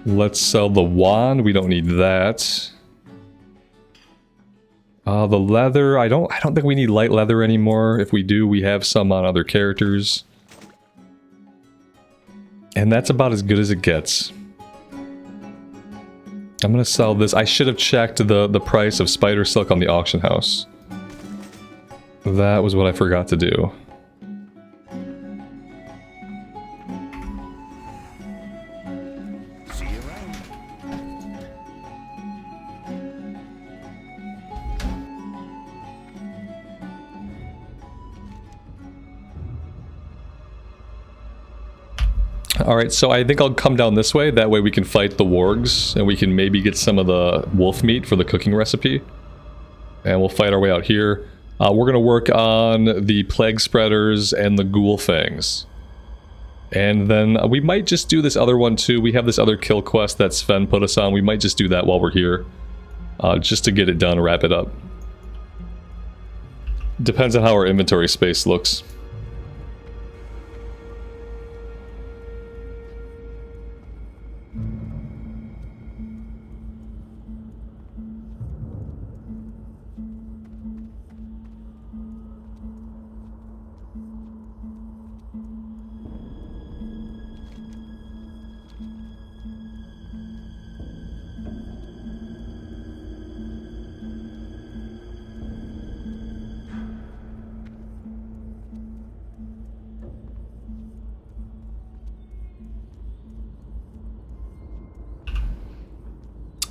Let's sell the wand. We don't need that. The leather. I don't think we need light leather anymore. If we do, we have some on other characters. And that's about as good as it gets. I'm gonna sell this. I should have checked the price of spider silk on the auction house. That was what I forgot to do. See you around. Alright, so I think I'll come down this way. That way we can fight the wargs, and we can maybe get some of the wolf meat for the cooking recipe. And we'll fight our way out here. We're going to work on the plague spreaders and the ghoul fangs. And then we might just do this other one too. We have this other kill quest that Sven put us on. We might just do that while we're here. Just to get it done, wrap it up. Depends on how our inventory space looks.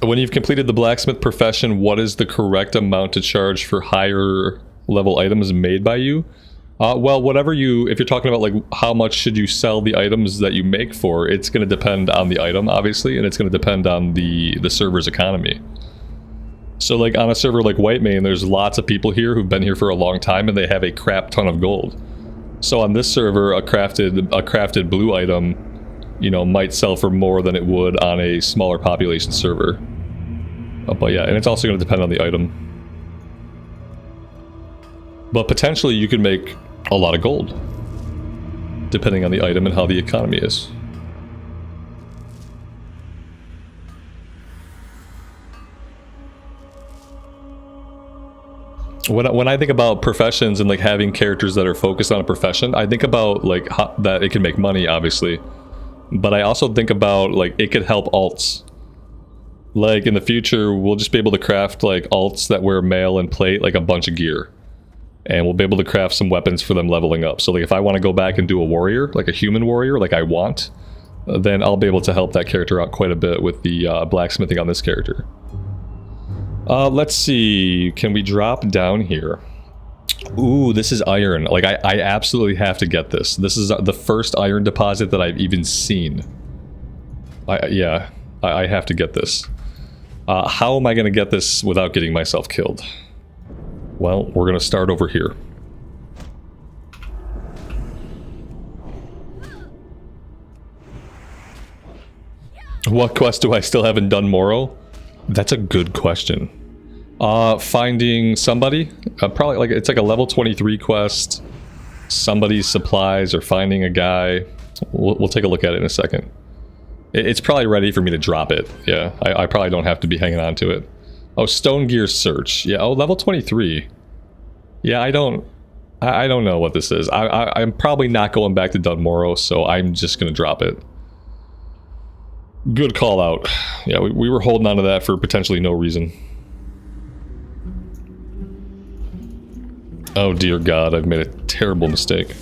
When you've completed the blacksmith profession, what is the correct amount to charge for higher level items made by you? Well, whatever you, if you're talking about like how much should you sell the items that you make for, it's going to depend on the item, obviously, and it's going to depend on the server's economy. So like on a server like Whitemane, there's lots of people here who've been here for a long time and they have a crap ton of gold. So on this server, a crafted blue item, you know, might sell for more than it would on a smaller population server. But yeah, and it's also going to depend on the item. But potentially you could make a lot of gold, depending on the item and how the economy is. When I think about professions and like having characters that are focused on a profession, I think about like that it can make money, obviously. But I also think about like it could help alts. Like in the future, we'll just be able to craft like alts that wear mail and plate like a bunch of gear. And we'll be able to craft some weapons for them leveling up. So like if I want to go back and do a warrior, like a human warrior, like I want, then I'll be able to help that character out quite a bit with the blacksmithing on this character. Let's see, can we drop down here? Ooh, this is iron. Like I absolutely have to get this. This is the first iron deposit that I've even seen. I have to get this. How am I going to get this without getting myself killed? Well, we're going to start over here. What quest do I still haven't done, Moro? That's a good question. Finding somebody. Probably like it's like a level 23 quest. Somebody's supplies or finding a guy. We'll take a look at it in a second. It's probably ready for me to drop it. Yeah, I probably don't have to be hanging on to it. Oh, Stone Gear Search. Yeah, oh, level 23. Yeah, I don't know what this is. I'm probably not going back to Dunmoro, so I'm just going to drop it. Good call out. Yeah, we were holding on to that for potentially no reason. Oh dear God, I've made a terrible mistake.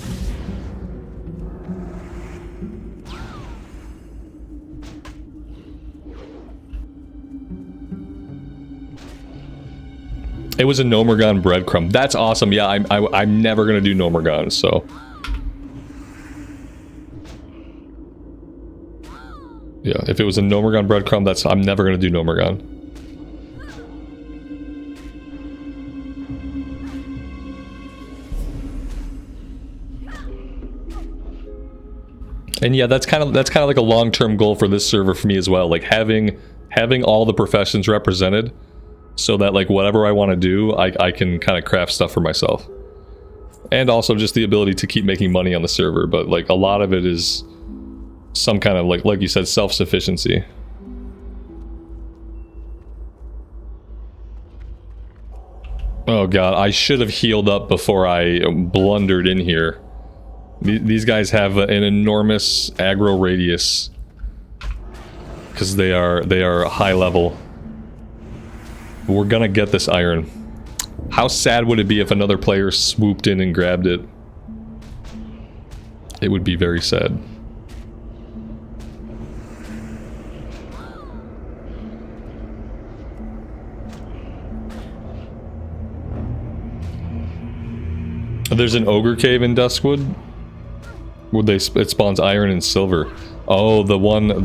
It was a Nomergon breadcrumb. That's awesome. Yeah, I'm never gonna do Nomergon, so. Yeah, if it was a Nomergon breadcrumb, I'm never gonna do Nomergon. And yeah, that's kind of like a long-term goal for this server for me as well. Like having all the professions represented, so that like whatever I want to do, I can kind of craft stuff for myself. And also just the ability to keep making money on the server, but like a lot of it is some kind of like you said, self-sufficiency. Oh God, I should have healed up before I blundered in here. These guys have an enormous aggro radius because they are high level. We're gonna get this iron. How sad would it be if another player swooped in and grabbed it? It would be very sad. There's an ogre cave in Duskwood. It spawns iron and silver. Oh, the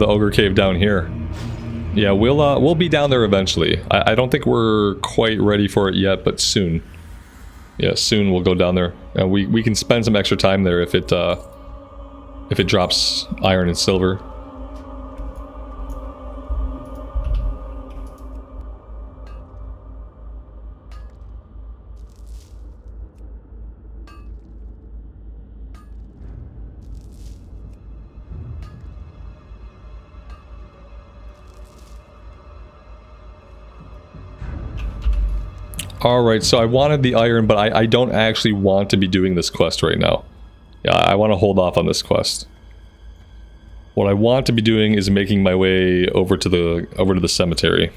ogre cave down here. Yeah, we'll be down there eventually. I don't think we're quite ready for it yet, but soon. Yeah, soon we'll go down there. And we can spend some extra time there if it drops iron and silver. Alright, so I wanted the iron, but I don't actually want to be doing this quest right now. Yeah, I want to hold off on this quest. What I want to be doing is making my way over to the cemetery.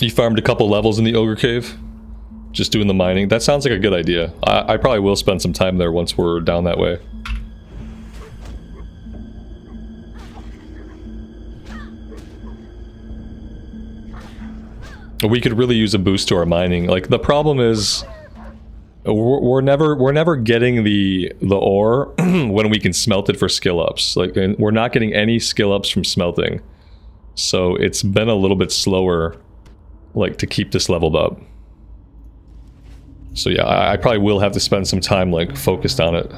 You farmed a couple levels in the ogre cave? Just doing the mining? That sounds like a good idea. I probably will spend some time there once we're down that way. We could really use a boost to our mining. Like, the problem is we're never getting the ore when we can smelt it for skill ups. Like, and we're not getting any skill ups from smelting. So it's been a little bit slower, like, to keep this leveled up. So yeah, I probably will have to spend some time, like, focused on it.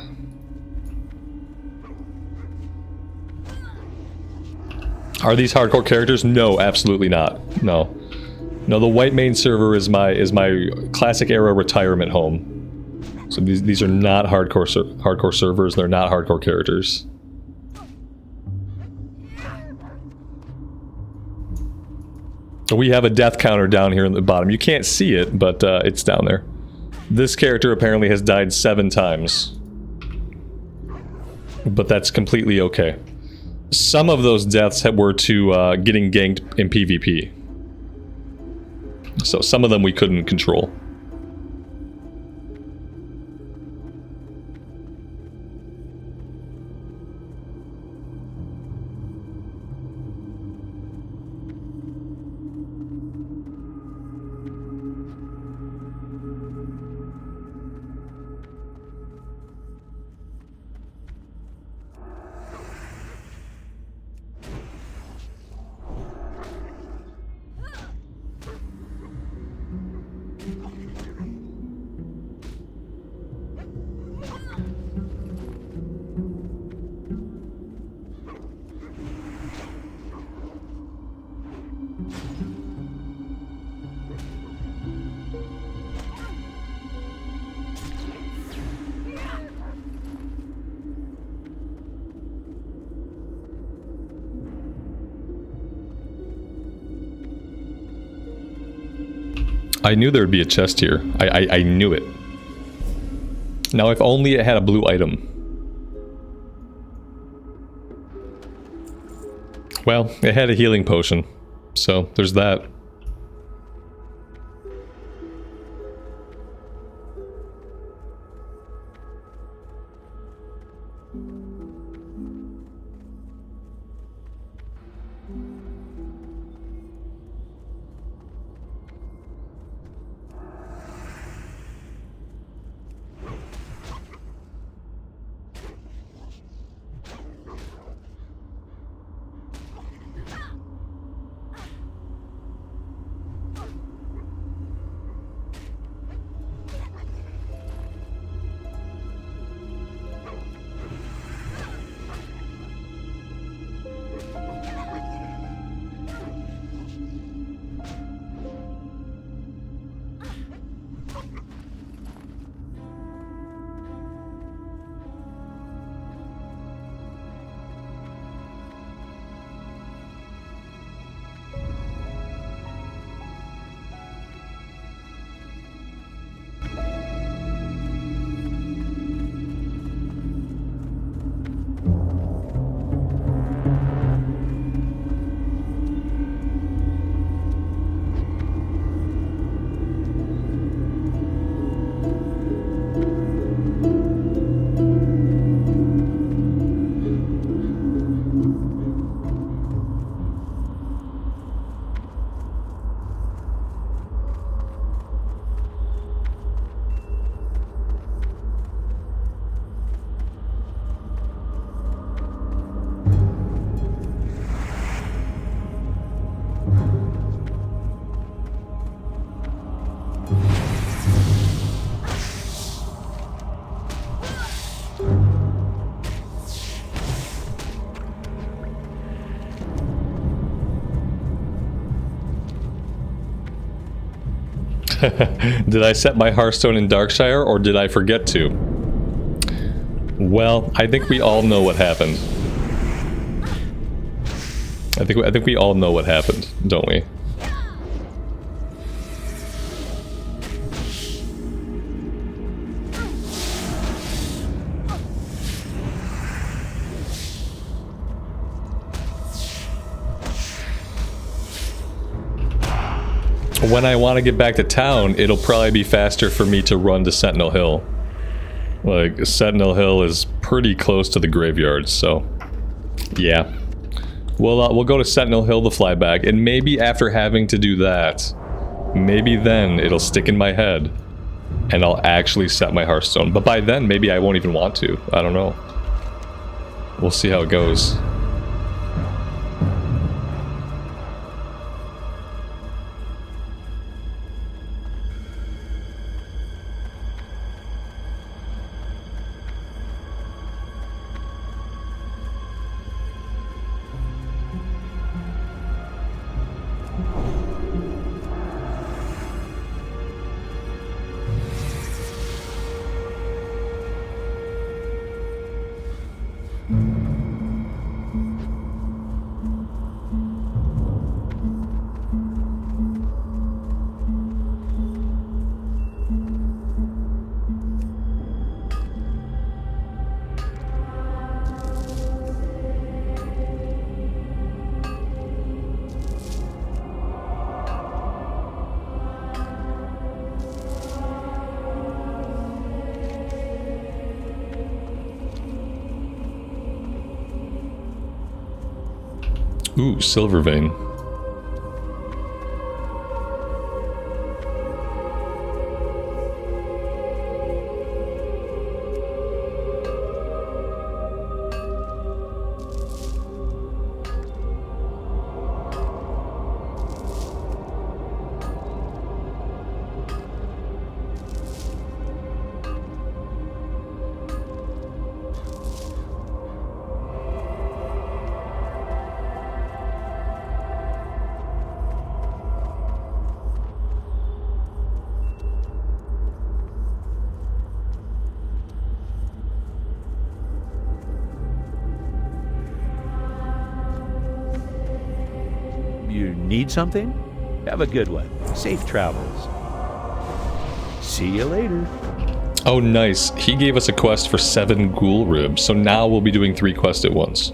Are these hardcore characters? No, absolutely not. No, the Whitemane server is my classic era retirement home. So these are not hardcore servers. They're not hardcore characters. We have a death counter down here in the bottom. You can't see it, but it's down there. This character apparently has died 7 times. But that's completely okay. Some of those deaths were to getting ganked in PvP. So some of them we couldn't control. I knew there would be a chest here. I knew it. Now, if only it had a blue item. Well, it had a healing potion. So, there's that. Did I set my Hearthstone in Darkshire, or did I forget to? Well, I think we all know what happened. I think we all know what happened, don't we? When I want to get back to town, it'll probably be faster for me to run to Sentinel Hill. Like, Sentinel Hill is pretty close to the graveyard, so... yeah. We'll go to Sentinel Hill to fly back, and maybe after having to do that, maybe then it'll stick in my head, and I'll actually set my Hearthstone. But by then, maybe I won't even want to. I don't know. We'll see how it goes. Ooh, silver vein. You need something? Have a good one. Safe travels. See you later. Oh, nice. He gave us a quest for 7 ghoul ribs, so now we'll be doing 3 quests at once.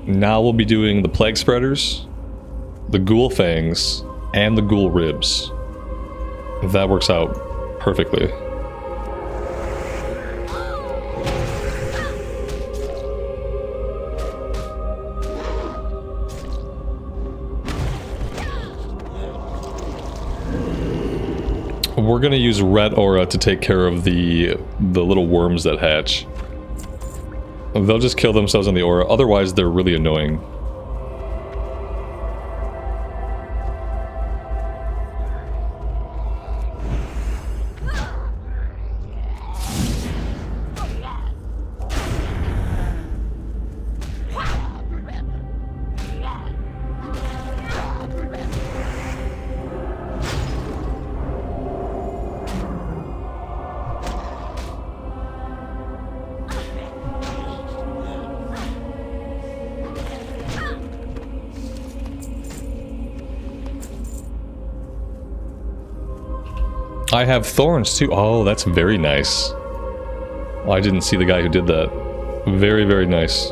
Now we'll be doing the plague spreaders, the ghoul fangs, and the ghoul ribs. That works out perfectly. We're gonna use red aura to take care of the little worms that hatch. They'll just kill themselves in the aura, otherwise they're really annoying. I have thorns too. Oh, that's very nice. Oh, I didn't see the guy who did that. Very, very nice.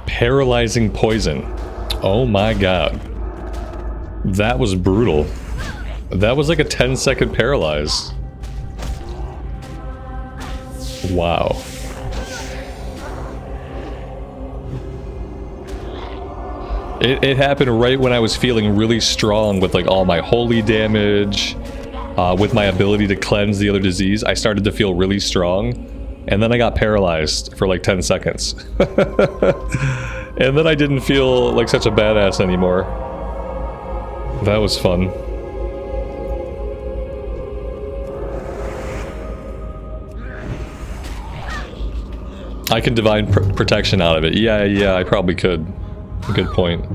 Paralyzing poison. Oh my god. That was brutal. That was like a 10-second paralyze. Wow. It happened right when I was feeling really strong with like all my holy damage, with my ability to cleanse the other disease. I started to feel really strong. and then I got paralyzed for like 10 seconds. And then I didn't feel like such a badass anymore. That was fun. I can divine protection out of it. Yeah, I probably could. Good point.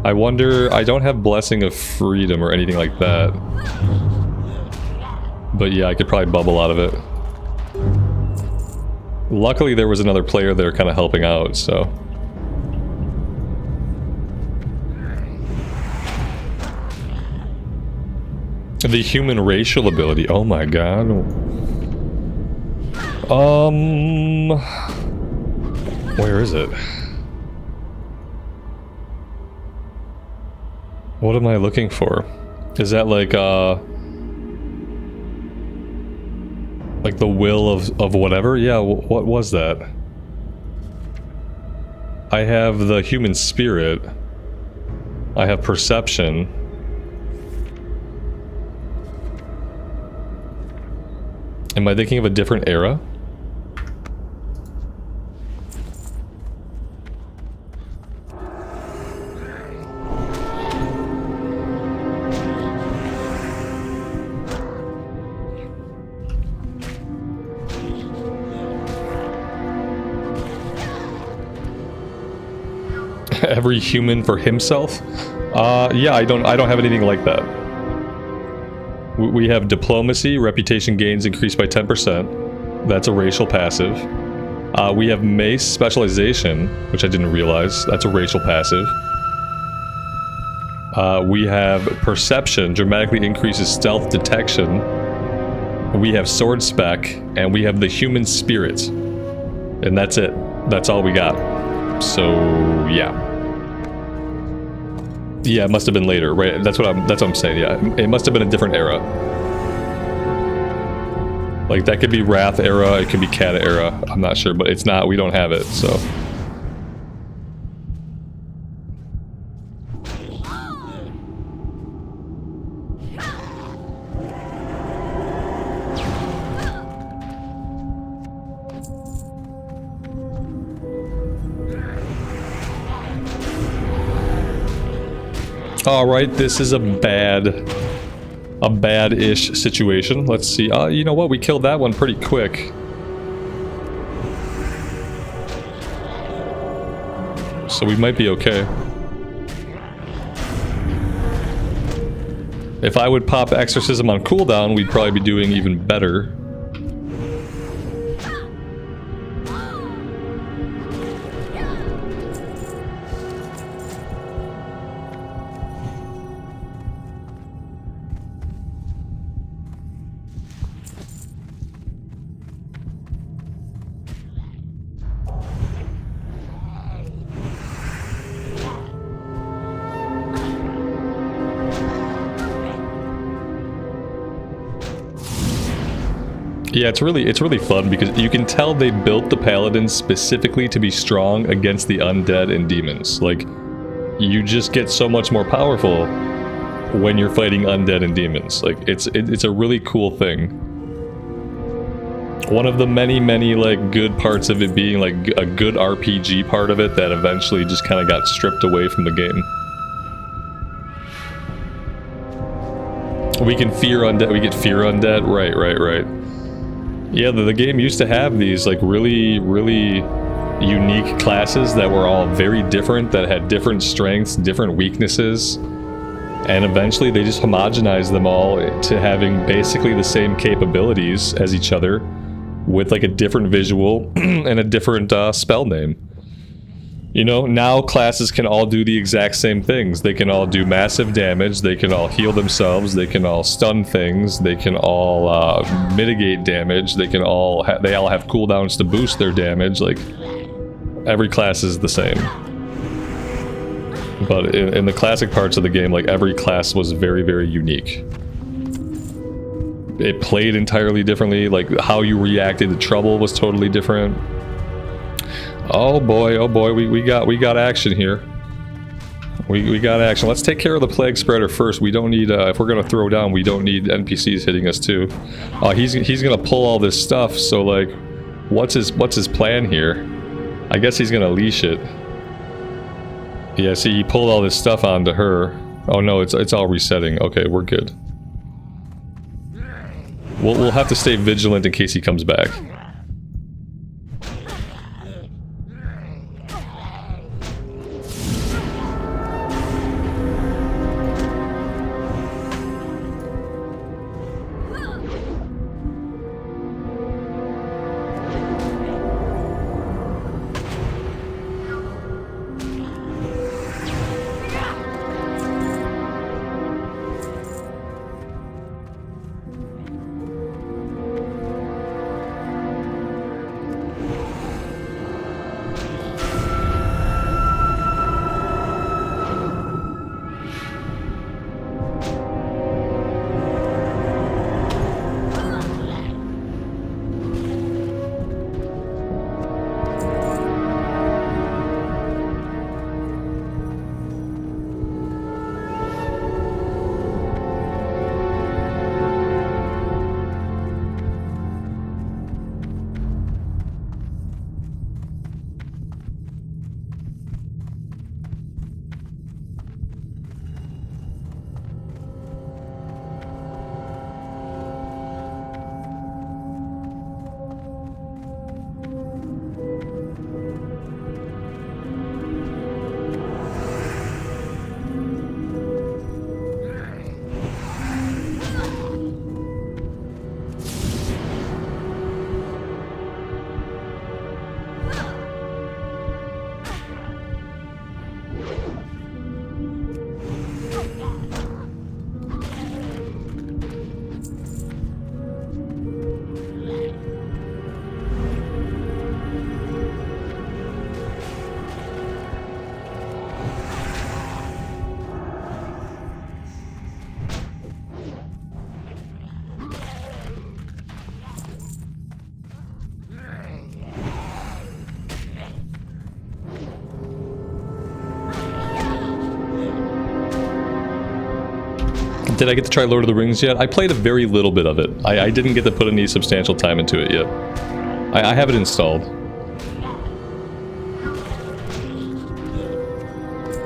I wonder, I don't have Blessing of Freedom or anything like that. But yeah, I could probably bubble out of it. Luckily there was another player there kind of helping out, so... The human racial ability, oh my god. Where is it? What am I looking for? Is that like the will of whatever? Yeah, what was that? I have the human spirit. I have perception. Am I thinking of a different era? Every human for himself? Yeah, I don't have anything like that. We have diplomacy, reputation gains increased by 10%. That's a racial passive. We have mace specialization, which I didn't realize. That's a racial passive. We have perception, dramatically increases stealth detection. We have sword spec, and we have the human spirit. And that's it. That's all we got. So, yeah. Yeah, it must have been later, right? That's what I'm saying, yeah. It must have been a different era. Like, that could be Wrath era, it could be Kata era. I'm not sure, but it's not, we don't have it, so... Alright, this is a bad-ish situation. Let's see. You know what? We killed that one pretty quick. So we might be okay. If I would pop Exorcism on cooldown, we'd probably be doing even better. Yeah, it's really fun because you can tell they built the Paladin specifically to be strong against the undead and demons. Like, you just get so much more powerful when you're fighting undead and demons. Like, it's a really cool thing. One of the many like good parts of it being like a good RPG part of it that eventually just kind of got stripped away from the game. We can fear undead. We get fear undead. Right. Yeah, the game used to have these like really unique classes that were all very different, that had different strengths, different weaknesses, and eventually they just homogenized them all to having basically the same capabilities as each other, with like a different visual and a different spell name. You know, now classes can all do the exact same things. They can all do massive damage, they can all heal themselves, they can all stun things, they can all mitigate damage, they all have cooldowns to boost their damage. Like, every class is the same. But in the classic parts of the game, like, every class was very unique. It played entirely differently, like how you reacted to trouble was totally different. Oh boy, we got action here. We got action. Let's take care of the plague spreader first. We don't need, if we're gonna throw down, we don't need NPCs hitting us too. He's gonna pull all this stuff, so like, what's his plan here? I guess he's gonna leash it. Yeah, see, he pulled all this stuff onto her. Oh no, it's all resetting. Okay, we're good. We'll have to stay vigilant in case he comes back. Did I get to try Lord of the Rings yet? I played a very little bit of it. I didn't get to put any substantial time into it yet. I have it installed.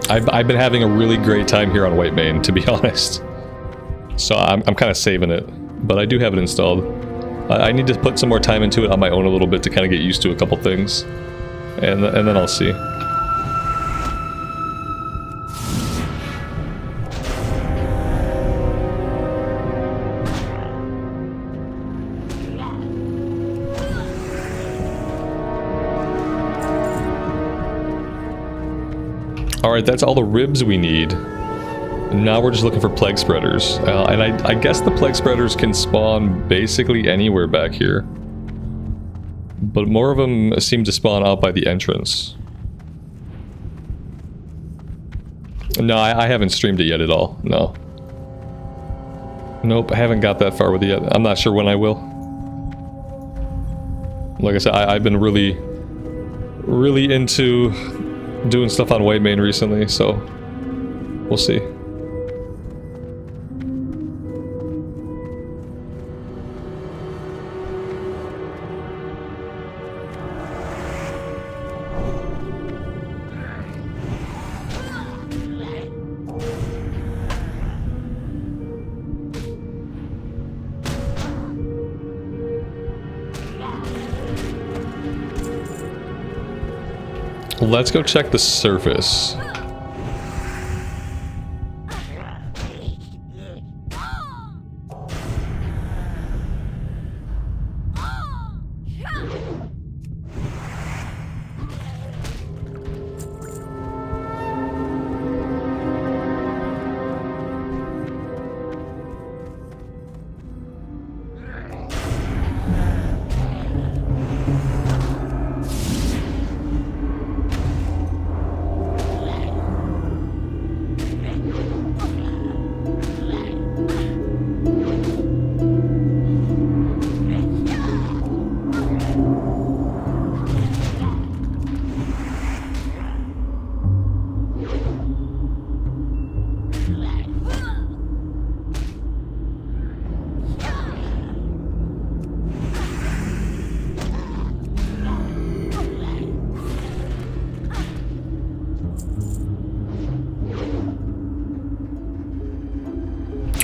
I've been having a really great time here on Whitemane, to be honest. So I'm kind of saving it. But I do have it installed. I need to put some more time into it on my own a little bit to kind of get used to a couple things. And then I'll see. Alright, that's all the ribs we need. Now we're just looking for plague spreaders. And I guess the plague spreaders can spawn basically anywhere back here. But more of them seem to spawn out by the entrance. No, I haven't streamed it yet at all. No. Nope, I haven't got that far with it yet. I'm not sure when I will. Like I said, I've been really into doing stuff on Whitemane recently, so we'll see. Let's go check the surface.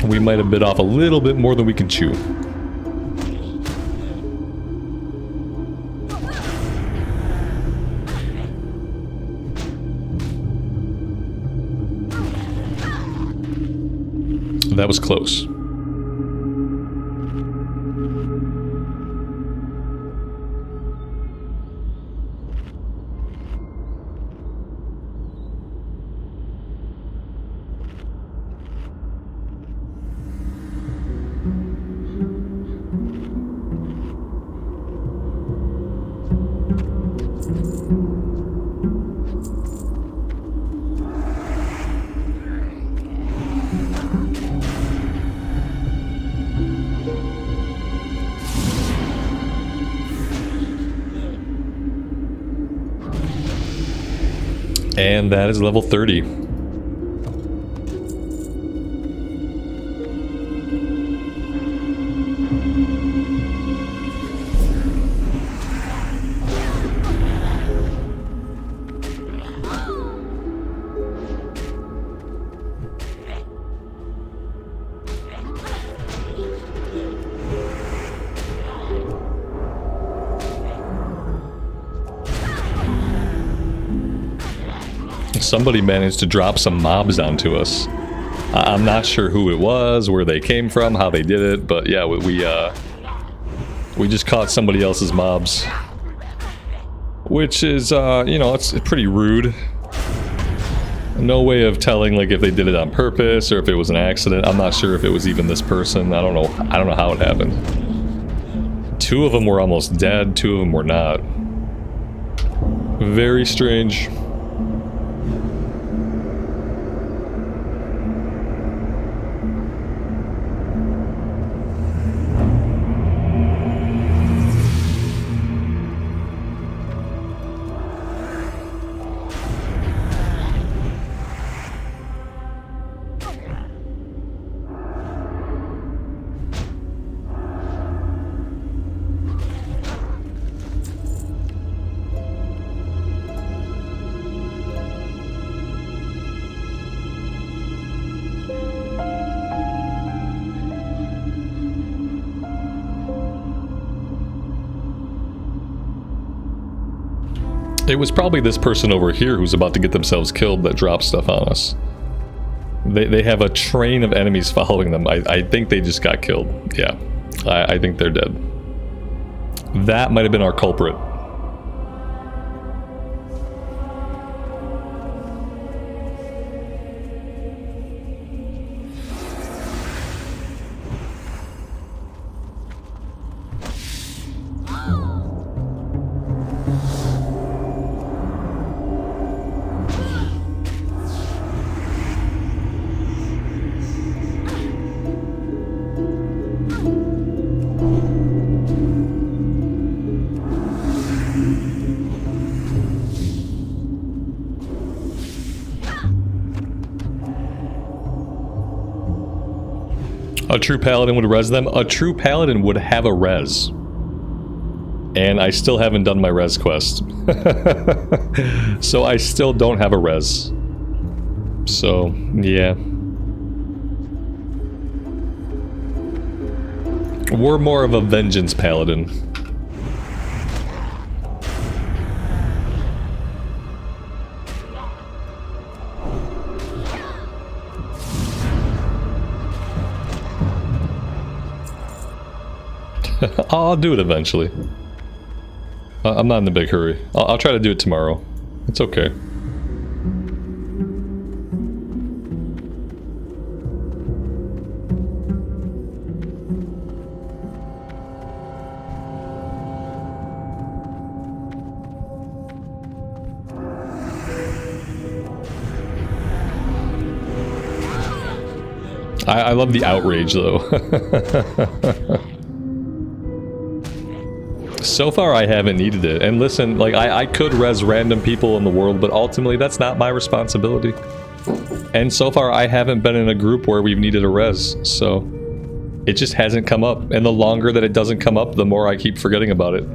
we might have bit off a little bit more than we can chew. That was close. And that is level 30. Somebody managed to drop some mobs onto us. I'm not sure who it was, where they came from, how they did it, but yeah, we just caught somebody else's mobs. Which is, you know, it's pretty rude. No way of telling, like, if they did it on purpose or if it was an accident. I'm not sure if it was even this person. I don't know how it happened. 2 of them were almost dead, 2 of them were not. Very strange. It was probably this person over here who's about to get themselves killed that dropped stuff on us. They have a train of enemies following them. I think they just got killed. Yeah, I think they're dead. That might have been our culprit. A true paladin would res them. A true paladin would have a res. And I still haven't done my res quest. So I still don't have a res. So, yeah. We're more of a vengeance paladin. I'll do it eventually. I'm not in a big hurry. I'll try to do it tomorrow. It's okay. I love the outrage though. So far, I haven't needed it. And listen, like, I could res random people in the world, but ultimately, that's not my responsibility. And so far, I haven't been in a group where we've needed a res, so... It just hasn't come up. And the longer that it doesn't come up, the more I keep forgetting about it.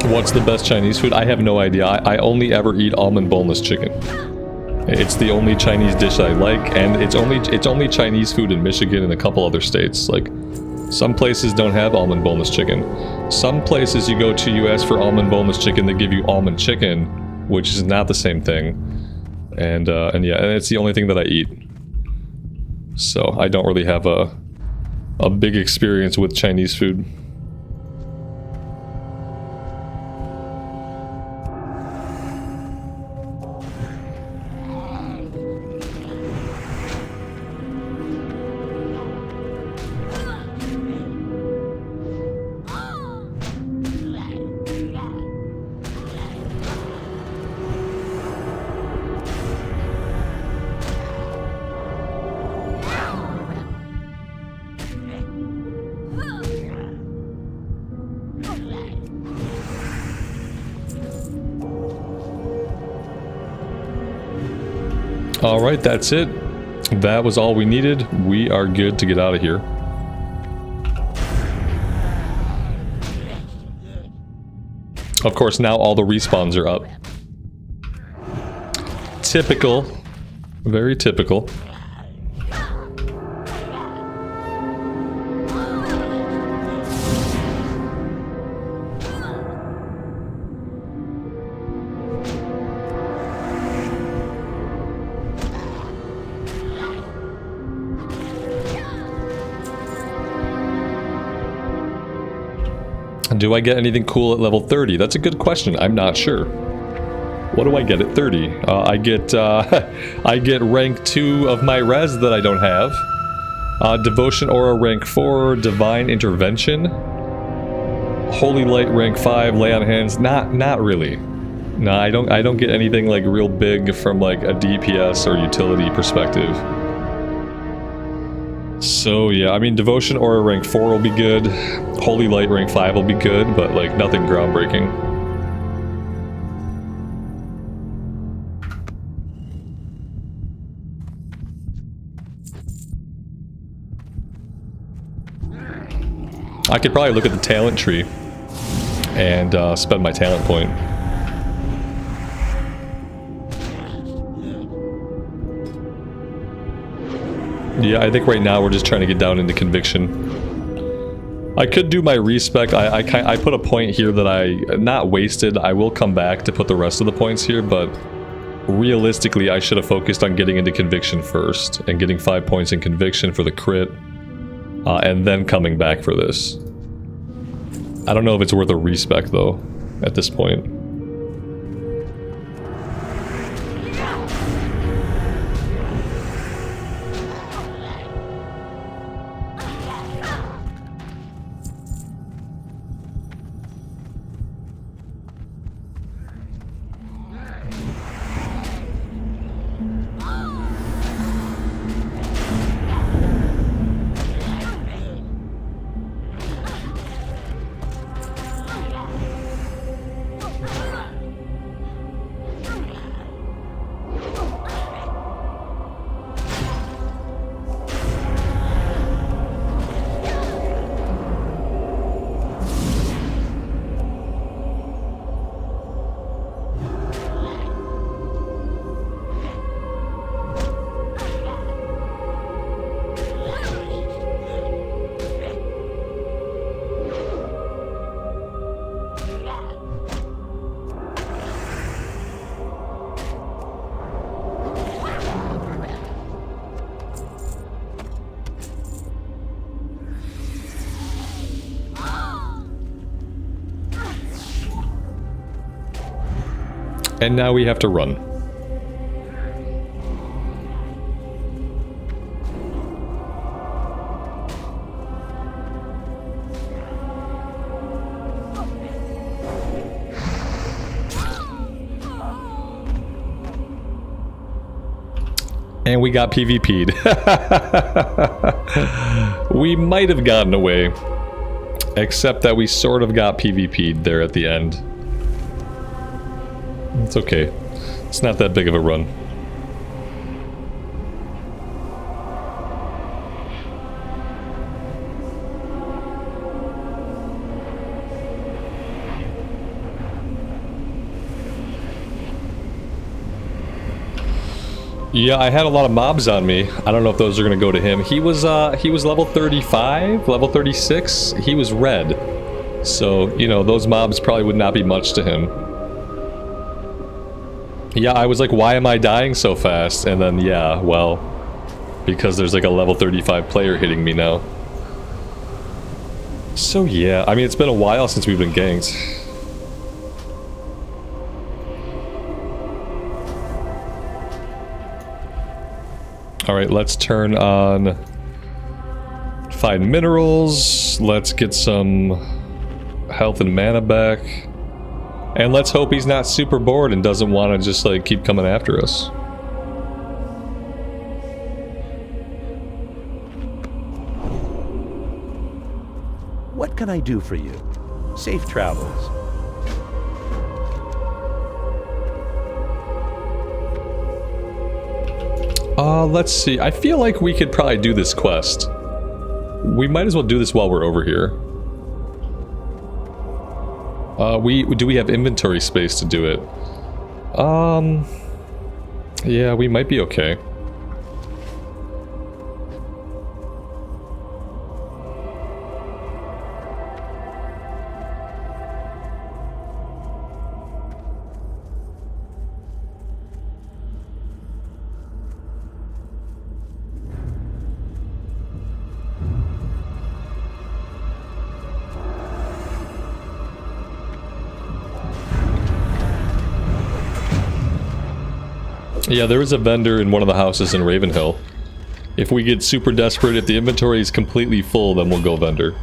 What's the best Chinese food? I have no idea. I only ever eat almond boneless chicken. It's the only Chinese dish I like, and it's only Chinese food in Michigan and a couple other states. Like, some places don't have almond boneless chicken. Some places you go to, you ask for almond boneless chicken, they give you almond chicken, which is not the same thing. And yeah, and it's the only thing that I eat. So I don't really have a big experience with Chinese food. Alright, that's it. That was all we needed. We are good to get out of here. Of course, now all the respawns are up. Typical. Very typical. Do I get anything cool at level 30? That's a good question. I'm not sure. What do I get at 30? I get rank 2 of my res that I don't have. Devotion Aura rank 4, Divine Intervention. Holy Light rank 5, Lay on Hands. Not really. No, I don't get anything like real big from like a DPS or utility perspective. So yeah, I mean, Devotion Aura rank 4 will be good, Holy Light rank 5 will be good, but like nothing groundbreaking. I could probably look at the talent tree and spend my talent point. Yeah, I think right now we're just trying to get down into conviction. I could do my respec. I put a point here that I not wasted. I will come back to put the rest of the points here, but realistically I should have focused on getting into conviction first and getting 5 points in conviction for the crit, and then coming back for this. I don't know if it's worth a respec though at this point. And now we have to run. And we got PvP'd. We might have gotten away. Except that we sort of got PvP'd there at the end. It's okay. It's not that big of a run. Yeah, I had a lot of mobs on me. I don't know if those are gonna go to him. He was level 35, level 36. He was red. So, you know, those mobs probably would not be much to him. Yeah, I was like, why am I dying so fast? And then, yeah, well, because there's like a level 35 player hitting me now. So yeah, I mean, it's been a while since we've been ganked. Alright, let's turn on... Find minerals. Let's get some health and mana back. And let's hope he's not super bored and doesn't want to just, like, keep coming after us. What can I do for you? Safe travels. Let's see. I feel like we could probably do this quest. We might as well do this while we're over here. Do we have inventory space to do it? Yeah, we might be okay. Yeah, there is a vendor in one of the houses in Ravenhill. If we get super desperate, if the inventory is completely full, then we'll go vendor.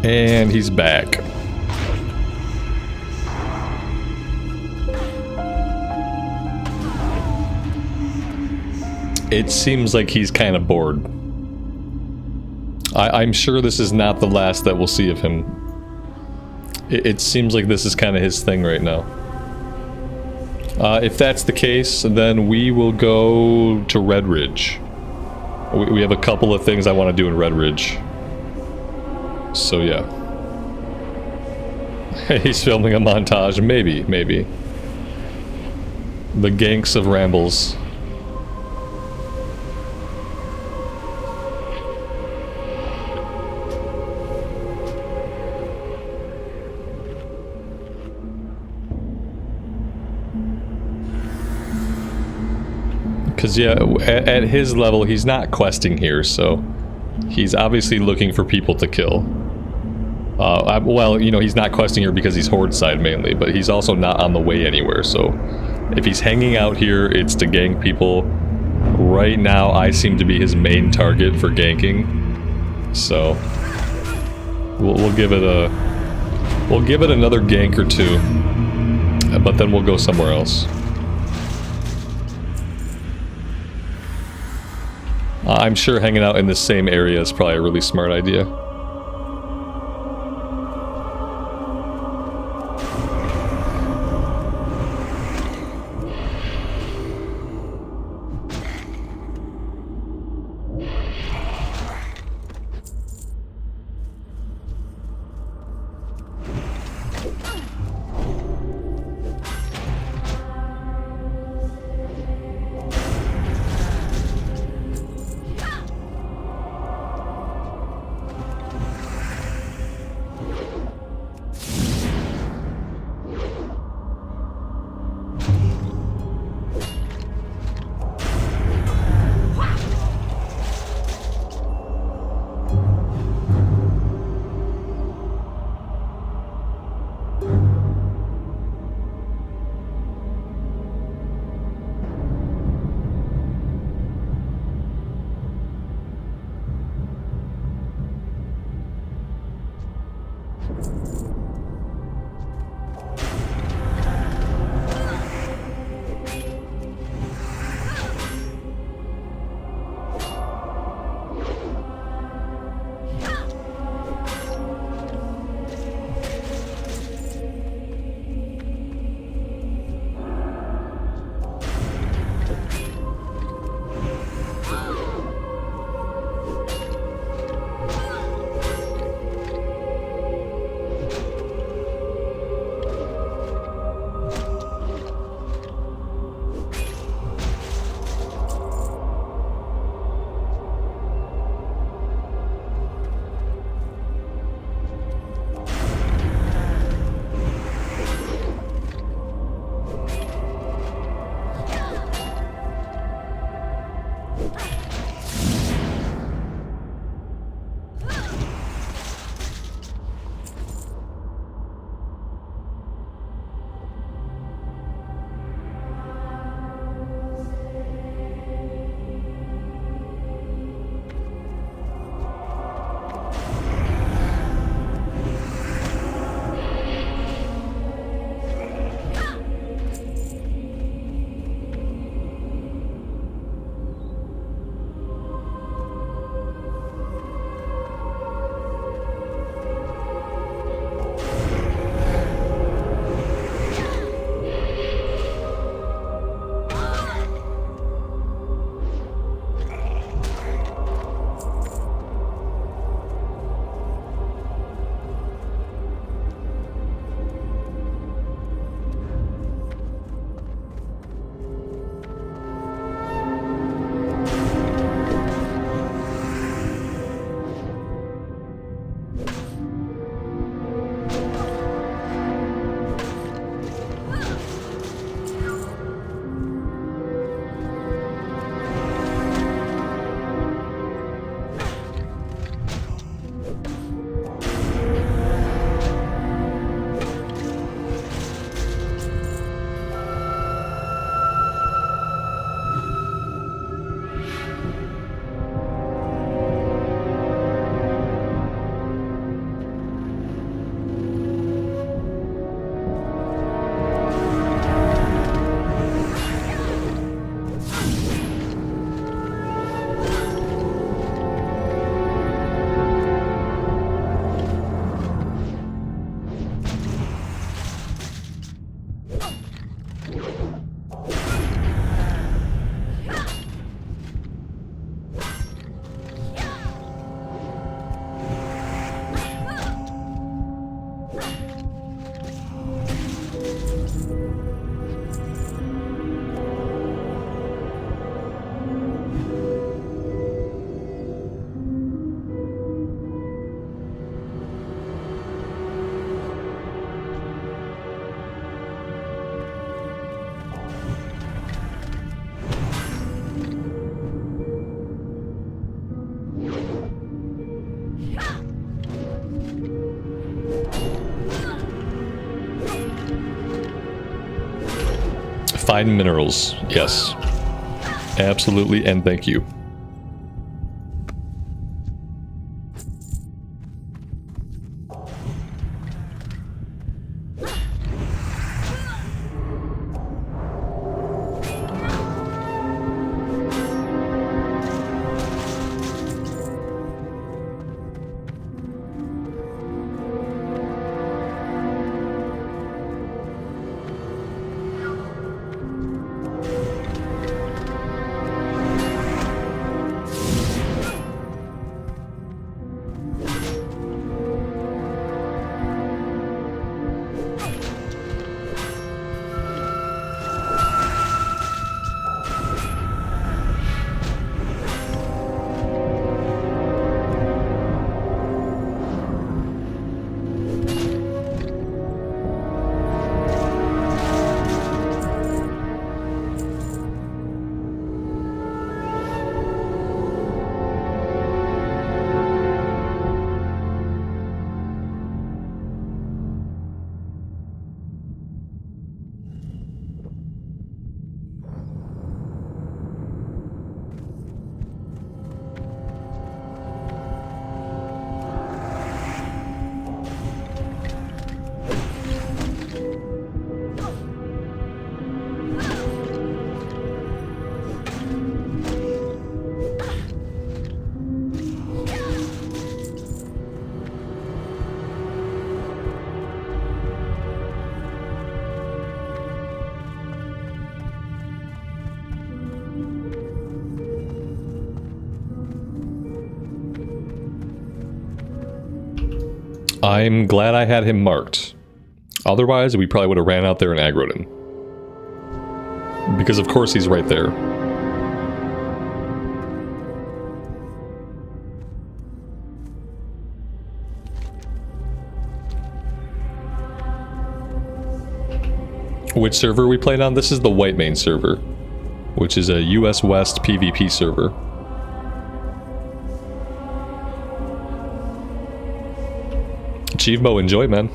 And he's back. It seems like he's kind of bored. I'm sure this is not the last that we'll see of him. It seems like this is kind of his thing right now. If that's the case, then we will go to Redridge. We have a couple of things I want to do in Redridge. So yeah. He's filming a montage. Maybe. The ganks of Rambles. Because, yeah, at his level, he's not questing here, so he's obviously looking for people to kill. Well, you know, he's not questing here because he's Horde side mainly, but he's also not on the way anywhere, so if he's hanging out here, it's to gank people. Right now, I seem to be his main target for ganking, so we'll give it another gank or two, but then we'll go somewhere else. I'm sure hanging out in the same area is probably a really smart idea. Find minerals. Yes. Absolutely, and thank you. I'm glad I had him marked. Otherwise, we probably would have ran out there and aggroed him. Because of course he's right there. Which server are we playing on? This is the Whitemane server, which is a US West PvP server. Achievemo, enjoy, man.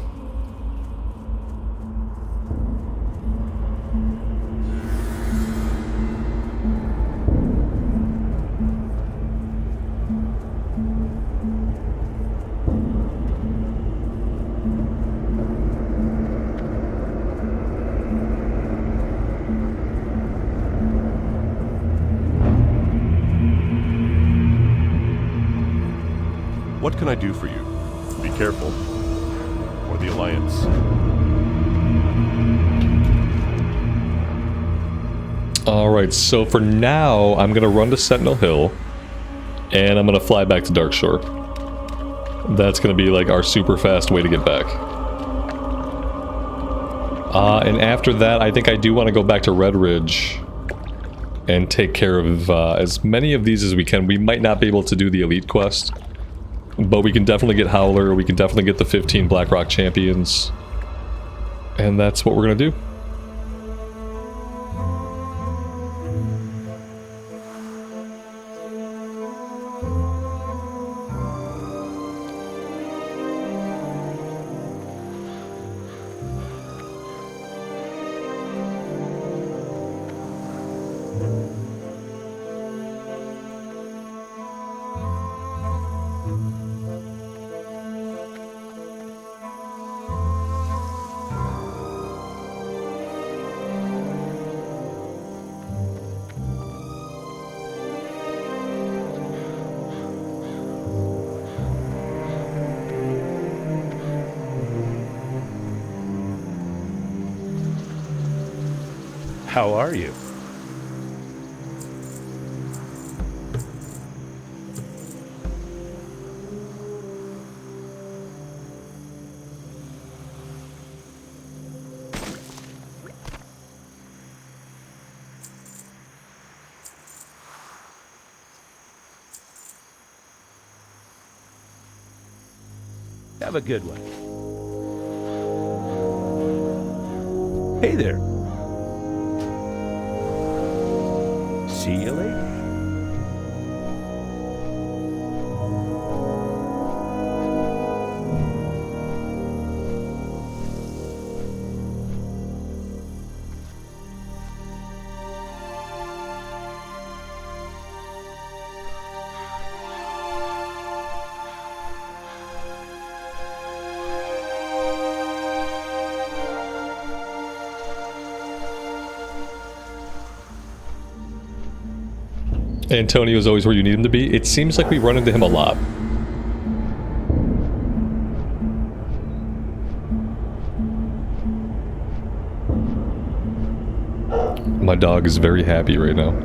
What can I do for you? Be careful. Or the Alliance. Alright, so for now, I'm gonna run to Sentinel Hill, and I'm gonna fly back to Darkshore. That's gonna be like our super fast way to get back. And after that, I think I do want to go back to Redridge and take care of as many of these as we can. We might not be able to do the Elite quest, but we can definitely get Howler, we can definitely get the 15 Blackrock champions. And that's what we're gonna do. How are you? Have a good one. Hey there. See you later. Antonio's always where you need him to be. It seems like we run into him a lot. My dog is very happy right now.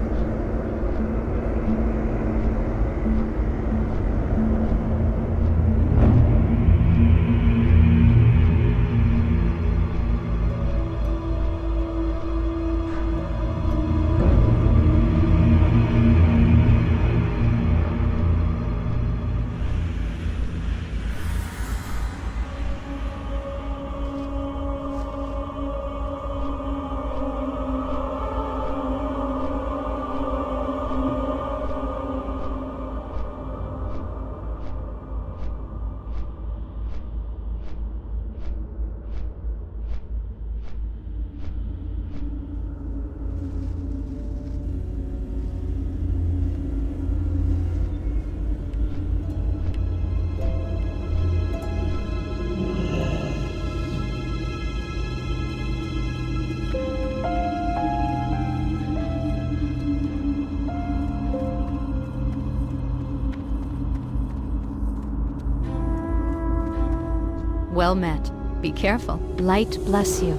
Well met. Be careful. Light bless you.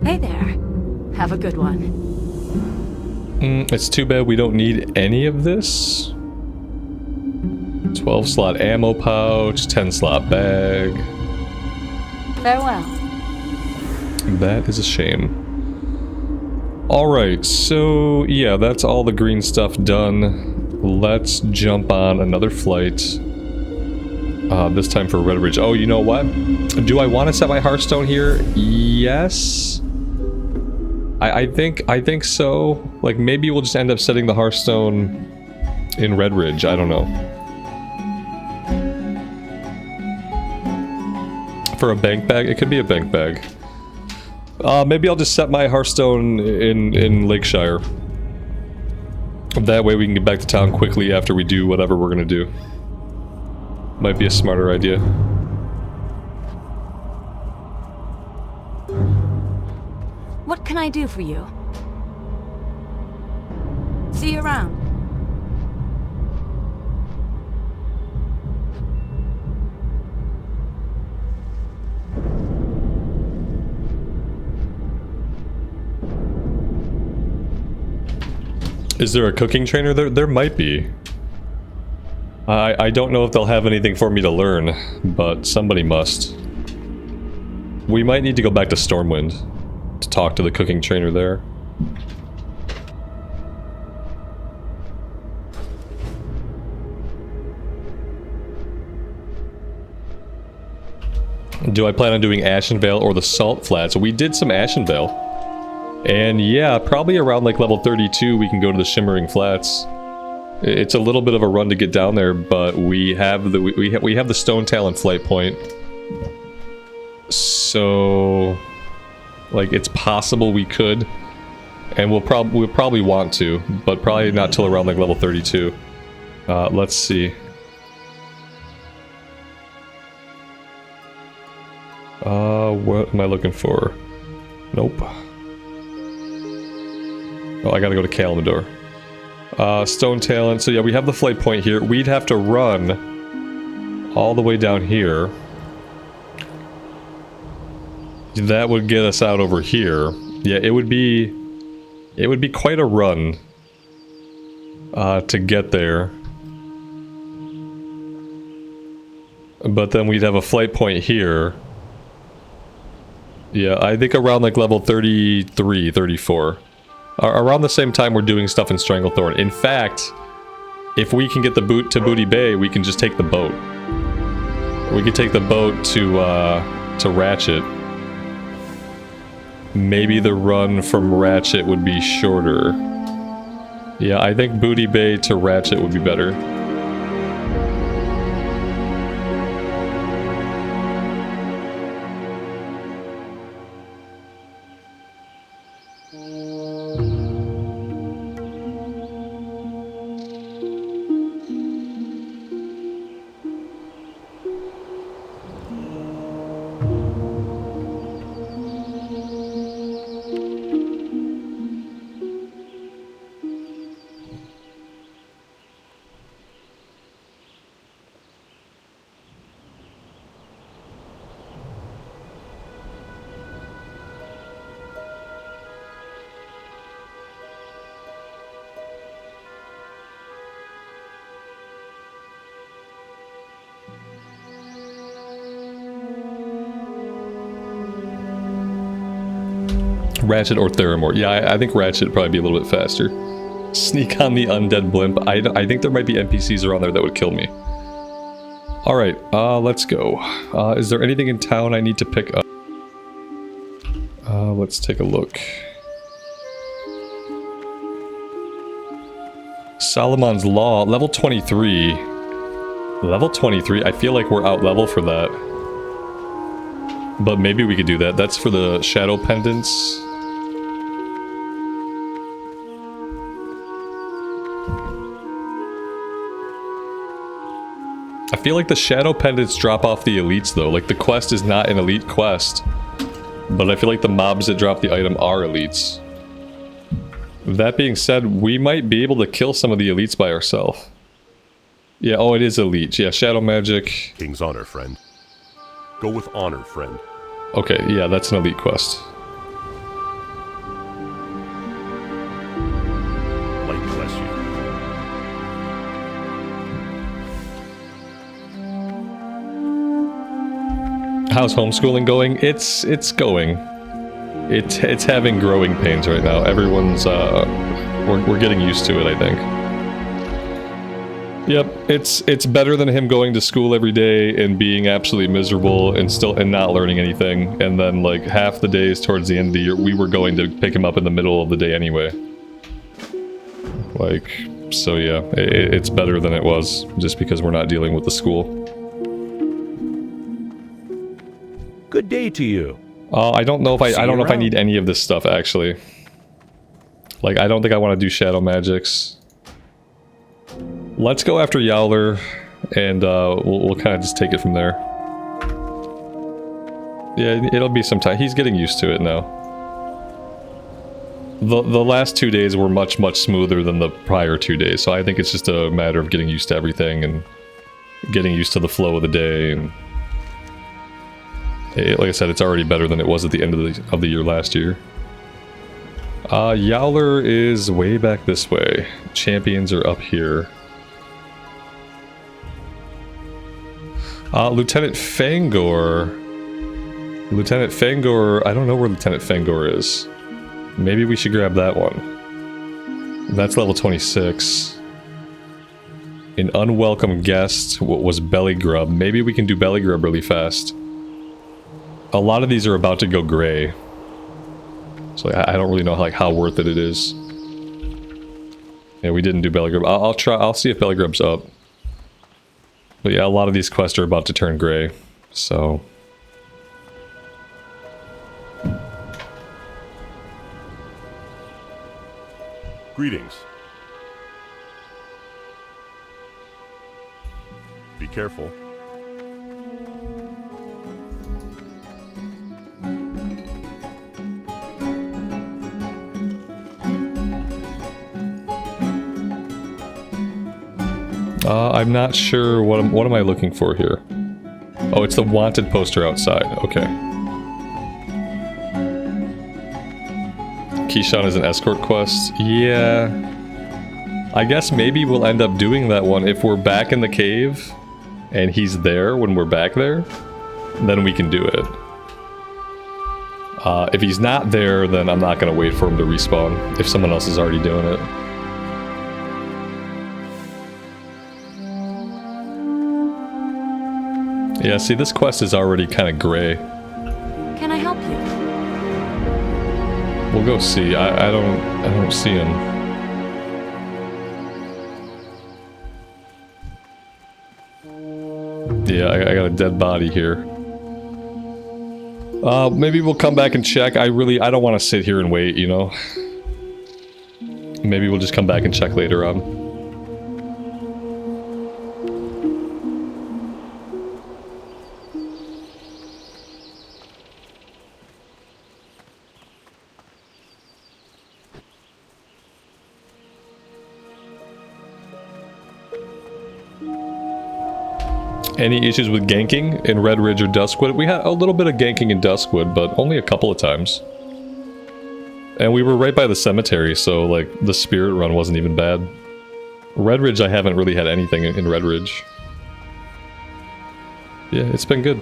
Hey there. Have a good one. It's too bad we don't need any of this. 12 slot ammo pouch, 10 slot bag. Farewell. That is a shame. Alright, so yeah, that's all the green stuff done. Let's jump on another flight. This time for Redridge. Oh, you know what? Do I want to set my Hearthstone here? Yes. I think so. Like, maybe we'll just end up setting the Hearthstone in Redridge. I don't know. For a bank bag? It could be a bank bag. Maybe I'll just set my Hearthstone in Lakeshire. That way we can get back to town quickly after we do whatever we're gonna do. Might be a smarter idea. What can I do for you? See you around. Is there a cooking trainer there? There might be. I don't know if they'll have anything for me to learn, but somebody must. We might need to go back to Stormwind to talk to the cooking trainer there. Do I plan on doing Ashenvale or the Salt Flats? We did some Ashenvale. And yeah, probably around like level 32 we can go to the Shimmering Flats. It's a little bit of a run to get down there, but we have the Stone Talon flight point. So like it's possible we could, and we'll probably want to, but probably not till around like level 32. Let's see. What am I looking for? Nope. Oh, I gotta go to Kalimdor. Stone Talon. So yeah, we have the flight point here. We'd have to run all the way down here. That would get us out over here. Yeah, it would be quite a run to get there. But then we'd have a flight point here. Yeah, I think around like level 33, 34. Around the same time we're doing stuff in Stranglethorn. In fact, if we can get the boot to Booty Bay, we can just take the boat. We could take the boat to Ratchet. Maybe the run from Ratchet would be shorter. Yeah, I think Booty Bay to Ratchet would be better. Ratchet or Theramore. Yeah, I think Ratchet would probably be a little bit faster. Sneak on the undead blimp. I think there might be NPCs around there that would kill me. Alright, let's go. Is there anything in town I need to pick up? Let's take a look. Solomon's Law, level 23. Level 23? I feel like we're out level for that. But maybe we could do that. That's for the Shadow Pendants. I feel like the Shadow Pendants drop off the elites though. Like the quest is not an elite quest. But I feel like the mobs that drop the item are elites. That being said, we might be able to kill some of the elites by ourselves. Yeah, oh, it is elite. Yeah, Shadow Magic. King's honor, friend. Go with honor, friend. Okay, yeah, that's an elite quest. Light bless you. How's homeschooling going? It's going. It's having growing pains right now. Everyone's we're getting used to it, I think. Yep, it's better than him going to school every day and being absolutely miserable and not learning anything. And then like half the days towards the end of the year, we were going to pick him up in the middle of the day anyway. Like, so yeah, it's better than it was just because we're not dealing with the school. Good day to you. I don't know if I don't know if I need any of this stuff actually. Like I don't think I want to do shadow magics. Let's go after Yowler, and we'll kind of just take it from there. Yeah, it'll be some time. He's getting used to it now. The last 2 days were much smoother than the prior 2 days, so I think it's just a matter of getting used to everything and getting used to the flow of the day. And like I said, it's already better than it was at the end of the year last year. Yowler is way back this way. Champions are up here. Lieutenant Fangor. Lieutenant Fangor, I don't know where Lieutenant Fangor is. Maybe we should grab that one. That's level 26. An unwelcome guest was Belly Grub. Maybe we can do Belly Grub really fast. A lot of these are about to go gray. So I don't really know like how worth it is. Yeah, we didn't do Belly Grub. I'll see if Belly Grub's up. But yeah, a lot of these quests are about to turn gray. So Greetings. Be careful. I'm not sure what am I looking for here? Oh, it's the wanted poster outside. Okay. Keyshawn is an escort quest. Yeah. I guess maybe we'll end up doing that one if we're back in the cave and he's there when we're back there. Then we can do it. If he's not there, then I'm not going to wait for him to respawn if someone else is already doing it. Yeah, see, this quest is already kind of gray. Can I help you? We'll go see. I don't see him. Yeah, I got a dead body here. Maybe we'll come back and check. I don't want to sit here and wait, you know? Maybe we'll just come back and check later on. Any issues with ganking in Redridge or Duskwood? We had a little bit of ganking in Duskwood, but only a couple of times. And we were right by the cemetery, so like the spirit run wasn't even bad. Redridge, I haven't really had anything in Redridge. Yeah, it's been good.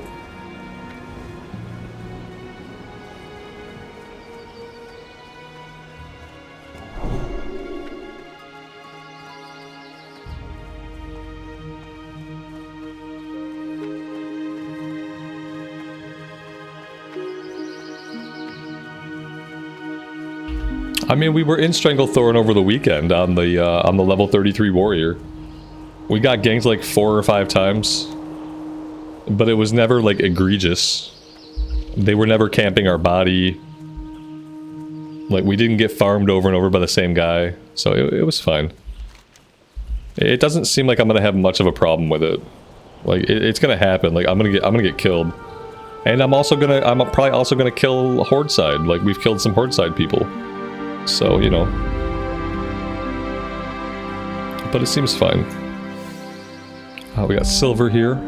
I mean, we were in Stranglethorn over the weekend on the level 33 warrior. We got ganked like 4 or 5 times, but it was never like egregious. They were never camping our body. Like, we didn't get farmed over and over by the same guy, so it was fine. It doesn't seem like I'm gonna have much of a problem with it. Like, it's gonna happen. Like, I'm gonna get killed, and I'm probably also gonna kill Horde side. Like, we've killed some Horde side people, so you know. But it seems fine. Oh, we got silver here.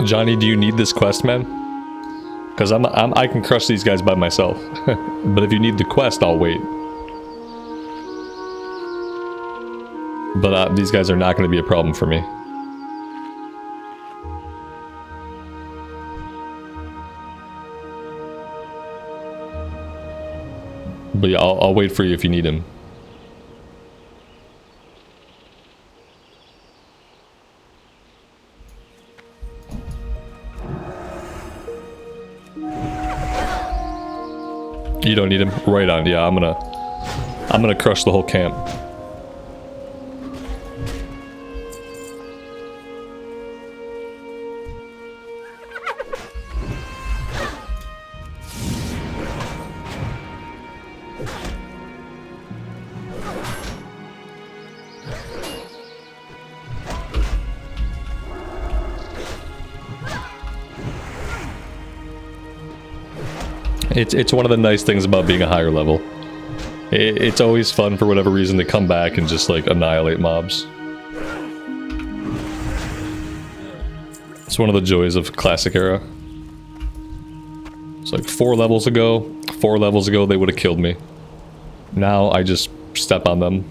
Johnny, do you need this quest, man? Because I can crush these guys by myself. But if you need the quest, I'll wait. But these guys are not going to be a problem for me. But yeah, I'll wait for you if you need him. You don't need him? Right on. Yeah, I'm gonna crush the whole camp. It's one of the nice things about being a higher level. It's always fun for whatever reason to come back and just like annihilate mobs. It's one of the joys of classic era. It's like 4 levels ago they would have killed me. Now I just step on them.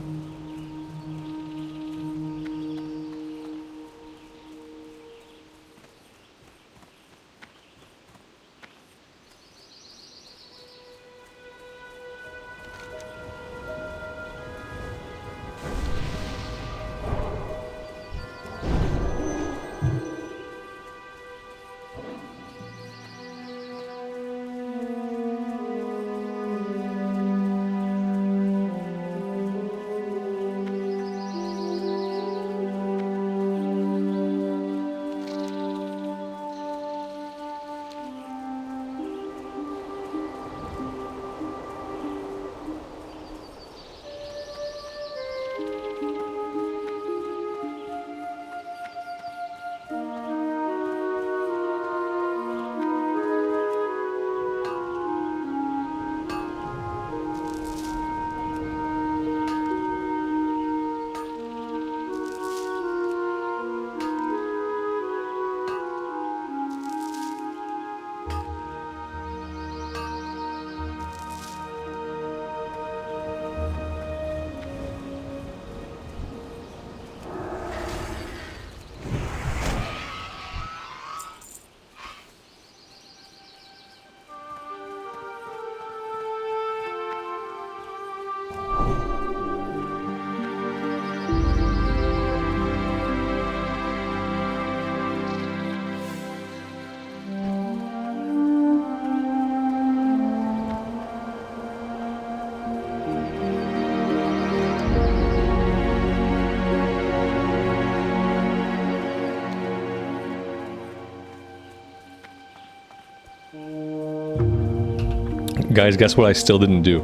Guys, guess what I still didn't do?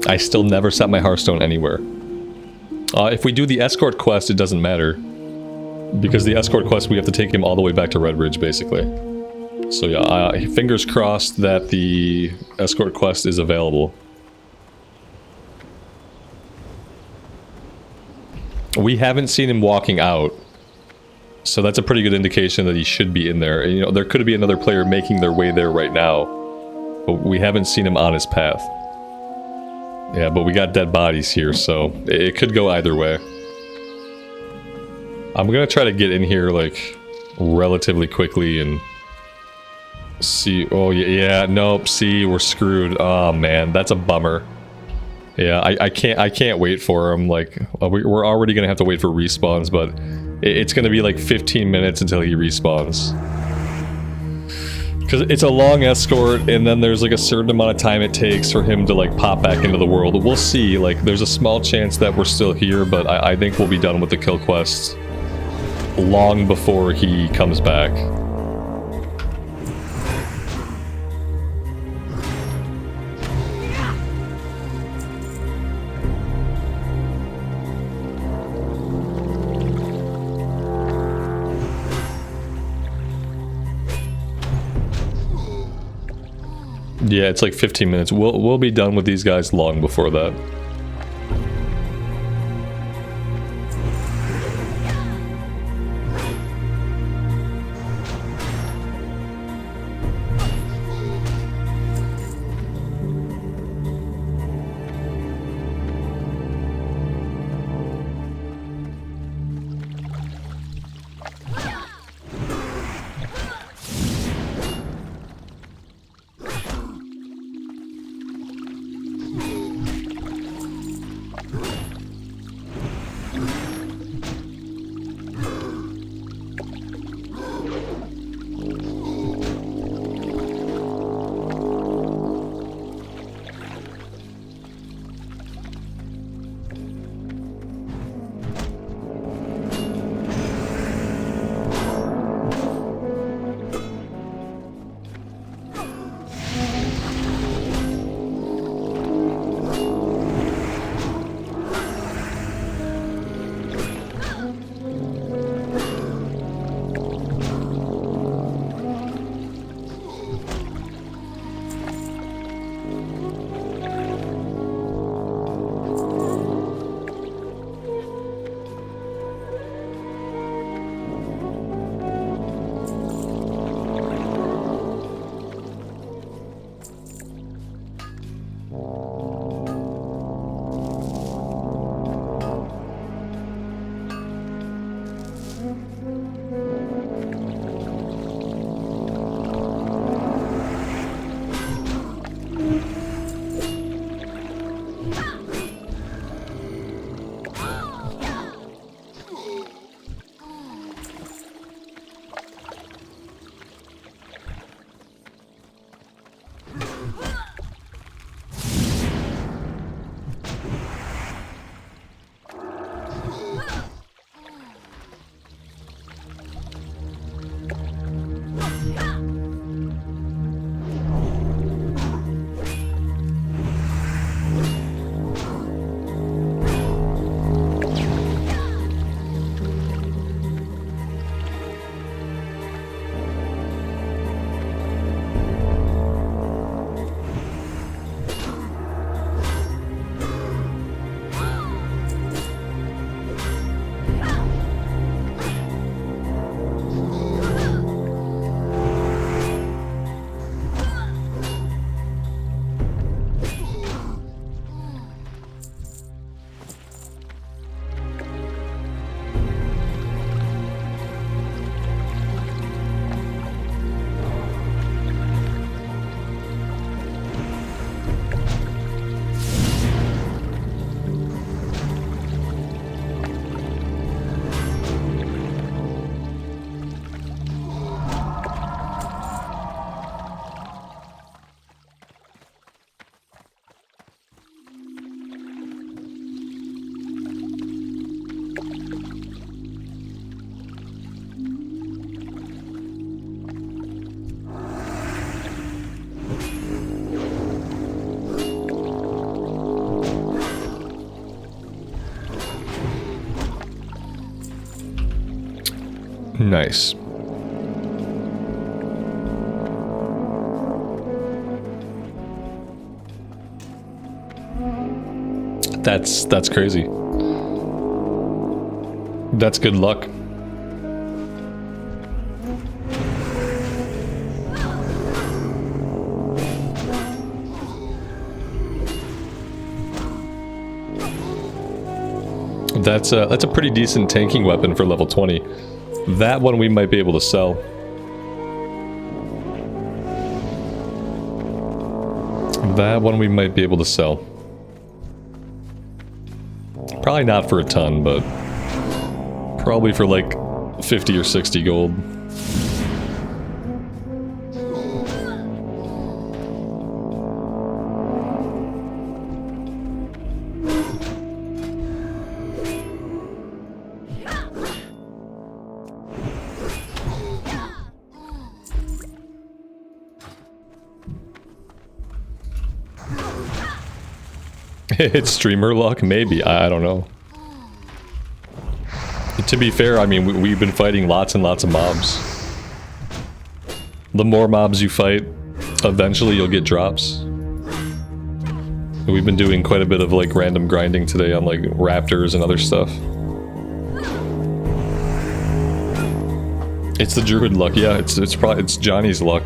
I still never set my Hearthstone anywhere. If we do the escort quest, it doesn't matter. Because the escort quest, we have to take him all the way back to Redridge, basically. So yeah, fingers crossed that the escort quest is available. We haven't seen him walking out. So that's a pretty good indication that he should be in there. You know, there could be another player making their way there right now. But we haven't seen him on his path. Yeah, but we got dead bodies here, so it could go either way. I'm gonna try to get in here, like, relatively quickly and see. Oh, yeah, nope, see, we're screwed. Oh, man, that's a bummer. Yeah, I can't wait for him. Like, we're already gonna have to wait for respawns, but it's gonna be like 15 minutes until he respawns. Because it's a long escort, and then there's like a certain amount of time it takes for him to like pop back into the world. We'll see. Like, there's a small chance that we're still here, but I think we'll be done with the kill quests long before he comes back. Yeah, it's like 15 minutes. We'll be done with these guys long before that. Nice. That's crazy. That's good luck. That's a pretty decent tanking weapon for level 20. That one we might be able to sell. That one we might be able to sell. Probably not for a ton, but probably for like 50 or 60 gold. It's streamer luck? Maybe. I don't know. To be fair, I mean, we've been fighting lots and lots of mobs. The more mobs you fight, eventually you'll get drops. We've been doing quite a bit of like random grinding today on like raptors and other stuff. It's the druid luck, yeah, it's probably Johnny's luck.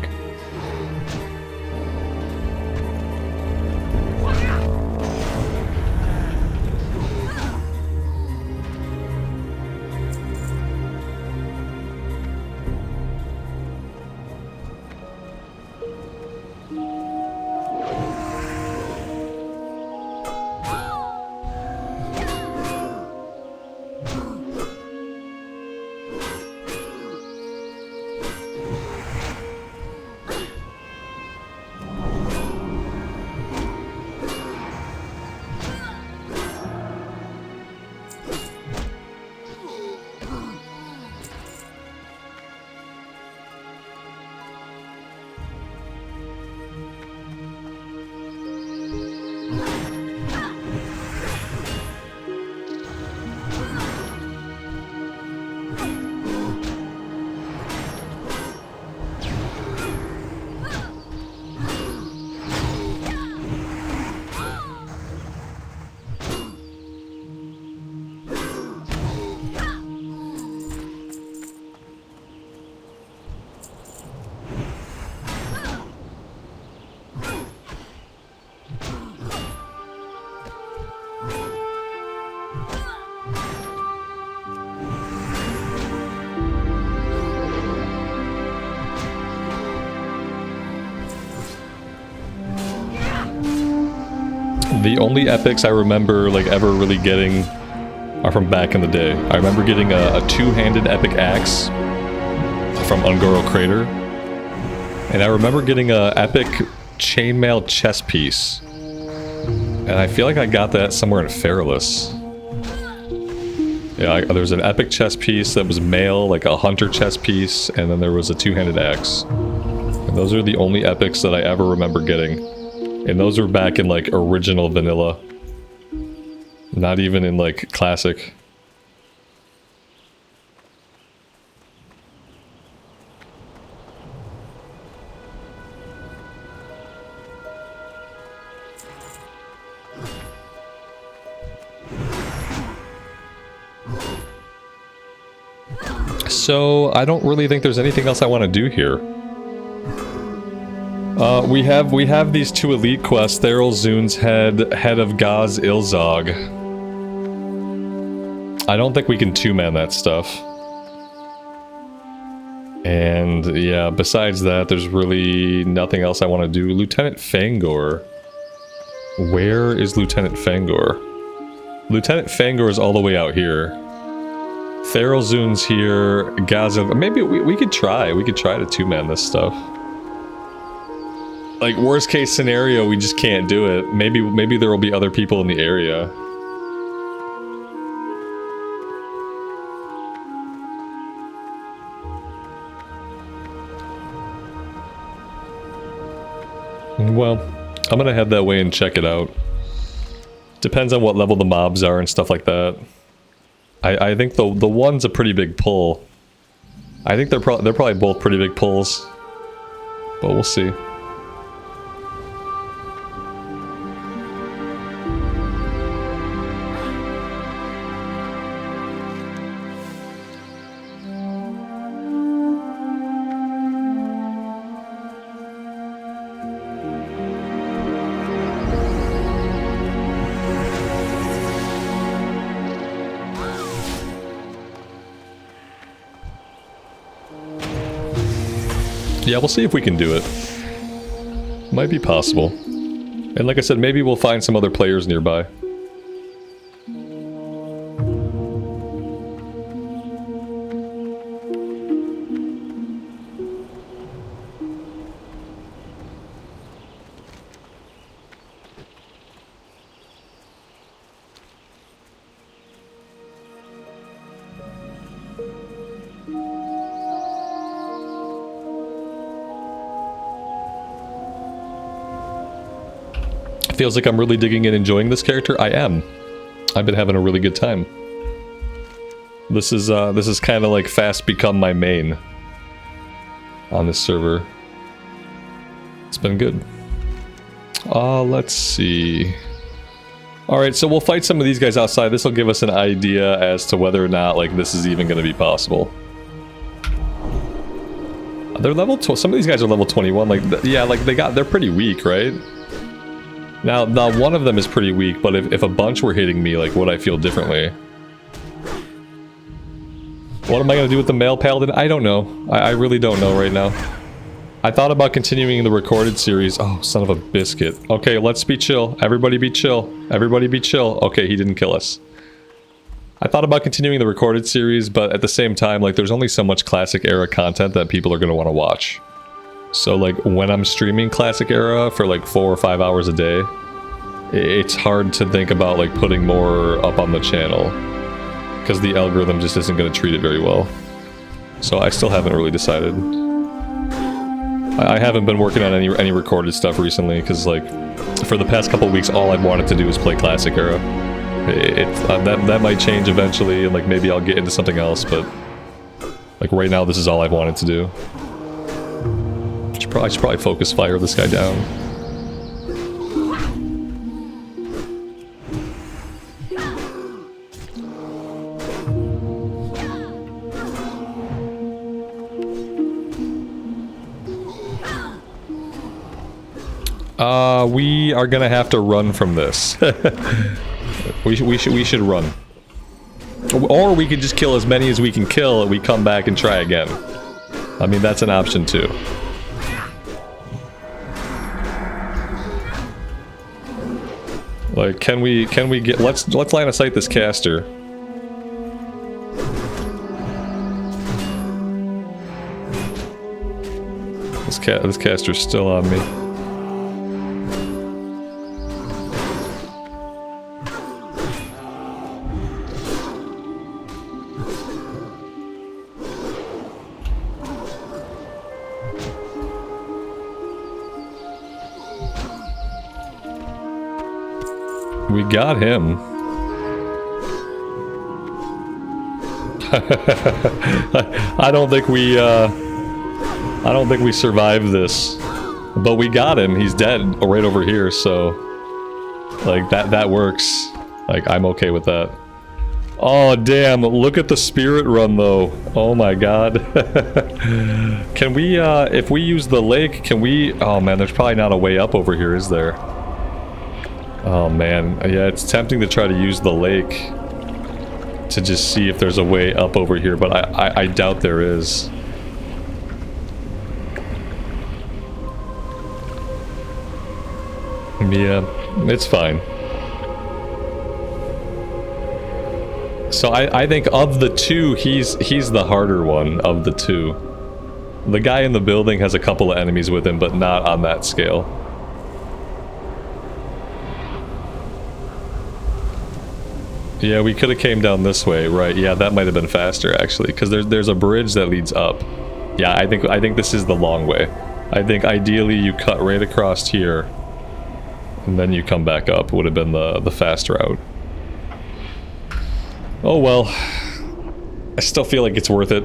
The only epics I remember like ever really getting are from back in the day. I remember getting a two-handed epic axe from Ungoro Crater. And I remember getting a epic chainmail chest piece. And I feel like I got that somewhere in Feralus. Yeah, there's an epic chest piece that was mail, like a hunter chest piece, and then there was a two-handed axe. And those are the only epics that I ever remember getting. And those were back in like original vanilla. Not even in like classic. So I don't really think there's anything else I want to do here. We have these two elite quests, Theral Zune's Head of Gaz Ilzog. I don't think we can two-man that stuff. And yeah, besides that, there's really nothing else I want to do. Lieutenant Fangor. Where is Lieutenant Fangor? Lieutenant Fangor is all the way out here. Theral Zune's here, Gaz. Maybe we could try. We could try to two-man this stuff. Like, worst case scenario, we just can't do it. Maybe there will be other people in the area. Well, I'm gonna head that way and check it out. Depends on what level the mobs are and stuff like that. I think the one's a pretty big pull. I think they're probably both pretty big pulls, but we'll see. Yeah, we'll see if we can do it. Might be possible. And like I said, maybe we'll find some other players nearby. Feels like I'm really digging and enjoying this character. I am. I've been having a really good time. This is kind of like fast become my main on this server. It's been good. Let's see. Alright, so we'll fight some of these guys outside. This will give us an idea as to whether or not like this is even going to be possible. They're level some of these guys are level 21. Like yeah, like they're pretty weak, right? Now one of them is pretty weak, but if a bunch were hitting me, like, would I feel differently? What am I gonna do with the male paladin? I don't know. I really don't know right now. I thought about continuing the recorded series. Oh, son of a biscuit. Okay, let's be chill. Everybody be chill. Everybody be chill. Okay, he didn't kill us. I thought about continuing the recorded series, but at the same time, like, there's only so much classic era content that people are gonna want to watch. So like when I'm streaming classic era for like 4 or 5 hours a day, it's hard to think about like putting more up on the channel because the algorithm just isn't going to treat it very well. So I still haven't really decided. I haven't been working on any recorded stuff recently because like for the past couple weeks all I've wanted to do is play classic era. That might change eventually and like maybe I'll get into something else, but like right now this is all I've wanted to do. I should probably focus fire this guy down. We are gonna have to run from this. we should run. Or we could just kill as many as we can kill and we come back and try again. I mean, that's an option too. Like, can we get, let's line of sight this caster. This caster's still on me. We got him. I don't think we survived this, but we got him. He's dead right over here, so like that works. Like I'm okay with that. Oh damn! Look at the spirit run though. Oh my god. Can we? If we use the lake, can we? Oh man, there's probably not a way up over here, is there? Oh man, yeah, it's tempting to try to use the lake to just see if there's a way up over here, but I doubt there is. Yeah, it's fine. So I think of the two, he's the harder one of the two. The guy in the building has a couple of enemies with him, but not on that scale. Yeah, we could have came down this way, right? Yeah, that might have been faster actually, because there's a bridge that leads up. Yeah, I think this is the long way. I think ideally you cut right across here, and then you come back up. Would have been the fast route. Oh well, I still feel like it's worth it.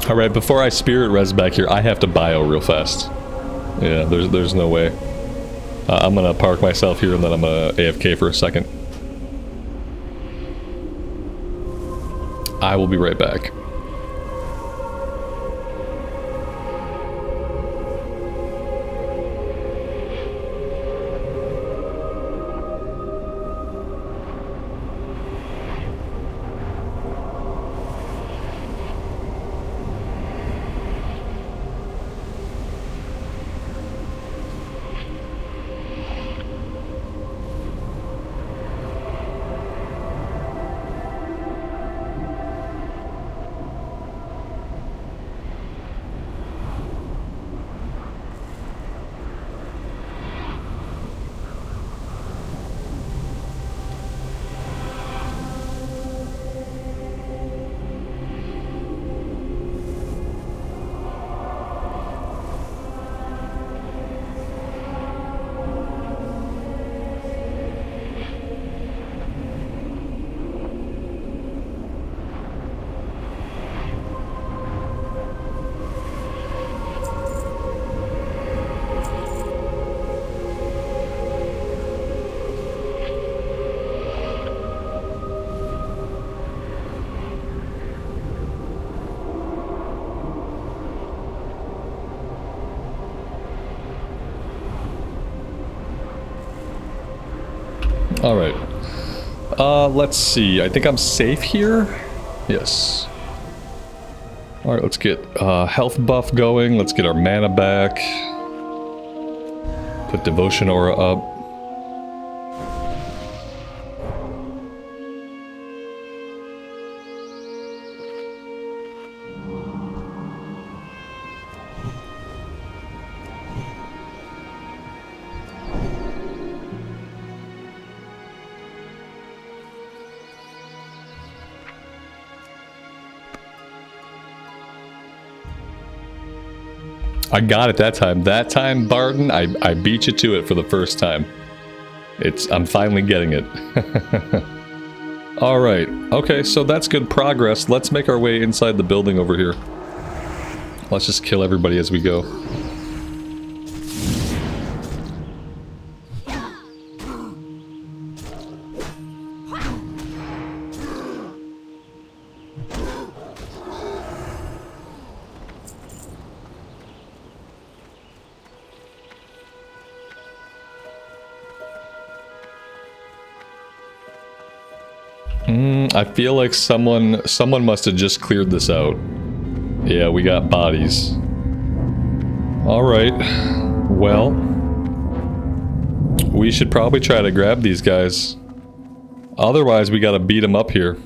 All right, before I spirit res back here, I have to bio real fast. Yeah, there's no way. I'm gonna park myself here and then I'm gonna AFK for a second. I will be right back. Alright. Let's see. I think I'm safe here? Yes. Alright, let's get health buff going. Let's get our mana back. Put devotion aura up. I got it that time. That time, Barton, I beat you to it for the first time. I'm finally getting it. Alright. Okay, so that's good progress. Let's make our way inside the building over here. Let's just kill everybody as we go. I feel like someone must have just cleared this out. Yeah, we got bodies. Alright. Well, we should probably try to grab these guys. Otherwise, we gotta beat them up here.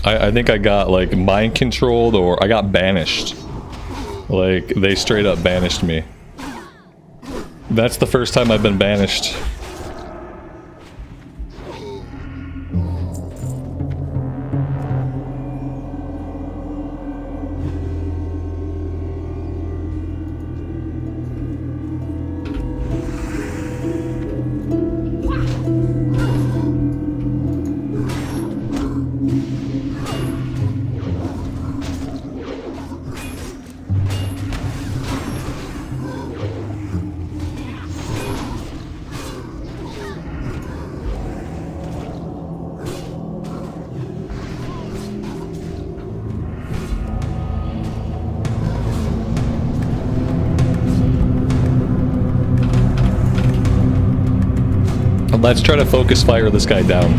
I think I got, like, mind controlled, or I got banished. Like, they straight up banished me. That's the first time I've been banished. Let's try to focus fire this guy down.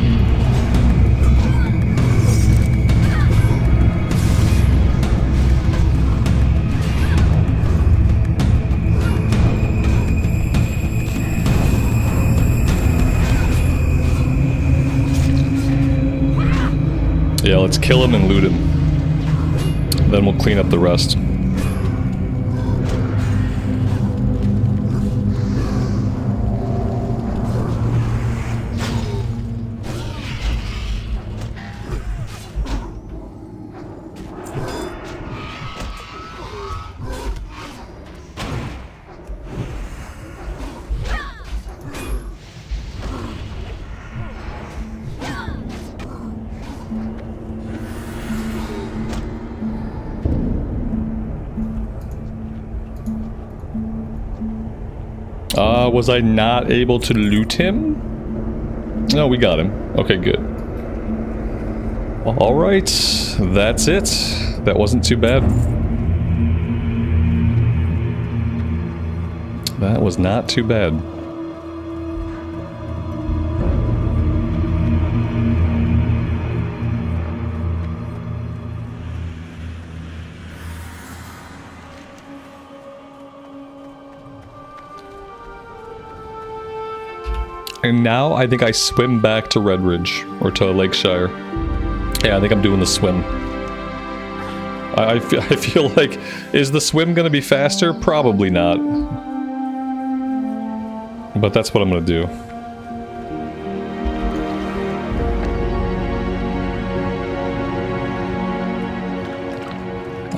Yeah, let's kill him and loot him. Then we'll clean up the rest. Was I not able to loot him? No, we got him. Okay, good. Alright, that's it. That wasn't too bad. That was not too bad. And now I think I swim back to Redridge or to Lakeshire. Yeah, I think I'm doing the swim. I feel like, is the swim gonna be faster? Probably not. But that's what I'm gonna do.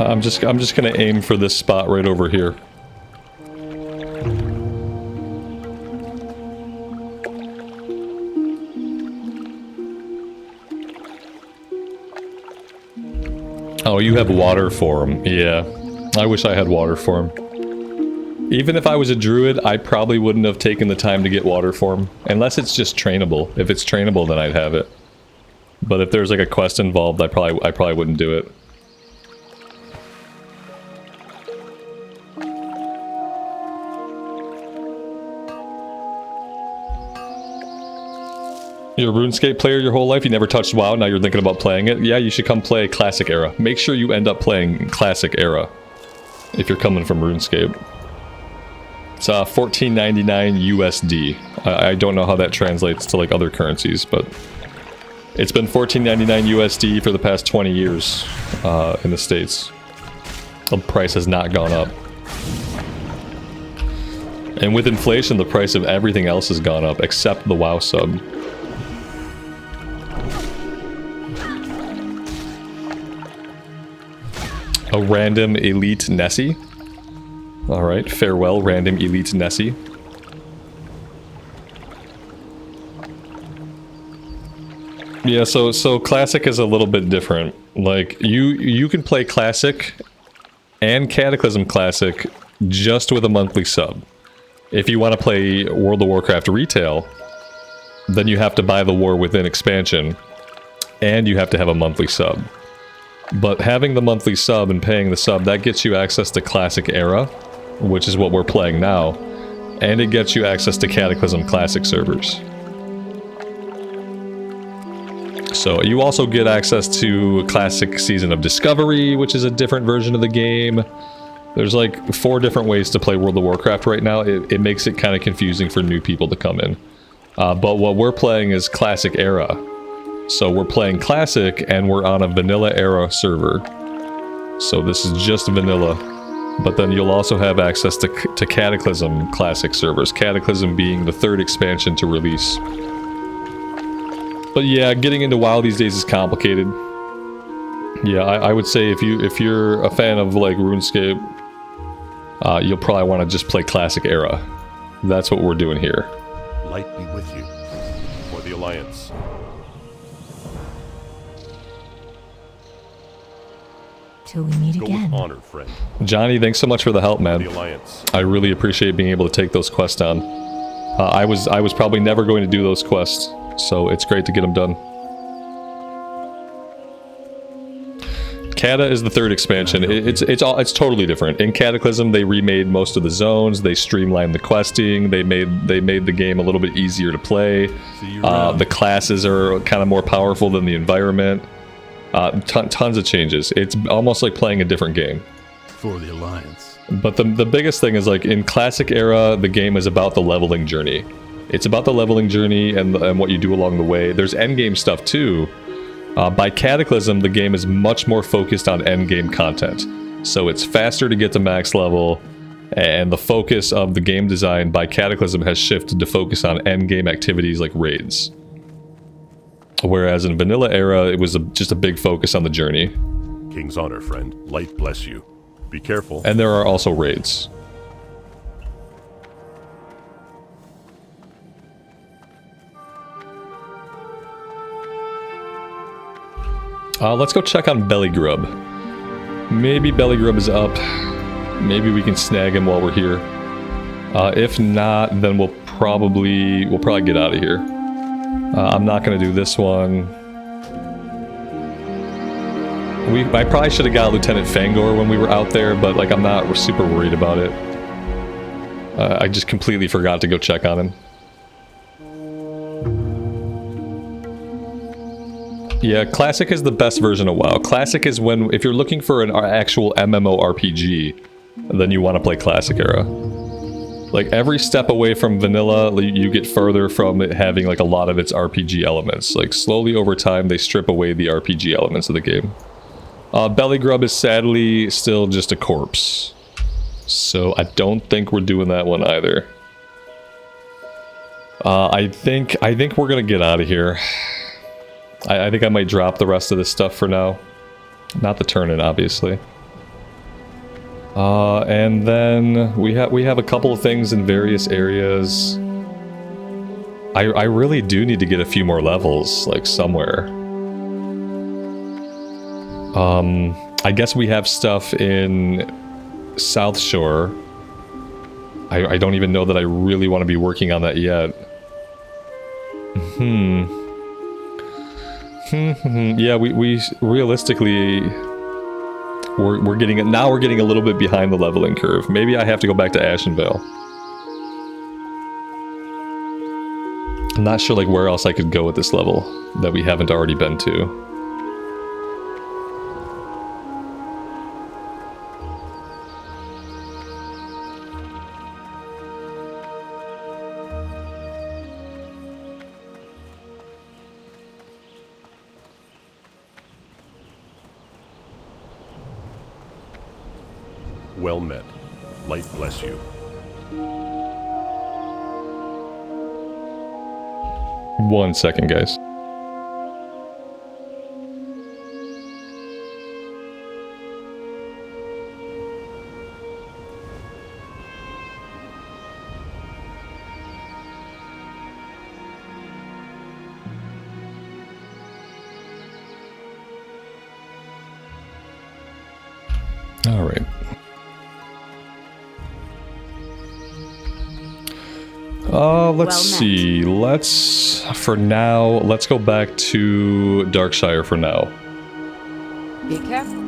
I'm just gonna aim for this spot right over here. Oh, you have water form. Yeah. I wish I had water form. Even if I was a druid, I probably wouldn't have taken the time to get water form. Unless it's just trainable. If it's trainable, then I'd have it. But if there's like a quest involved, I probably wouldn't do it. You're a RuneScape player your whole life, you never touched WoW, now you're thinking about playing it? Yeah, you should come play Classic Era. Make sure you end up playing Classic Era if you're coming from RuneScape. It's $14.99 USD. I don't know how that translates to like other currencies, but it's been $14.99 USD for the past 20 years in the States. The price has not gone up. And with inflation, the price of everything else has gone up except the WoW sub. A random elite Nessie. Alright, farewell, random elite Nessie. Yeah, so Classic is a little bit different. Like, you can play Classic and Cataclysm Classic just with a monthly sub. If you want to play World of Warcraft retail, then you have to buy the War Within expansion, and you have to have a monthly sub. But having the monthly sub and paying the sub, that gets you access to Classic Era, which is what we're playing now, and it gets you access to Cataclysm Classic servers. So you also get access to Classic Season of Discovery, which is a different version of the game. There's like 4 different ways to play World of Warcraft right now. It makes it kind of confusing for new people to come in. But what we're playing is Classic Era. So we're playing Classic, and we're on a Vanilla Era server. So this is just vanilla. But then you'll also have access to Cataclysm Classic servers. Cataclysm being the 3rd expansion to release. But yeah, getting into WoW these days is complicated. Yeah, I would say if you're a fan of like RuneScape, you'll probably want to just play Classic Era. That's what we're doing here. Light be with you. For the Alliance. Till we meet Go again. with honor, friend. Johnny, thanks so much for the help, man. The Alliance. I really appreciate being able to take those quests on. I was probably never going to do those quests, so it's great to get them done. Cata is the 3rd expansion. It's totally different. In Cataclysm, they remade most of the zones. They streamlined the questing. They made the game a little bit easier to play. The classes are kind of more powerful than the environment. Tons of changes. It's almost like playing a different game. For the Alliance. But the biggest thing is, like, in Classic Era, the game is about the leveling journey. It's about the leveling journey and what you do along the way. There's endgame stuff too, By Cataclysm, the game is much more focused on endgame content. So it's faster to get to max level, and the focus of the game design by Cataclysm has shifted to focus on endgame activities like raids. Whereas in Vanilla Era, it was just a big focus on the journey. King's honor, friend. Light bless you. Be careful. And there are also raids. Let's go check on Belly Grub. Maybe Belly Grub is up. Maybe we can snag him while we're here. If not, then we'll probably get out of here. I'm not gonna do this one. I probably should have got Lieutenant Fangor when we were out there, but like I'm not super worried about it. I just completely forgot to go check on him. Yeah, Classic is the best version of WoW. Classic is when, if you're looking for an actual MMORPG, then you want to play Classic Era. Like, every step away from Vanilla, you get further from it having, like, a lot of its RPG elements. Like, slowly over time, they strip away the RPG elements of the game. Belly Grub is sadly still just a corpse. So, I don't think we're doing that one either. I think we're gonna get out of here. I think I might drop the rest of this stuff for now. Not the turn-in, obviously. And then we have a couple of things in various areas. I really do need to get a few more levels, like, somewhere. I guess we have stuff in South Shore. I don't even know that I really want to be working on that yet. Yeah, we realistically we're getting it now. We're getting a little bit behind the leveling curve. Maybe I have to go back to Ashenvale. I'm not sure like where else I could go with this level that we haven't already been to. Well met. Light bless you. One second, guys. All right. Let's see. For now, let's go back to Darkshire for now. Be careful.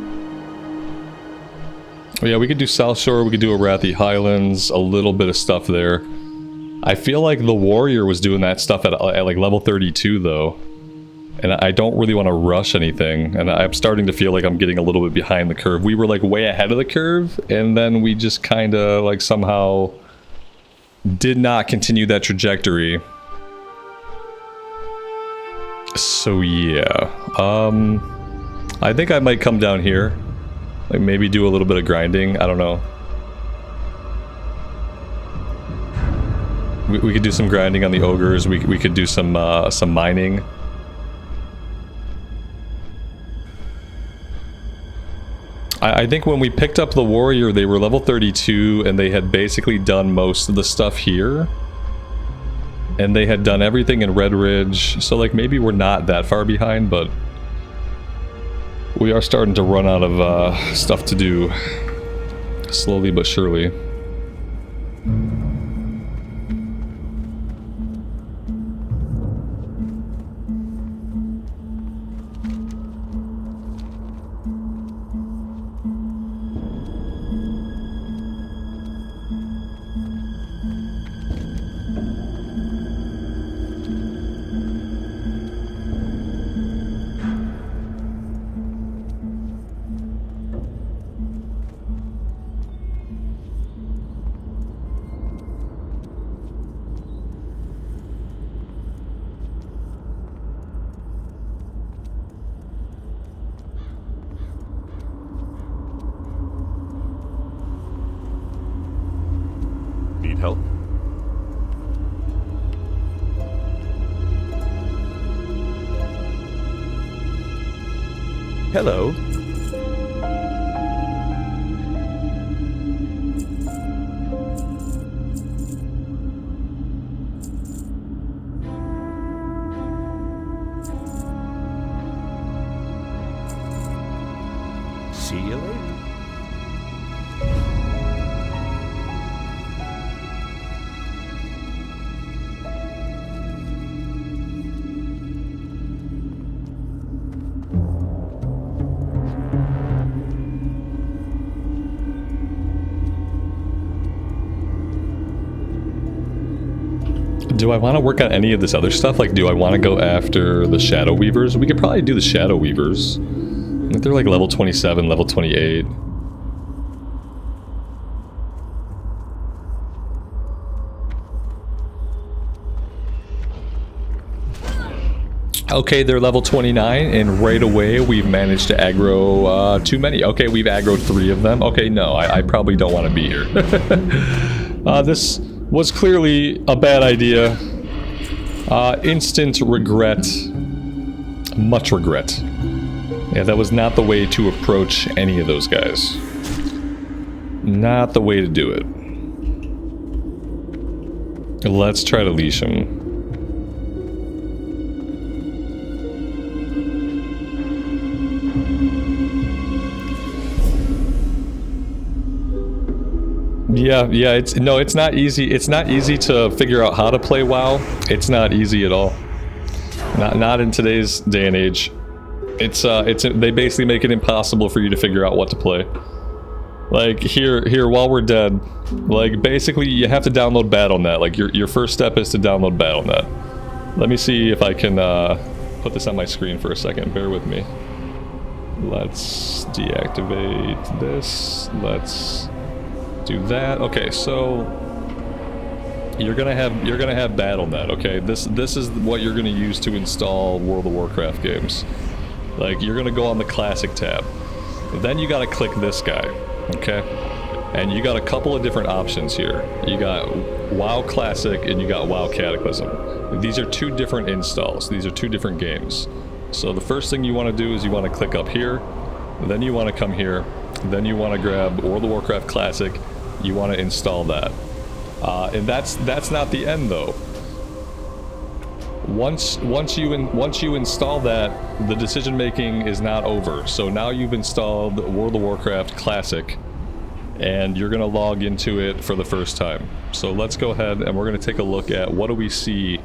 Yeah, we could do South Shore, we could do Arathi Highlands, a little bit of stuff there. I feel like the Warrior was doing that stuff at like level 32 though. And I don't really want to rush anything, and I'm starting to feel like I'm getting a little bit behind the curve. We were like way ahead of the curve, and then we just kind of like somehow did not continue that trajectory. So yeah, I think I might come down here, like maybe do a little bit of grinding. I don't know. We could do some grinding on the ogres. We could do some mining. I think when we picked up the Warrior, they were level 32, and they had basically done most of the stuff here. And they had done everything in Redridge, so like maybe we're not that far behind, but we are starting to run out of stuff to do, slowly but surely. Hello. See you later. Do I want to work on any of this other stuff? Like, do I want to go after the Shadow Weavers? We could probably do the Shadow Weavers. I think they're like level 27, level 28. Okay, they're level 29, and right away we've managed to aggro too many. Okay, we've aggroed 3 of them. Okay, no, I probably don't want to be here. This was clearly a bad idea. Instant regret. Much regret. Yeah, that was not the way to approach any of those guys. Not the way to do it. Let's try to leash him. Yeah, it's not easy. It's not easy to figure out how to play WoW. It's not easy at all. Not in today's day and age. They basically make it impossible for you to figure out what to play. Like here while we're dead, like basically you have to download Battle.net. Like your first step is to download Battle.net. Let me see if I can put this on my screen for a second. Bear with me. Let's deactivate this. Let's do that. Okay, so you're gonna have Battle.net. Okay, this is what you're gonna use to install World of Warcraft games. Like, you're gonna go on the Classic tab. Then you gotta click this guy. Okay, and you got a couple of different options here. You got WoW Classic and you got WoW Cataclysm. These are 2 different installs. These are 2 different games. So the first thing you want to do is you want to click up here. Then you want to come here. Then you want to grab World of Warcraft Classic. You want to install that. And that's not the end though. Once you install that, the decision making is not over. So now you've installed World of Warcraft Classic, and you're gonna log into it for the first time. So let's go ahead and we're gonna take a look at what do we see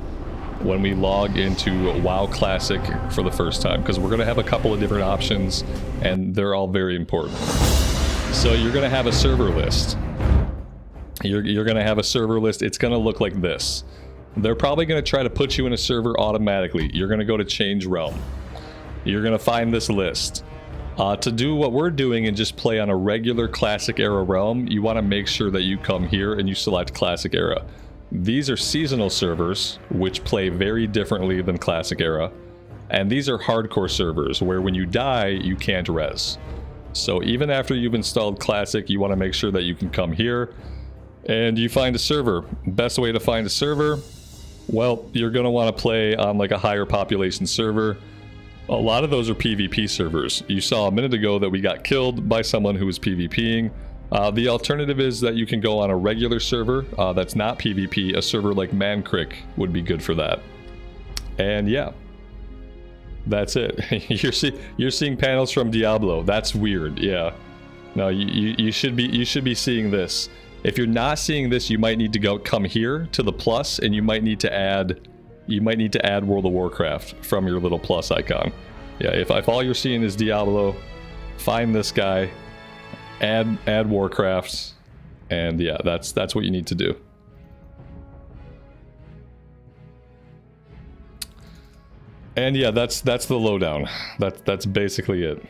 when we log into WoW Classic for the first time, because we're gonna have a couple of different options, and they're all very important. So you're gonna have a server list. You're gonna have a server list. It's gonna look like this. They're probably going to try to put you in a server automatically. You're going to go to change realm. You're going to find this list. To do what we're doing and just play on a regular Classic Era realm, you want to make sure that you come here and you select Classic Era. These are seasonal servers, which play very differently than Classic Era. And these are hardcore servers, where when you die, you can't res. So even after you've installed Classic, you want to make sure that you can come here and you find a server. Best way to find a server, well, you're going to want to play on like a higher population server. A lot of those are PvP servers. You saw a minute ago that we got killed by someone who was PvPing. The alternative is that you can go on a regular server that's not PvP. A server like Mancrick would be good for that. And yeah, that's it. You're seeing panels from Diablo. That's weird. Yeah. No, you should be seeing this. If you're not seeing this, you might need to come here to the plus, and you might need to add World of Warcraft from your little plus icon. Yeah, if all you're seeing is Diablo, find this guy, add Warcraft, and yeah, that's what you need to do. And yeah, that's the lowdown. That's basically it.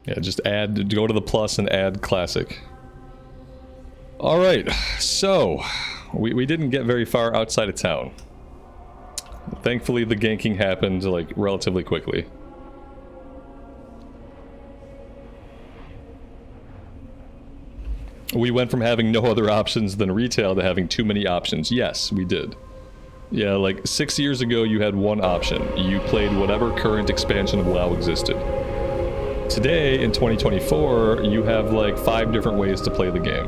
Yeah, just go to the plus and add Classic. Alright, so we didn't get very far outside of town. Thankfully the ganking happened like relatively quickly. We went from having no other options than retail to having too many options. Yes, we did. Yeah, like 6 years ago you had one option. You played whatever current expansion of WoW existed. Today, in 2024, you have like 5 different ways to play the game.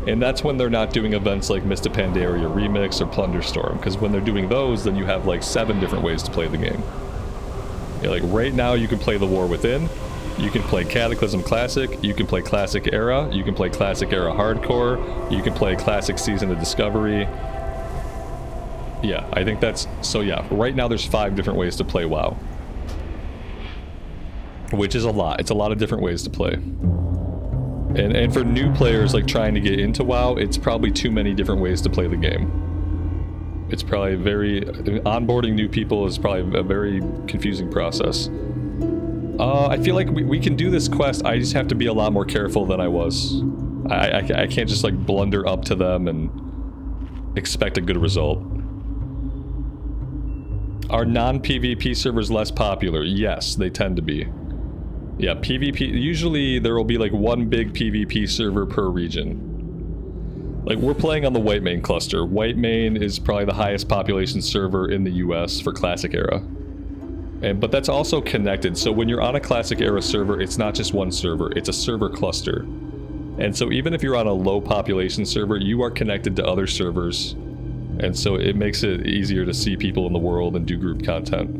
And that's when they're not doing events like Mist of Pandaria Remix or Plunderstorm, because when they're doing those, then you have like 7 different ways to play the game. Yeah, like right now you can play the War Within, you can play Cataclysm Classic, you can play Classic Era, you can play Classic Era Hardcore, you can play Classic Season of Discovery. Yeah, I think that's... So yeah, right now there's 5 different ways to play WoW. Which is a lot. It's a lot of different ways to play. And for new players like trying to get into WoW, it's probably too many different ways to play the game. It's probably very... Onboarding new people is probably a very confusing process. I feel like we can do this quest, I just have to be a lot more careful than I was. I can't just like blunder up to them and expect a good result. Are non-PvP servers less popular? Yes, they tend to be. Yeah, PvP, usually there will be like one big PvP server per region. Like we're playing on the Whitemane cluster. Whitemane is probably the highest population server in the US for Classic Era. But that's also connected, so when you're on a Classic Era server, it's not just one server, it's a server cluster. And so even if you're on a low population server, you are connected to other servers. And so it makes it easier to see people in the world and do group content.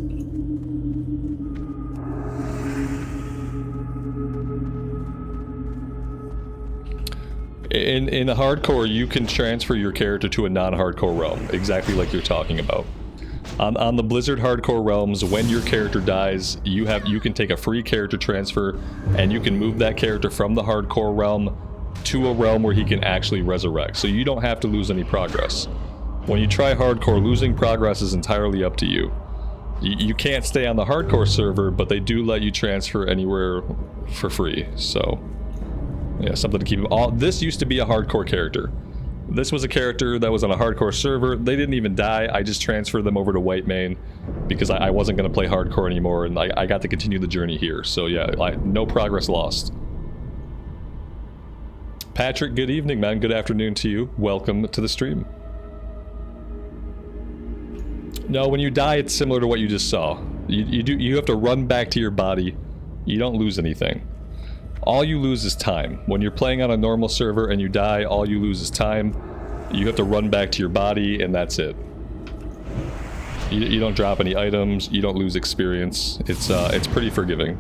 In a hardcore, you can transfer your character to a non-hardcore realm, exactly like you're talking about. On the Blizzard hardcore realms, when your character dies, you can take a free character transfer, and you can move that character from the hardcore realm to a realm where he can actually resurrect. So you don't have to lose any progress. When you try hardcore, losing progress is entirely up to you. You can't stay on the hardcore server, but they do let you transfer anywhere for free. So yeah, something to keep in mind. This used to be a hardcore character. This was a character that was on a hardcore server. They didn't even die. I just transferred them over to Whitemane because I wasn't going to play hardcore anymore, and I got to continue the journey here. So yeah, no progress lost. Patrick, good evening, man. Good afternoon to you. Welcome to the stream. No, when you die, it's similar to what you just saw. You have to run back to your body. You don't lose anything. All you lose is time. When you're playing on a normal server and you die, all you lose is time. You have to run back to your body, and that's it. You don't drop any items. You don't lose experience. It's pretty forgiving.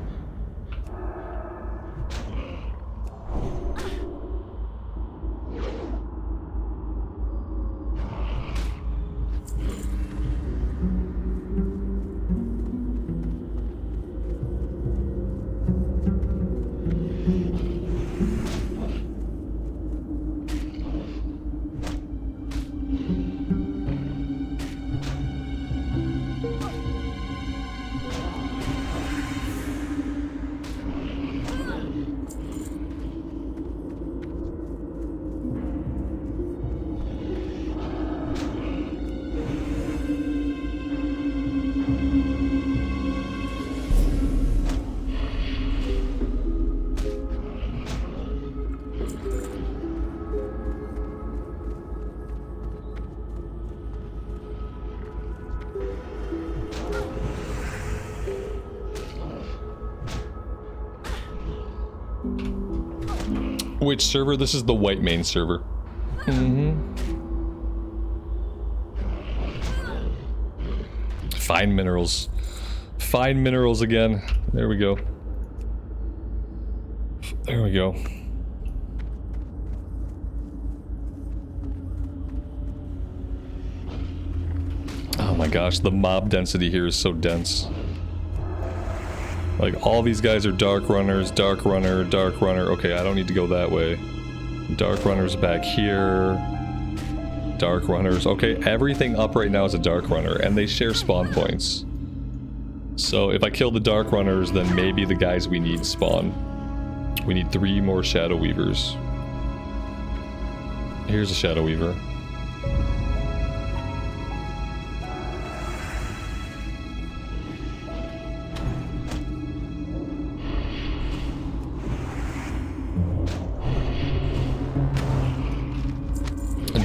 Which server? This is the Whitemane server. Fine minerals. Fine minerals again. There we go. There we go. Oh my gosh, the mob density here is so dense. Like, all these guys are Dark Runners, Dark Runner, Dark Runner. Okay, I don't need to go that way. Dark Runners back here. Dark Runners. Okay, everything up right now is a Dark Runner, and they share spawn points. So if I kill the Dark Runners, then maybe the guys we need spawn. We need 3 more Shadow Weavers. Here's a Shadow Weaver.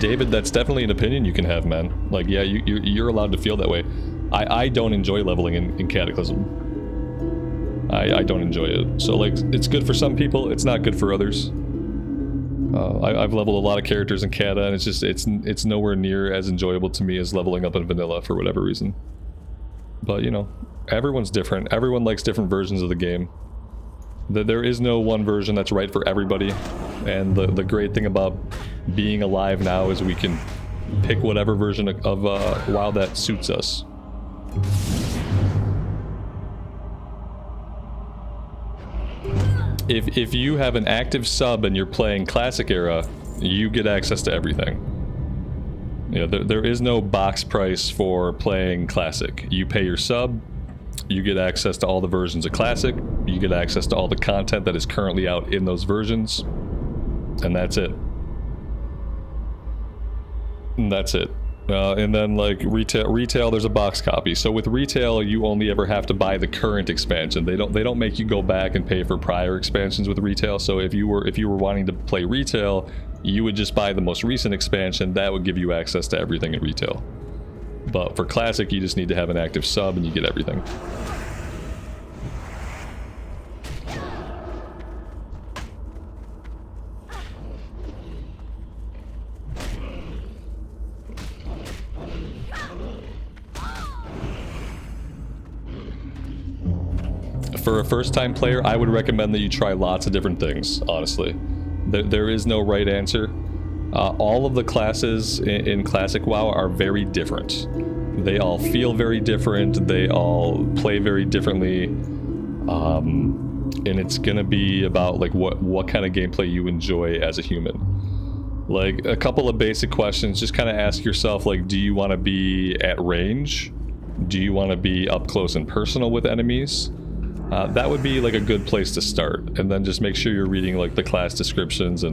David, that's definitely an opinion you can have, man. Like, yeah, you're allowed to feel that way. I don't enjoy leveling in Cataclysm. I don't enjoy it. So, like, it's good for some people, it's not good for others. I've leveled a lot of characters in Cata, and it's just, it's nowhere near as enjoyable to me as leveling up in vanilla for whatever reason. But, you know, everyone's different. Everyone likes different versions of the game. There is no one version that's right for everybody. And the great thing about being alive now is we can pick whatever version of WoW that suits us. If you have an active sub and you're playing Classic era, you get access to everything. You know, there is no box price for playing Classic. You pay your sub, you get access to all the versions of Classic, you get access to all the content that is currently out in those versions, and that's it. And that's it. And then, like, retail, there's a box copy. So with retail, you only ever have to buy the current expansion. They don't make you go back and pay for prior expansions with retail. So if you were wanting to play retail, you would just buy the most recent expansion. That would give you access to everything in retail. But for Classic, you just need to have an active sub and you get everything. For a first-time player, I would recommend that you try lots of different things, honestly. There is no right answer. All of the classes in Classic WoW are very different. They all feel very different, they all play very differently, and it's gonna be about like what kind of gameplay you enjoy as a human. Like, a couple of basic questions, just kind of ask yourself, like, do you want to be at range? Do you want to be up close and personal with enemies? That would be like a good place to start, and then just make sure you're reading like the class descriptions.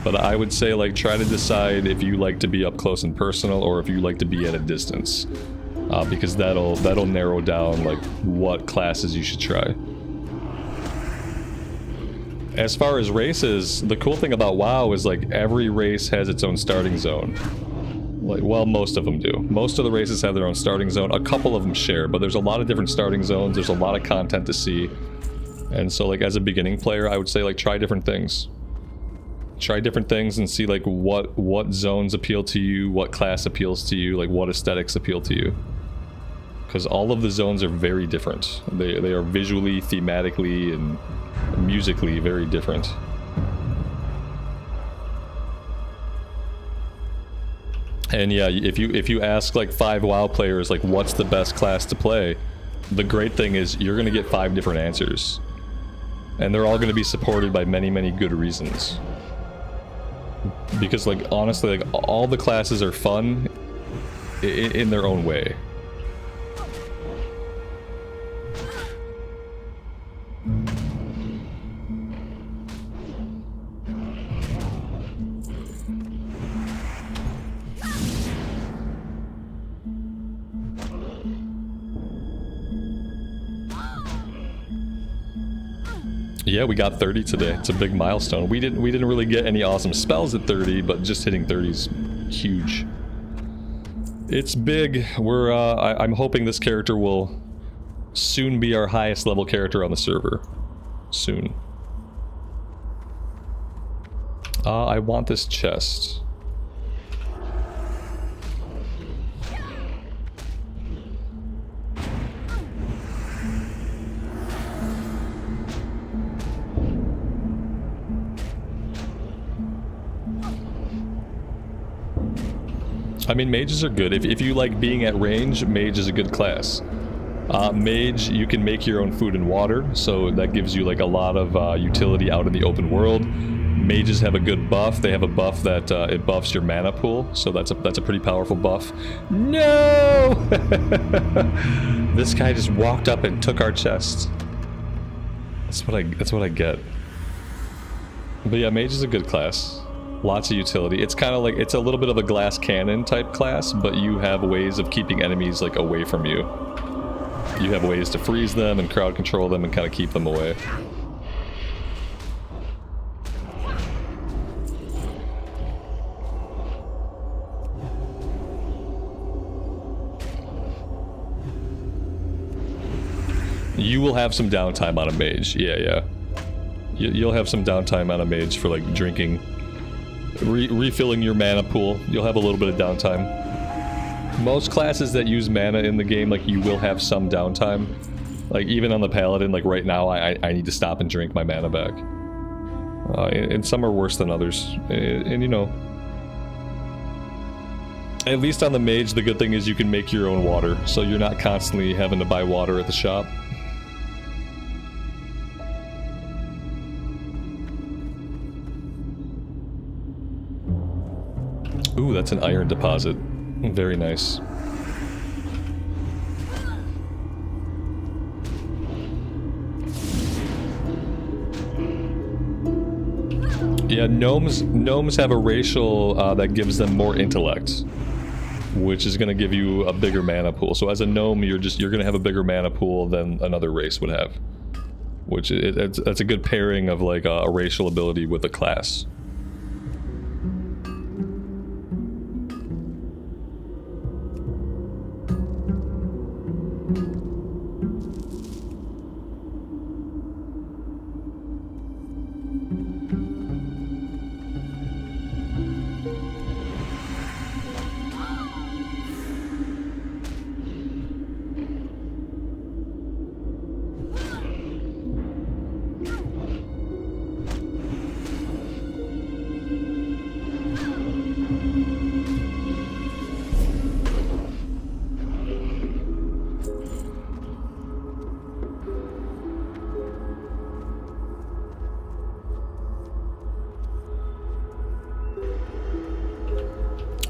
But I would say, like, try to decide if you like to be up close and personal or if you like to be at a distance, because that'll narrow down like what classes you should try. As far as races, the cool thing about WoW is like every race has its own starting zone. Like, well, most of them do. Most of the races have their own starting zone. A couple of them share, but there's a lot of different starting zones. There's a lot of content to see. And so, like, as a beginning player, I would say, like, try different things. Try different things and see, like, what zones appeal to you, what class appeals to you, like, what aesthetics appeal to you. Because all of the zones are very different. They are visually, thematically, and musically very different. And yeah, if you ask like 5 WoW players like what's the best class to play, the great thing is you're gonna get 5 different answers, and they're all gonna be supported by many good reasons. Because, like, honestly, like, all the classes are fun in their own way. Yeah, we got 30 today. It's a big milestone. We didn't really get any awesome spells at 30, but just hitting 30 is huge. It's big. I'm hoping this character will soon be our highest level character on the server. Soon. I want this chest. I mean, mages are good. If you like being at range, mage is a good class. Mage, you can make your own food and water, so that gives you like a lot of utility out in the open world. Mages have a good buff. They have a buff that it buffs your mana pool, so that's a pretty powerful buff. No! This guy just walked up and took our chest. That's what I get. But yeah, mage is a good class. Lots of utility. It's kind of like, it's a little bit of a glass cannon type class, but you have ways of keeping enemies like away from you. You have ways to freeze them and crowd control them and kind of keep them away. You will have some downtime on a mage. Yeah. You'll have some downtime on a mage for like drinking, refilling your mana pool. You'll have a little bit of downtime. Most classes that use mana in the game, like, you will have some downtime. Like, even on the Paladin, like right now, I need to stop and drink my mana back. And some are worse than others. And you know, at least on the mage, the good thing is you can make your own water, so you're not constantly having to buy water at the shop. Ooh, that's an iron deposit. Very nice. Yeah, gnomes have a racial that gives them more intellect, which is going to give you a bigger mana pool. So as a gnome, you're going to have a bigger mana pool than another race would have, which that's a good pairing of like a racial ability with a class.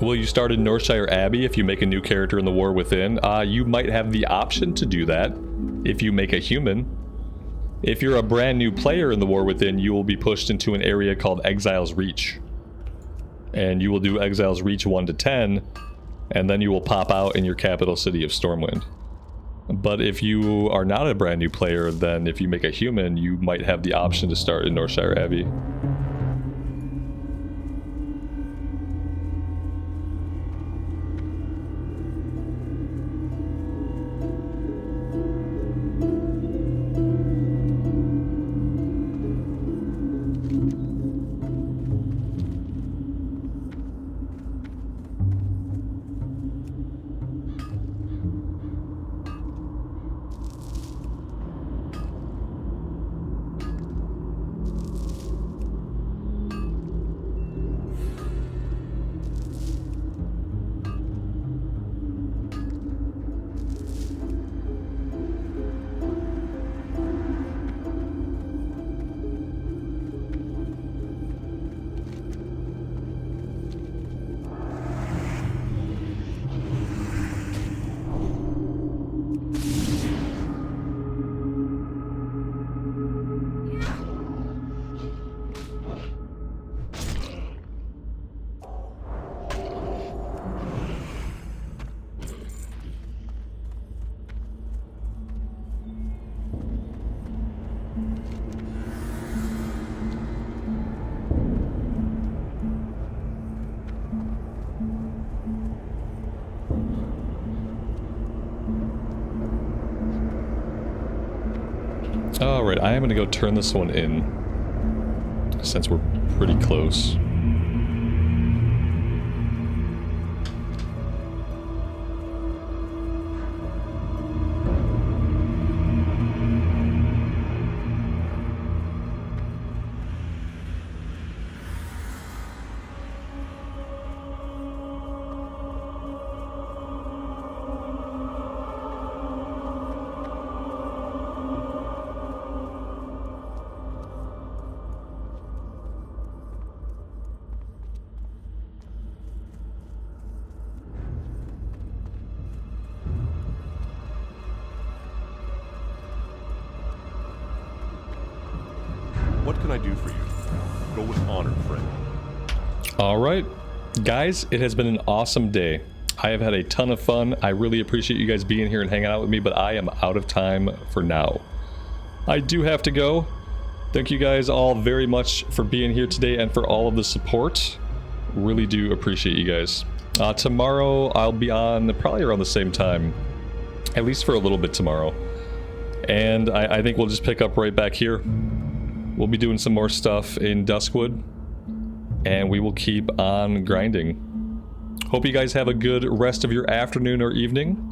Will you start in Northshire Abbey if you make a new character in the War Within? You might have the option to do that if you make a human. If you're a brand new player in the War Within, you will be pushed into an area called Exile's Reach. And you will do Exile's Reach 1 to 10, and then you will pop out in your capital city of Stormwind. But if you are not a brand new player, then if you make a human, you might have the option to start in Northshire Abbey. Alright, I am going to go turn this one in, since we're pretty close. What can I do for you? Go with honor, friend. Alright, guys, it has been an awesome day. I have had a ton of fun. I really appreciate you guys being here and hanging out with me, but I am out of time for now. I do have to go. Thank you guys all very much for being here today and for all of the support. Really do appreciate you guys. Tomorrow I'll be on probably around the same time, at least for a little bit tomorrow. And I think we'll just pick up right back here. We'll be doing some more stuff in Duskwood. And we will keep on grinding. Hope you guys have a good rest of your afternoon or evening.